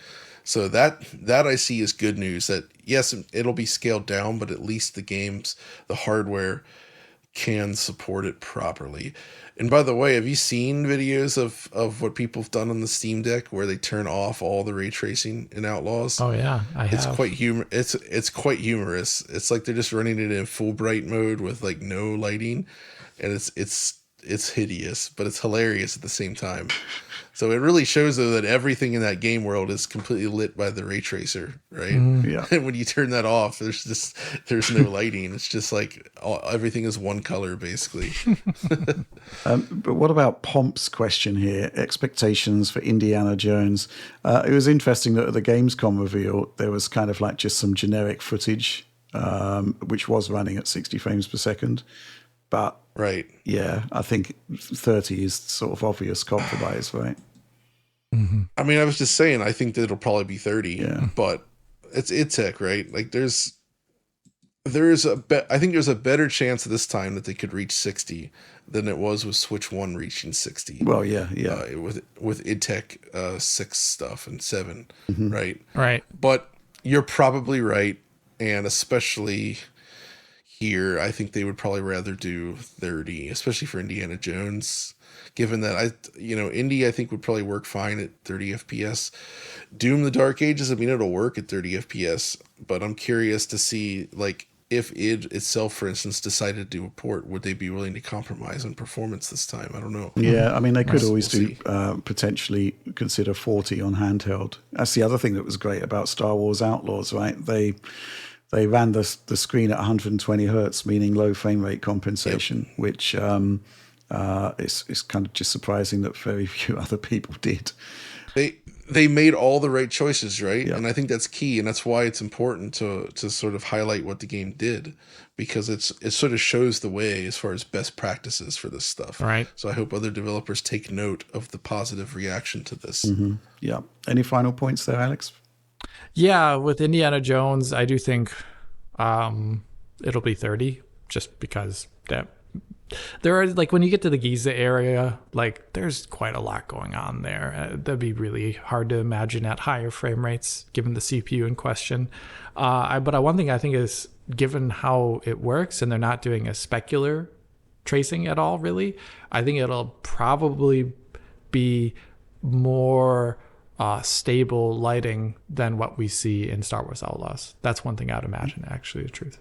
So that I see as good news, that yes, it'll be scaled down, but at least the hardware can support it properly. And by the way, have you seen videos of what people have done on the Steam Deck where they turn off all the ray tracing in Outlaws? Oh yeah, I have. It's quite humorous. It's like they're just running it in full bright mode with like no lighting, and it's hideous, but it's hilarious at the same time. So it really shows, though, that everything in that game world is completely lit by the ray tracer, right? Yeah. And when you turn that off, there's no lighting. It's just like everything is one color, basically. But what about Pomp's question here? Expectations for Indiana Jones. It was interesting that at the Gamescom reveal, there was kind of like just some generic footage which was running at 60 frames per second. But Right. yeah, I think 30 is sort of obvious compromise, right? I mean, I was just saying, I think that it'll probably be 30, Yeah. but it's id Tech, right? Like I think there's a better chance this time that they could reach 60 than it was with Switch 1 reaching 60. Well, yeah. With id Tech 6 stuff and 7, right? Right. But you're probably right, and especially here, I think they would probably rather do 30, especially for Indiana Jones. Given that Indy, I think would probably work fine at 30 FPS. Doom: The Dark Ages, I mean, it'll work at 30 FPS, but I'm curious to see, like, if id itself, for instance, decided to do a port, would they be willing to compromise on performance this time? I don't know. Yeah, I mean, they could always We'll do see. potentially consider 40 on handheld. That's the other thing that was great about Star Wars Outlaws, right? They ran the screen at 120 hertz, meaning low frame rate compensation, which is kind of just surprising that very few other people did. They made all the right choices, right? Yeah. And I think that's key, and that's why it's important to sort of highlight what the game did, because it sort of shows the way as far as best practices for this stuff. Right. So I hope other developers take note of the positive reaction to this. Yeah. Any final points there, Alex? Yeah, with Indiana Jones, I do think it'll be 30, just because there are, like, when you get to the Giza area, like, there's quite a lot going on there. That'd be really hard to imagine at higher frame rates, given the CPU in question. But one thing I think is, given how it works, and they're not doing a specular tracing at all, really, I think it'll probably be more stable lighting than what we see in Star Wars Outlaws. That's one thing I'd imagine, actually, the truth.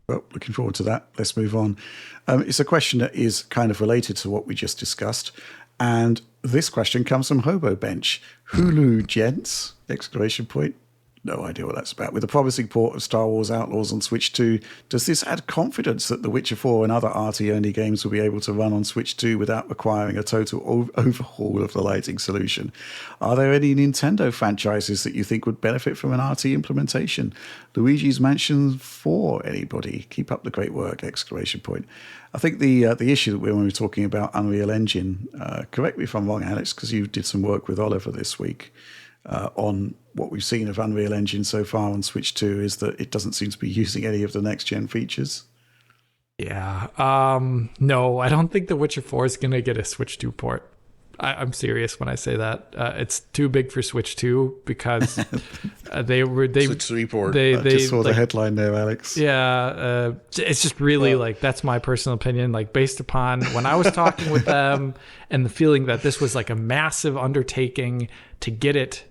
Well, looking forward to that. Let's move on. It's a question that is kind of related to what we just discussed. And this question comes from Hobo Bench. Hulu gents, exclamation point. No idea what that's about. With the promising port of Star Wars Outlaws on Switch 2, does this add confidence that The Witcher 4 and other RT-only games will be able to run on Switch 2 without requiring a total overhaul of the lighting solution? Are there any Nintendo franchises that you think would benefit from an RT implementation? Luigi's Mansion 4, anybody? Keep up the great work, exclamation point. I think the issue that when we were talking about Unreal Engine, correct me if I'm wrong, Alex, because you did some work with Oliver this week, on what we've seen of Unreal Engine so far on Switch 2 is that it doesn't seem to be using any of the next-gen features. Yeah. No, I don't think The Witcher 4 is going to get a Switch 2 port. I'm serious when I say that. It's too big for Switch 2 because Switch 3 port. I just saw the headline there, Alex. Yeah, it's just really like, that's my personal opinion. Like, based upon when I was talking with them and the feeling that this was like a massive undertaking to get it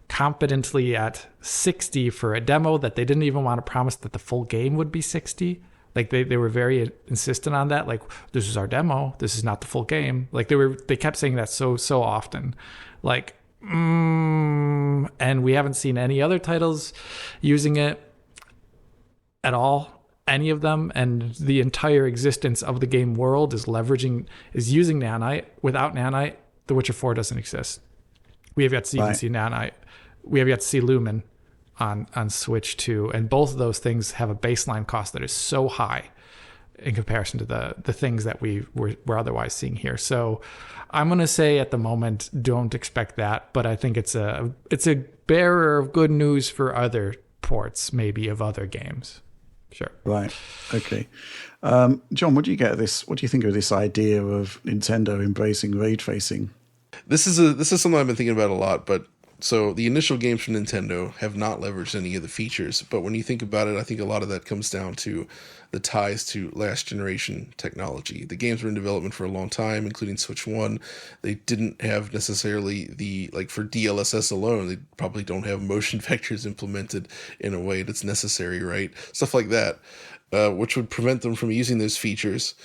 confidently at 60 for a demo, that they didn't even want to promise that the full game would be 60. Like, they were very insistent on that. Like, this is our demo. This is not the full game. Like, they kept saying that so often. Like, and we haven't seen any other titles using it at all. Any of them. And the entire existence of the game world is using Nanite. Without Nanite, The Witcher 4 doesn't exist. We have yet to even see Nanite. We have yet to see Lumen on Switch 2, and both of those things have a baseline cost that is so high in comparison to the things that we're otherwise seeing here. So I'm going to say at the moment, don't expect that, but I think it's a bearer of good news for other ports, maybe, of other games. Sure. Right. Okay. John, what do you get of this? What do you think of this idea of Nintendo embracing ray tracing? This is something I've been thinking about a lot, but so the initial games from Nintendo have not leveraged any of the features, but when you think about it, I think a lot of that comes down to the ties to last generation technology. The games were in development for a long time, including Switch 1. They didn't have necessarily for DLSS alone, they probably don't have motion vectors implemented in a way that's necessary, right? Stuff like that, which would prevent them from using those features.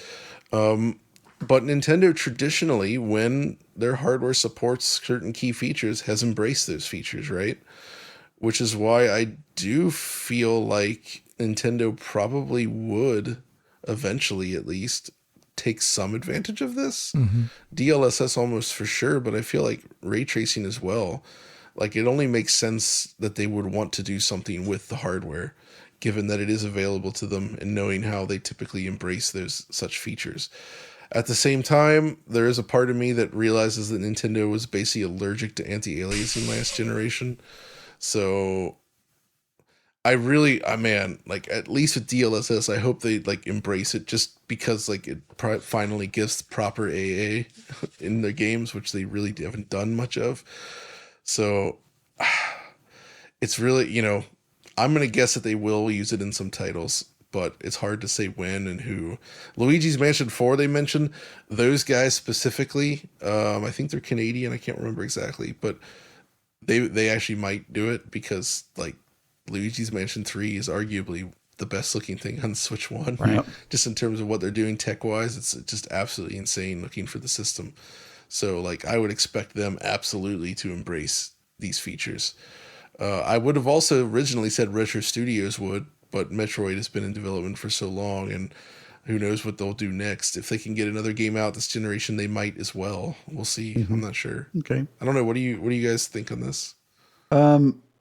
But Nintendo traditionally, when their hardware supports certain key features, has embraced those features, right? Which is why I do feel like Nintendo probably would, eventually at least, take some advantage of this. DLSS almost for sure, but I feel like ray tracing as well. Like, it only makes sense that they would want to do something with the hardware, given that it is available to them and knowing how they typically embrace those such features. At the same time, there is a part of me that realizes that Nintendo was basically allergic to anti-aliasing last generation. So man, like, at least with DLSS, I hope they like embrace it, just because like it finally gives proper AA in their games, which they really haven't done much of. So it's really, I'm going to guess that they will use it in some titles, but it's hard to say when and who. Luigi's Mansion 4, they mentioned those guys specifically. I think they're Canadian. I can't remember exactly, but they actually might do it, because like Luigi's Mansion 3 is arguably the best looking thing on Switch 1. Right. Just in terms of what they're doing tech wise, it's just absolutely insane looking for the system. So like, I would expect them absolutely to embrace these features. I would have also originally said Retro Studios would, but Metroid has been in development for so long, and who knows what they'll do next. If they can get another game out this generation, they might as well. We'll see. I'm not sure. Okay. I don't know. What do you guys think on this?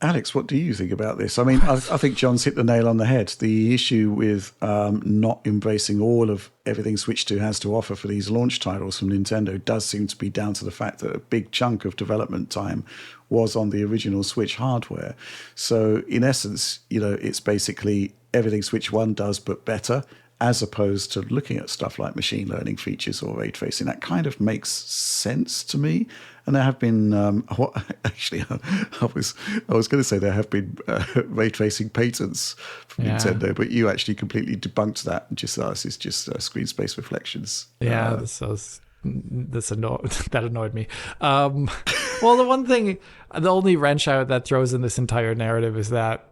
Alex, what do you think about this? I mean, I think John's hit the nail on the head. The issue with not embracing all of everything Switch 2 has to offer for these launch titles from Nintendo does seem to be down to the fact that a big chunk of development time was on the original Switch hardware. So in essence, it's basically everything Switch 1 does, but better, as opposed to looking at stuff like machine learning features or ray tracing. That kind of makes sense to me. And there have been, I was going to say there have been ray tracing patents from Nintendo, but you actually completely debunked that and just this is just screen space reflections. Yeah, that annoyed me. Well, the only wrench that throws in this entire narrative is that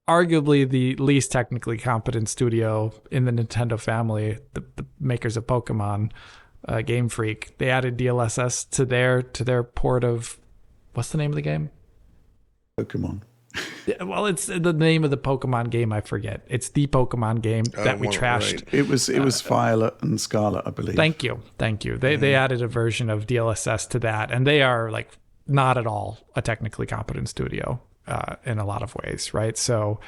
arguably the least technically competent studio in the Nintendo family, the makers of Pokemon, Game Freak, they added DLSS to their port of, what's the name of the game? Pokemon. Yeah, well, it's the name of the Pokemon game. I forget. It's the Pokemon game that we trashed. Right. It was Violet and Scarlet, I believe. Thank you. They added a version of DLSS to that, and they are like not at all a technically competent studio in a lot of ways, right? So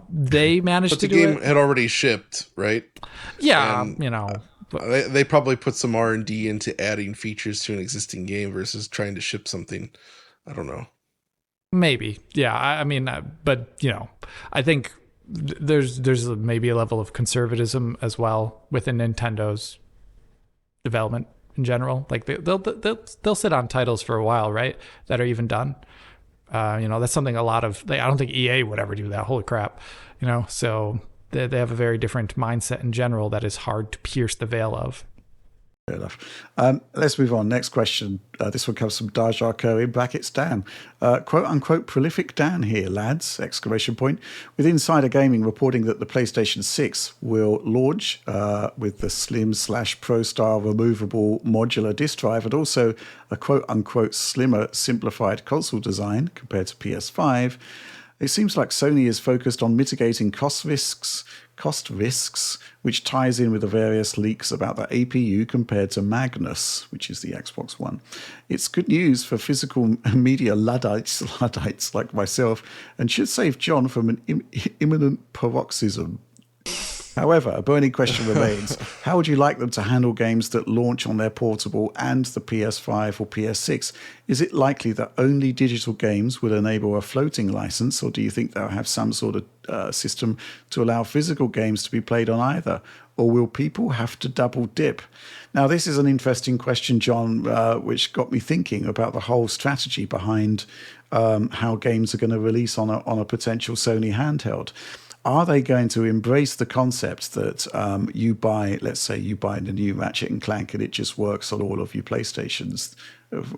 they managed to do it. But the game had already shipped, right? Yeah, and, they probably put some R&D into adding features to an existing game versus trying to ship something. I don't know. Maybe, yeah. I mean, but I think there's maybe a level of conservatism as well within Nintendo's development in general. Like they'll sit on titles for a while, right? That are even done. That's something I don't think EA would ever do that. Holy crap, So they have a very different mindset in general that is hard to pierce the veil of. Fair enough. Let's move on. Next question. This one comes from Dajarko in brackets Dan. Quote unquote prolific Dan here, lads! Exclamation point. With Insider Gaming reporting that the PlayStation 6 will launch with the slim/pro style removable modular disk drive, and also a quote unquote slimmer simplified console design compared to PS5. It seems like Sony is focused on mitigating cost risks, which ties in with the various leaks about the APU compared to Magnus, which is the Xbox One. It's good news for physical media Luddites like myself, and should save John from an imminent paroxysm. However, a burning question remains. How would you like them to handle games that launch on their portable and the PS5 or PS6? Is it likely that only digital games will enable a floating license, or do you think they'll have some sort of system to allow physical games to be played on either? Or will people have to double dip? Now, this is an interesting question, John, which got me thinking about the whole strategy behind how games are going to release on a potential Sony handheld. Are they going to embrace the concept that let's say you buy the new Ratchet and Clank and it just works on all of your PlayStations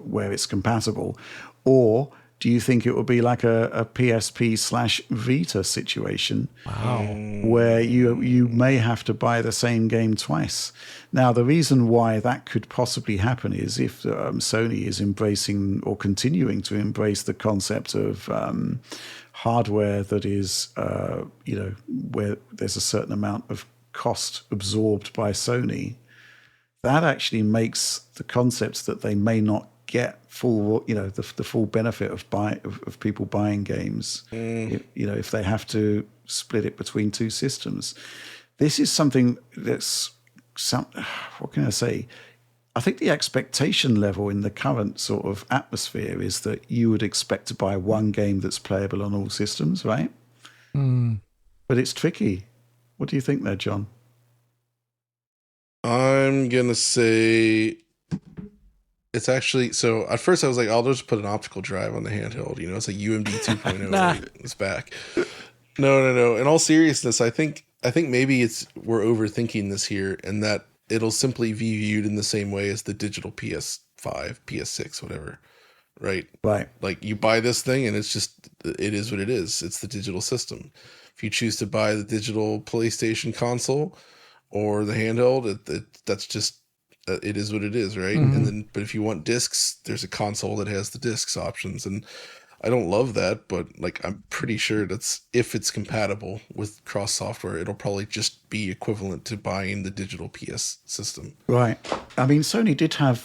where it's compatible? Or do you think it will be like a PSP/Vita situation where you may have to buy the same game twice? Now, the reason why that could possibly happen is if Sony is embracing or continuing to embrace the concept of hardware that is, where there's a certain amount of cost absorbed by Sony, that actually makes the concept that they may not get full, the full benefit of people buying games, if they have to split it between two systems. This is something that's what can I say? I think the expectation level in the current sort of atmosphere is that you would expect to buy one game that's playable on all systems, right? But it's tricky. What do you think there, John? I'm going to say it's actually, so at first I was like, I'll just put an optical drive on the handheld. It's like UMD 2.0. Nah. It's back. No. In all seriousness, I think maybe we're overthinking this here, and that it'll simply be viewed in the same way as the digital PS5, PS6, whatever. Right. Like you buy this thing and it is what it is. It's the digital system. If you choose to buy the digital PlayStation console or the handheld, that's just, it is what it is, right? And then, but if you want discs, there's a console that has the discs options, and I don't love that, but like I'm pretty sure that's, if it's compatible with cross software, it'll probably just be equivalent to buying the digital PS system. Right. I mean, Sony did have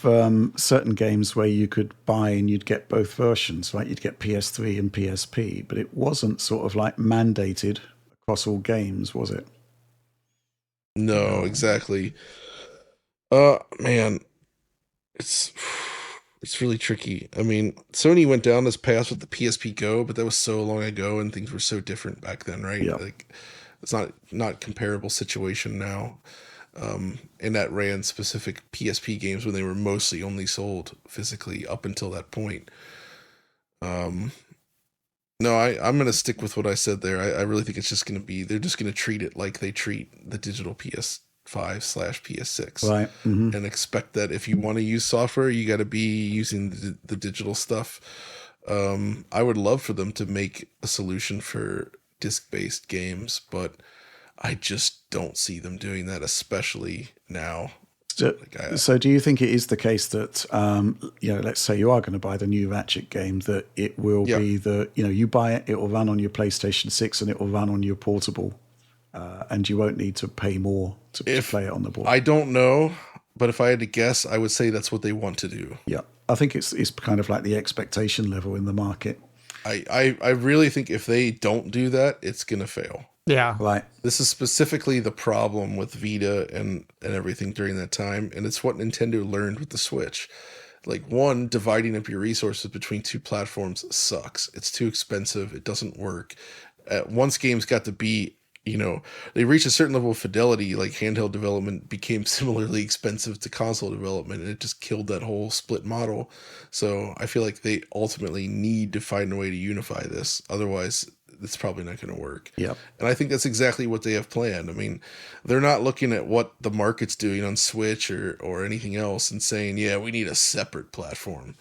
certain games where you could buy and you'd get both versions, right? You'd get PS3 and PSP, but it wasn't sort of like mandated across all games, was it? No, exactly. Man, it's really tricky. I mean, Sony went down this path with the PSP Go, but that was so long ago and things were so different back then, right? Yeah. Like it's not comparable situation now. And that ran specific PSP games when they were mostly only sold physically up until that point. No, I'm going to stick with what I said there. I really think it's just going to be, they're just going to treat it like they treat the digital PS5/PS6. Right. Mm-hmm. And expect that if you want to use software, you got to be using the digital stuff. I would love for them to make a solution for disc-based games, but I just don't see them doing that, especially now. So do you think it is the case that, let's say you are going to buy the new Ratchet game, that it will be you buy it, it will run on your PlayStation 6 and it will run on your portable, and you won't need to pay more to play it on the board? I don't know, but if I had to guess, I would say that's what they want to do. Yeah, I think it's kind of like the expectation level in the market. I really think if they don't do that, it's going to fail. Yeah. Right. This is specifically the problem with Vita and everything during that time. And it's what Nintendo learned with the Switch. Like, one, dividing up your resources between two platforms sucks. It's too expensive. It doesn't work. Once games got to be, they reach a certain level of fidelity, like handheld development became similarly expensive to console development, and it just killed that whole split model. So I feel like they ultimately need to find a way to unify this. Otherwise, it's probably not going to work. Yeah. And I think that's exactly what they have planned. I mean, they're not looking at what the market's doing on Switch or anything else and saying, yeah, we need a separate platform.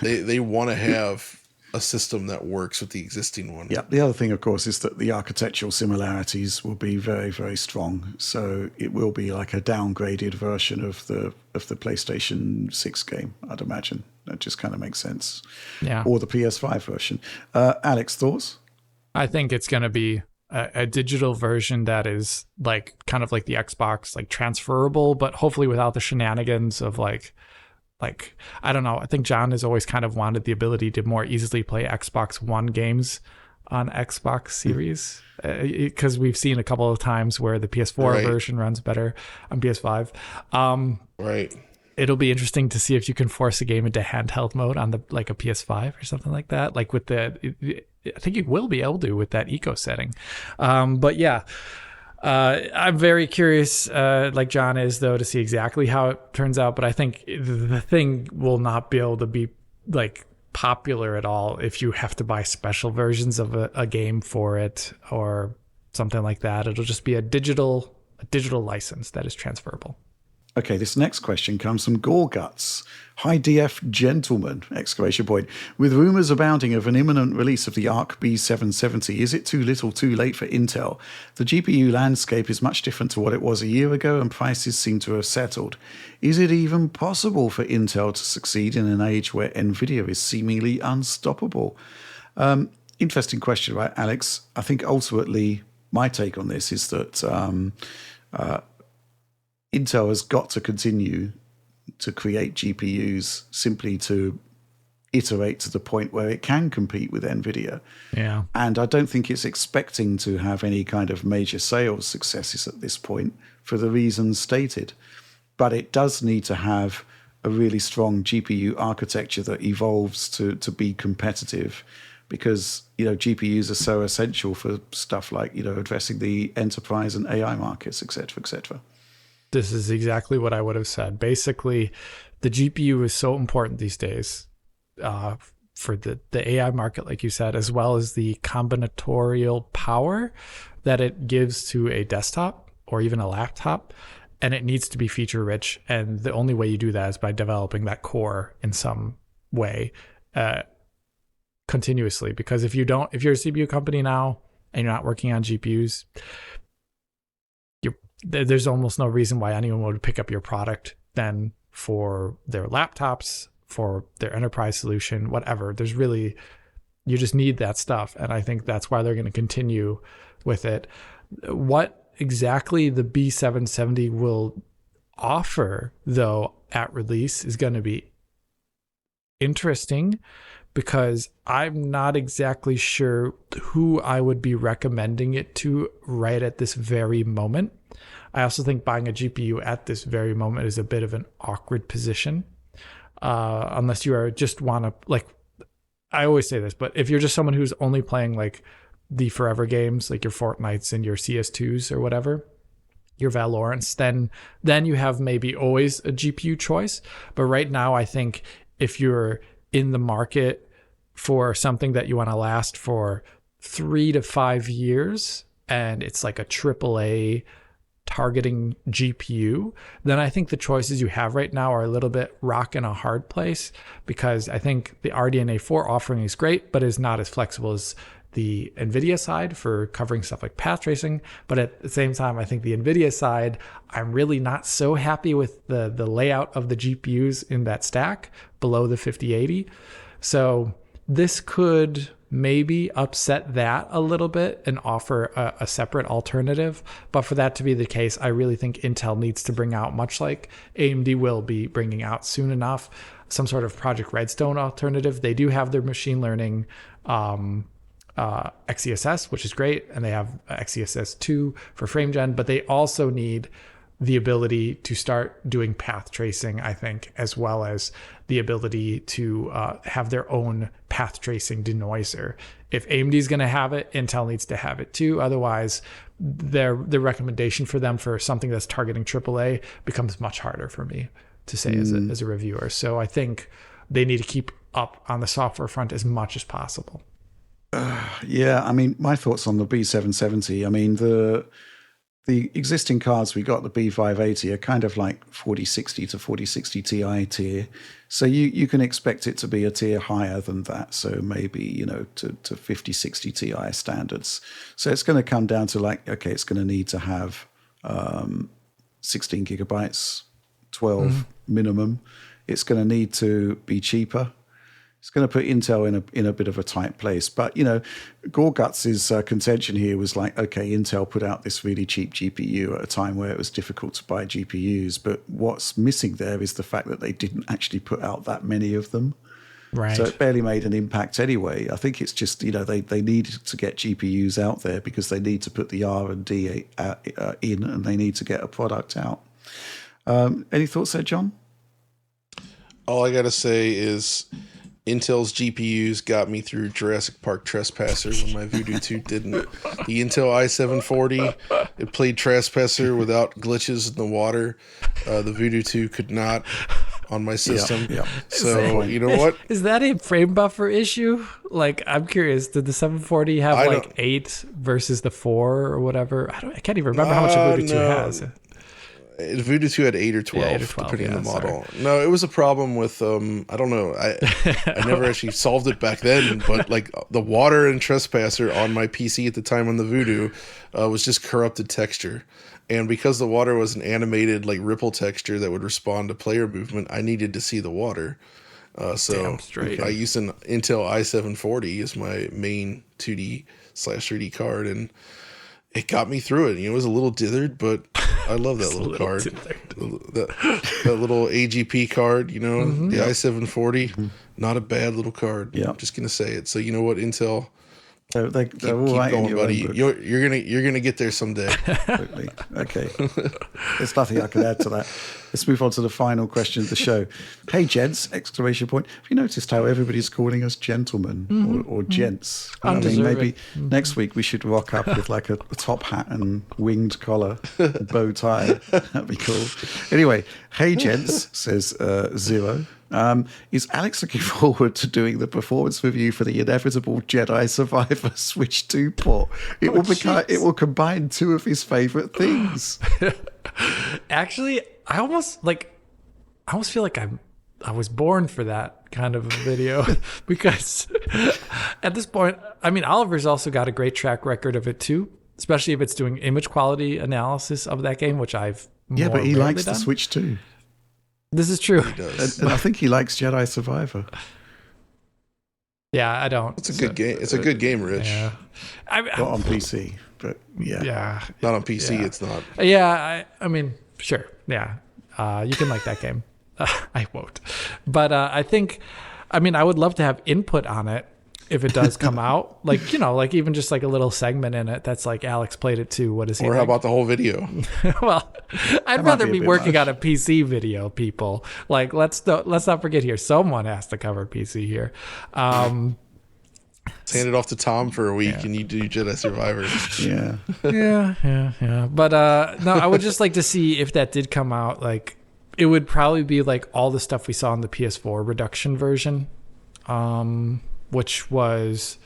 They want to have a system that works with the existing one. Yeah. The other thing, of course, is that the architectural similarities will be very, very strong. So it will be like a downgraded version of the PlayStation 6 game, I'd imagine. That just kind of makes sense. Yeah. Or the PS5 version. Alex, thoughts? I think it's going to be a digital version that is like kind of like the Xbox, like transferable, but hopefully without the shenanigans of like I don't know. I think John has always kind of wanted the ability to more easily play Xbox One games on Xbox Series, because we've seen a couple of times where the PS4 version runs better on PS5. Right. It'll be interesting to see if you can force a game into handheld mode on the like a PS5 or something like that. Like with I think you will be able to with that eco setting. But yeah, I'm very curious, like John is, though, to see exactly how it turns out. But I think the thing will not be able to be like popular at all if you have to buy special versions of a game for it or something like that. It'll just be a digital license that is transferable. Okay, this next question comes from Gorguts. Hi DF gentlemen, exclamation point. With rumours abounding of an imminent release of the Arc B770, is it too little too late for Intel? The GPU landscape is much different to what it was a year ago and prices seem to have settled. Is it even possible for Intel to succeed in an age where Nvidia is seemingly unstoppable? Interesting question, right, Alex? I think ultimately my take on this is that Intel has got to continue to create GPUs simply to iterate to the point where it can compete with NVIDIA. Yeah. And I don't think it's expecting to have any kind of major sales successes at this point for the reasons stated. But it does need to have a really strong GPU architecture that evolves to be competitive, because, GPUs are so essential for stuff like, addressing the enterprise and AI markets, et cetera, et cetera. This is exactly what I would have said. Basically, the GPU is so important these days for the AI market, like you said, as well as the combinatorial power that it gives to a desktop or even a laptop. And it needs to be feature rich. And the only way you do that is by developing that core in some way continuously. Because if you're a CPU company now and you're not working on GPUs, there's almost no reason why anyone would pick up your product then for their laptops, for their enterprise solution, whatever. You just need that stuff. And I think that's why they're going to continue with it. What exactly the B770 will offer, though, at release is going to be interesting, because I'm not exactly sure who I would be recommending it to right at this very moment. I also think buying a GPU at this very moment is a bit of an awkward position, unless you are just want to, like, I always say this, but if you're just someone who's only playing like the forever games, like your Fortnites and your CS2s or whatever, your Valorants, then you have maybe always a GPU choice. But right now, I think if you're in the market for something that you want to last for 3 to 5 years, and it's like a AAA targeting GPU, then I think the choices you have right now are a little bit rock in a hard place, because I think the RDNA 4 offering is great, but is not as flexible as the NVIDIA side for covering stuff like path tracing. But at the same time, I think the NVIDIA side, I'm really not so happy with the layout of the GPUs in that stack below the 5080. So this could maybe upset that a little bit and offer a separate alternative. But for that to be the case, I really think Intel needs to bring out, much like AMD will be bringing out soon enough, some sort of Project Redstone alternative. They do have their machine learning XeSS, which is great, and they have XeSS 2 for FrameGen, but they also need the ability to start doing path tracing, I think, as well as the ability to have their own path tracing denoiser. If AMD is going to have it, Intel needs to have it too. Otherwise, the recommendation for them for something that's targeting AAA becomes much harder for me to say as a reviewer. So I think they need to keep up on the software front as much as possible. Yeah, I mean, my thoughts on the B770, I mean, the existing cards we got, the B580, are kind of like 4060 to 4060 Ti tier. So you can expect it to be a tier higher than that. So maybe, to 5060 Ti standards. So it's going to come down to like, okay, it's going to need to have 16 gigabytes, 12 minimum. It's going to need to be cheaper. It's going to put Intel in a bit of a tight place. But, Gorguts' contention here was like, okay, Intel put out this really cheap GPU at a time where it was difficult to buy GPUs. But what's missing there is the fact that they didn't actually put out that many of them. Right. So it barely made an impact anyway. I think it's just, they need to get GPUs out there because they need to put the R&D in, and they need to get a product out. Any thoughts there, John? All I got to say is Intel's GPUs got me through Jurassic Park Trespasser when my Voodoo 2 didn't. The Intel i740, it played Trespasser without glitches in the water. The Voodoo 2 could not on my system. Yeah. So, you know what? Is that a frame buffer issue? Like, I'm curious, did the 740 have 8 versus the 4 or whatever? I can't even remember how much a Voodoo 2 has. Voodoo 2 had 8 or 12, depending on the model. Sorry. No, it was a problem with, I don't know. I never actually solved it back then, but like the water and Trespasser on my PC at the time on the Voodoo was just corrupted texture. And because the water was an animated like ripple texture that would respond to player movement, I needed to see the water. So I used an Intel i740 as my main 2D/3D card, and it got me through it. It was a little dithered, but I love that little card. that little AGP card, the i740, not a bad little card. Yeah. I'm just gonna say it. So you know what, Intel, They're all keep right in going, your buddy. own book. You're gonna get there someday. Absolutely. Okay. There's nothing I can add to that. Let's move on to the final question of the show. Hey, gents! Exclamation point. Have you noticed how everybody's calling us gentlemen or gents? I mean, maybe next week we should rock up with like a top hat and winged collar, and bow tie. That'd be cool. Anyway, hey, gents, says Zero. Is Alex looking forward to doing the performance review for the inevitable Jedi Survivor Switch 2 port? It will combine two of his favorite things. Actually, I almost feel like I was born for that kind of a video because at this point, I mean, Oliver's also got a great track record of it too, especially if it's doing image quality analysis of that game, which I've but he likes done. the Switch 2. This is true. He does. And I think he likes Jedi Survivor. Yeah, I don't. It's a good game. It's a good game, Rich. Yeah. Not on PC, but yeah. Yeah. Not on PC. Yeah. It's not. Yeah, I mean, sure. Yeah. You can like that game. I won't. But I would love to have input on it if it does come out. Like, like even just like a little segment in it that's like Alex played it too. What is he? Or how about the whole video? Well, I'd rather be working on a PC video, people. Like, let's not forget here. Someone has to cover PC here. Hand it off to Tom for a week and you do Jedi Survivor. Yeah. Yeah. But no, I would just like to see if that did come out. Like, it would probably be like all the stuff we saw in the PS4 reduction version, which was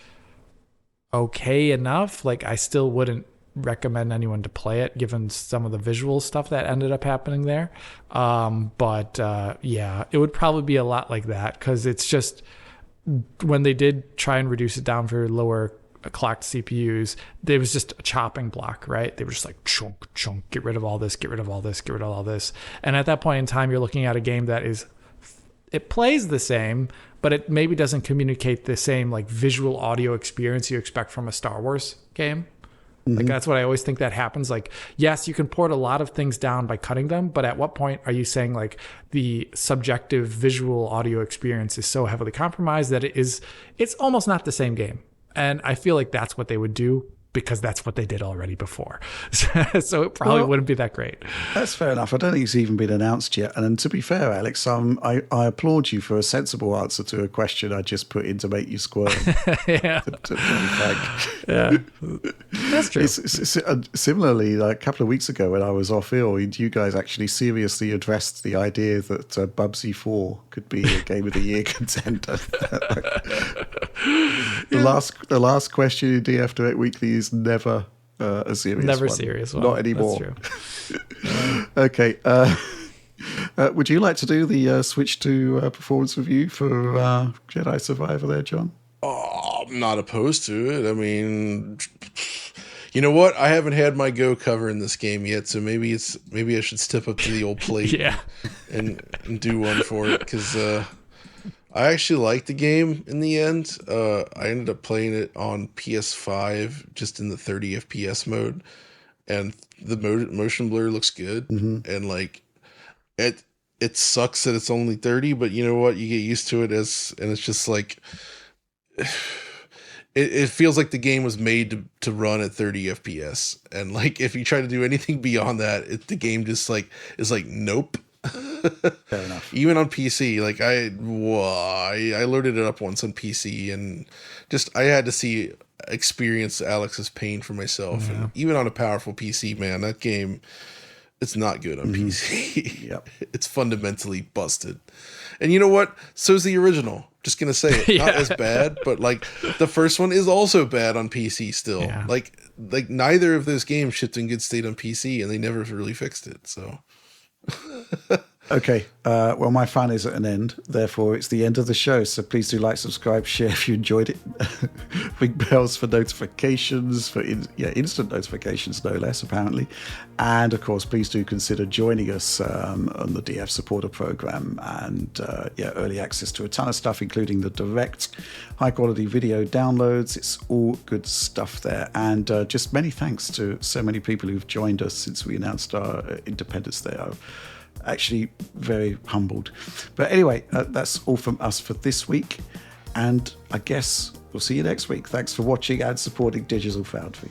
okay enough. Like, I still wouldn't recommend anyone to play it given some of the visual stuff that ended up happening there. But it would probably be a lot like that because it's just when they did try and reduce it down for lower clocked CPUs, there was just a chopping block, right? They were just like chunk, get rid of all this, get rid of all this, get rid of all this. And at that point in time, you're looking at a game that it plays the same, but it maybe doesn't communicate the same like visual audio experience you expect from a Star Wars game. Like, that's what I always think that happens. Like, yes, you can port a lot of things down by cutting them, but at what point are you saying like the subjective visual audio experience is so heavily compromised that it's almost not the same game? And I feel like that's what they would do because that's what they did already before. So it probably wouldn't be that great. That's fair enough. I don't think it's even been announced yet. And to be fair, Alex, I applaud you for a sensible answer to a question I just put in to make you squirm. Yeah. To be frank. Yeah. That's true. Similarly, like a couple of weeks ago when I was off ill, you guys actually seriously addressed the idea that Bubsy 4 could be a Game of the Year contender. The last question in DF Direct Weekly is never a serious Never one. serious one. Not anymore. That's true. Okay. Would you like to do the Switch 2 performance review for Jedi Survivor there, John? Oh, I'm not opposed to it. I mean, you know what? I haven't had my go cover in this game yet, so maybe I should step up to the old plate and do one for it because I actually liked the game in the end. I ended up playing it on PS5 just in the 30 FPS mode, and the motion blur looks good. And like it sucks that it's only 30, but you know what? You get used to it and it's just like it feels like the game was made to run at 30 FPS, and like if you try to do anything beyond that, the game just like is like nope. Fair enough. Even on PC, like I loaded it up once on PC and just I had to experience Alex's pain for myself. And even on a powerful PC, man, that game, it's not good on PC. Yep. It's fundamentally busted. And you know what? So's the original. Just gonna say it. Not as bad, but like the first one is also bad on PC still. Yeah. Like neither of those games shipped in good state on PC, and they never really fixed it. So. Okay, well, my fun is at an end. Therefore, it's the end of the show. So please do like, subscribe, share if you enjoyed it. Ring bells for notifications, for instant notifications, no less, apparently. And, of course, please do consider joining us on the DF Supporter Program and, early access to a ton of stuff, including the direct high-quality video downloads. It's all good stuff there. And just many thanks to so many people who've joined us since we announced our independence there. actually very humbled. But anyway, that's all from us for this week. And I guess we'll see you next week. Thanks for watching and supporting Digital Foundry.